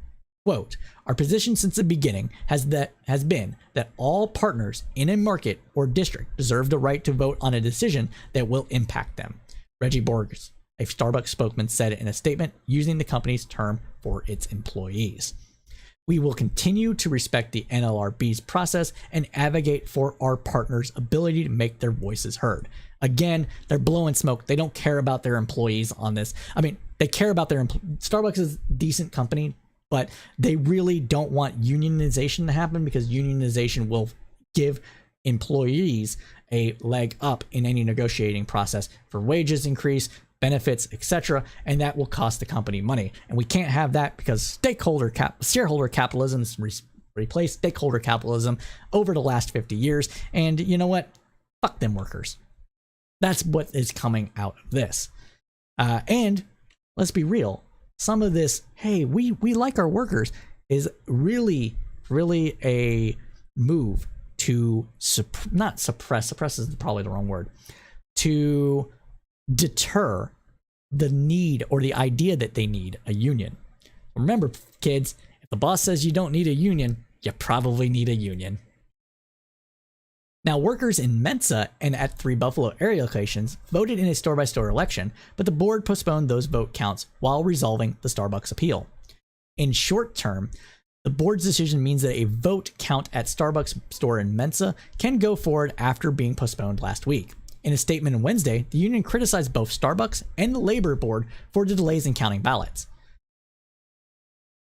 Quote, "Our position since the beginning has been that all partners in a market or district deserve the right to vote on a decision that will impact them," Reggie Borges, a Starbucks spokesman, said in a statement using the company's term for its employees. "We will continue to respect the NLRB's process and advocate for our partners' ability to make their voices heard." Again, they're blowing smoke. They don't care about their employees on this. I mean, they care about their Starbucks is a decent company, but they really don't want unionization to happen because unionization will give employees a leg up in any negotiating process for wages increase, benefits, etc., and that will cost the company money. And we can't have that because shareholder capitalism has replaced stakeholder capitalism over the last 50 years. And you know what? Fuck them workers. That's what is coming out of this. And let's be real. Some of this, hey, we like our workers, is really a move to not suppress is probably the wrong word, to deter the need or the idea that they need a union. Remember, kids, if the boss says you don't need a union, you probably need a union. Now, workers in Mensa and at 3 Buffalo area locations voted in a store-by-store election, but the board postponed those vote counts while resolving the Starbucks appeal. In short term, the board's decision means that a vote count at Starbucks store in Mensa can go forward after being postponed last week. In a statement on Wednesday, the union criticized both Starbucks and the labor board for the delays in counting ballots.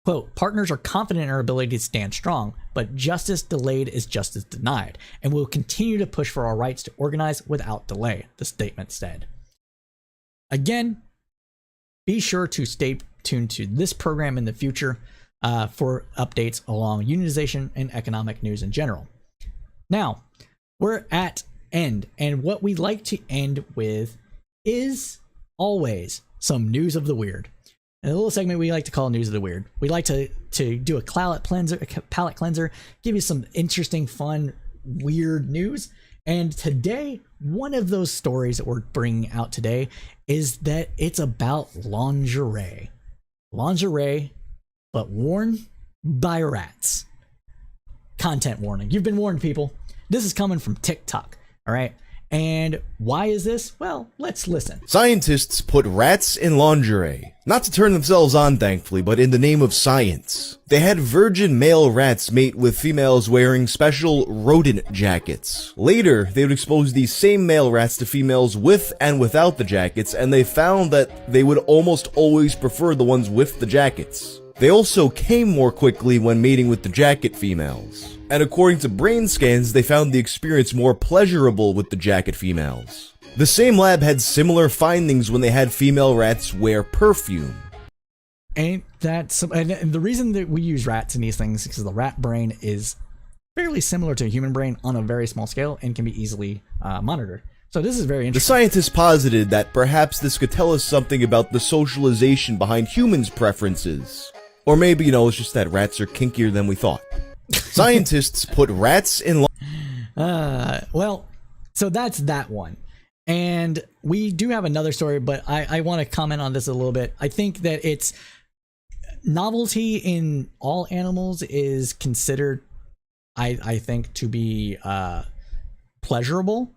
Quote, "Partners are confident in our ability to stand strong, but justice delayed is justice denied, and we'll continue to push for our rights to organize without delay," the statement said. Again, be sure to stay tuned to this program in the future for updates along unionization and economic news in general. Now, we're at end, and what we like to end with is always some news of the weird. And a little segment we like to call News of the Weird. We like to do a palate cleanser, give you some interesting, fun, weird news, And today, one of those stories that we're bringing out today is that it's about lingerie. Lingerie, but worn by rats. Content warning. You've been warned, people. This is coming from TikTok, all right? And why is this? Well, let's listen. Scientists put rats in lingerie. Not to turn themselves on, thankfully, but in the name of science. They had virgin male rats mate with females wearing special rodent jackets. Later, they would expose these same male rats to females with and without the jackets, and they found that they would almost always prefer the ones with the jackets. They also came more quickly when mating with the jacket females. And according to brain scans, they found the experience more pleasurable with the jacket females. The same lab had similar findings when they had female rats wear perfume. And the reason that we use rats in these things is because the rat brain is fairly similar to a human brain on a very small scale and can be easily monitored. So this is very The interesting. scientists posited that perhaps this could tell us something about the socialization behind humans' preferences. Or maybe, it's just that rats are kinkier than we thought. Scientists put rats in... Well, so that's that one. And we do have another story, but I want to comment on this a little bit. I think that it's novelty in all animals is considered, I think, to be pleasurable,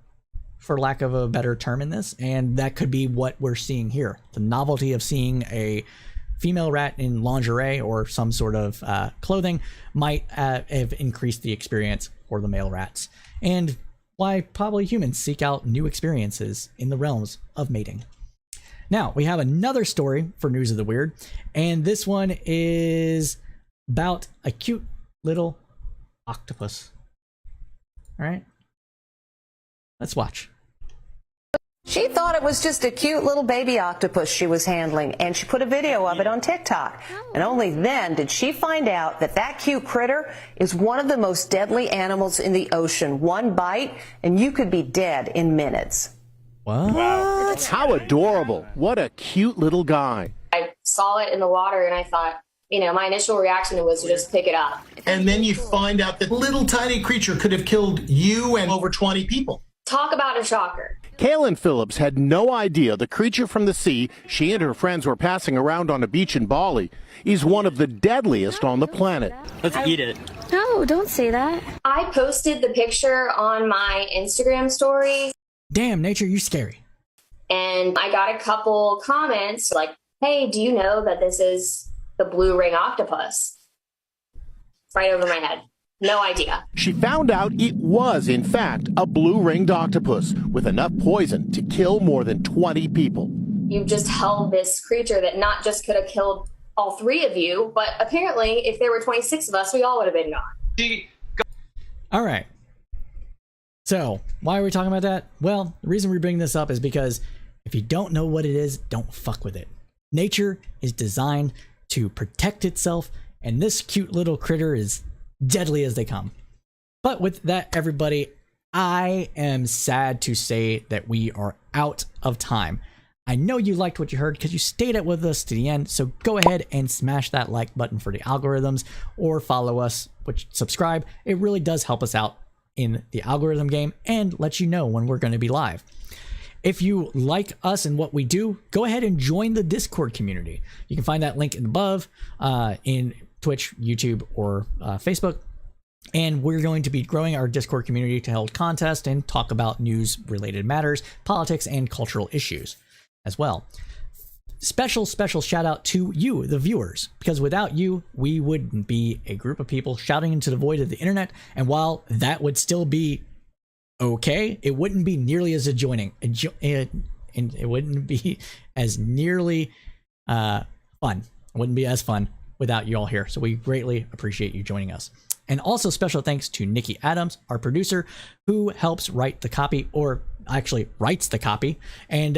for lack of a better term in this. And that could be what we're seeing here. The novelty of seeing a female rat in lingerie or some sort of clothing might have increased the experience for the male rats, and why probably humans seek out new experiences in the realms of mating. Now, we have another story for News of the Weird, and this one is about a cute little octopus. All right, let's watch. She thought it was just a cute little baby octopus she was handling, and she put a video of it on TikTok. And only then did she find out that that cute critter is one of the most deadly animals in the ocean. One bite, and you could be dead in minutes. What? Wow. How adorable. What a cute little guy. I saw it in the water and I thought, my initial reaction was to just pick it up. And then you find out that little tiny creature could have killed you and over 20 people. Talk about a shocker. Kaylin Phillips had no idea the creature from the sea she and her friends were passing around on a beach in Bali is one of the deadliest on the planet. Let's eat it. No, don't say that. I posted the picture on my Instagram story. Damn, nature, you scary. And I got a couple comments like, hey, do you know that this is the blue ring octopus? Right over my head. No idea. She found out it was, in fact, a blue-ringed octopus with enough poison to kill more than 20 people. You just held this creature that not just could have killed all three of you, but apparently if there were 26 of us, we all would have been gone. All right. So, why are we talking about that? Well, the reason we bring this up is because if you don't know what it is, don't fuck with it. Nature is designed to protect itself, and this cute little critter is deadly as they come. But with that, everybody, I am sad to say that we are out of time. I know you liked what you heard because you stayed with us to the end, so go ahead and smash that like button for the algorithms, or follow us, which subscribe. It really does help us out in the algorithm game and let you know when we're going to be live. If you like us and what we do, go ahead and join the Discord community. You can find that link above in Twitch, YouTube, or Facebook. And we're going to be growing our Discord community to hold contests and talk about news-related matters, politics, and cultural issues as well. Special shout out to you, the viewers, because without you, we wouldn't be a group of people shouting into the void of the internet. And while that would still be okay, it wouldn't be nearly as adjoining, and it wouldn't be as nearly fun. It wouldn't be as fun without you all here. So we greatly appreciate you joining us. And also special thanks to Nikki Adams, our producer, who helps write the copy, or actually writes the copy. And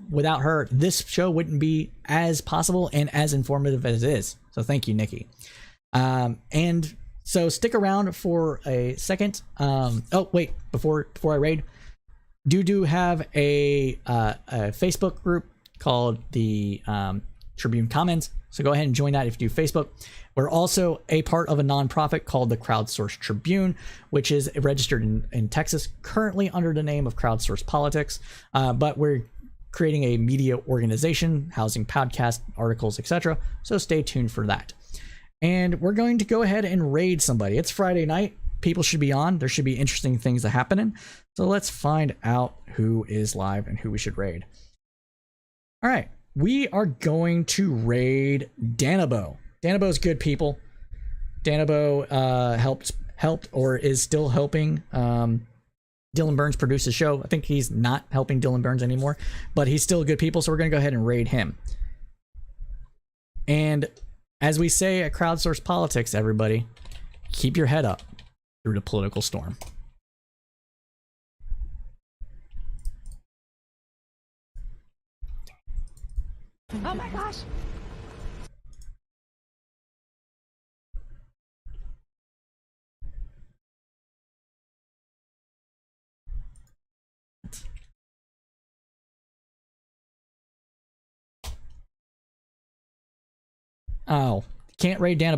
without her, this show wouldn't be as possible and as informative as it is. So thank you, Nikki. And so stick around for a second. Oh, wait, before I raid, do have a Facebook group called the Tribune Commons. So go ahead and join that if you do Facebook. We're also a part of a nonprofit called the Crowdsource Tribune, which is registered in Texas, currently under the name of Crowdsource Politics. But we're creating a media organization, housing podcasts, articles, etc. So stay tuned for that. And we're going to go ahead and raid somebody. It's Friday night. People should be on. There should be interesting things that happening. So let's find out who is live and who we should raid. All right. We are going to raid Danabo. Danabo's good people. Danabo helped or is still helping Dylan Burns produce the show. I think he's not helping Dylan Burns anymore, but he's still good people. So we're going to go ahead and raid him. And as we say at Crowdsource Politics, everybody, keep your head up through the political storm. Oh my gosh. Oh, can't raid Danabo.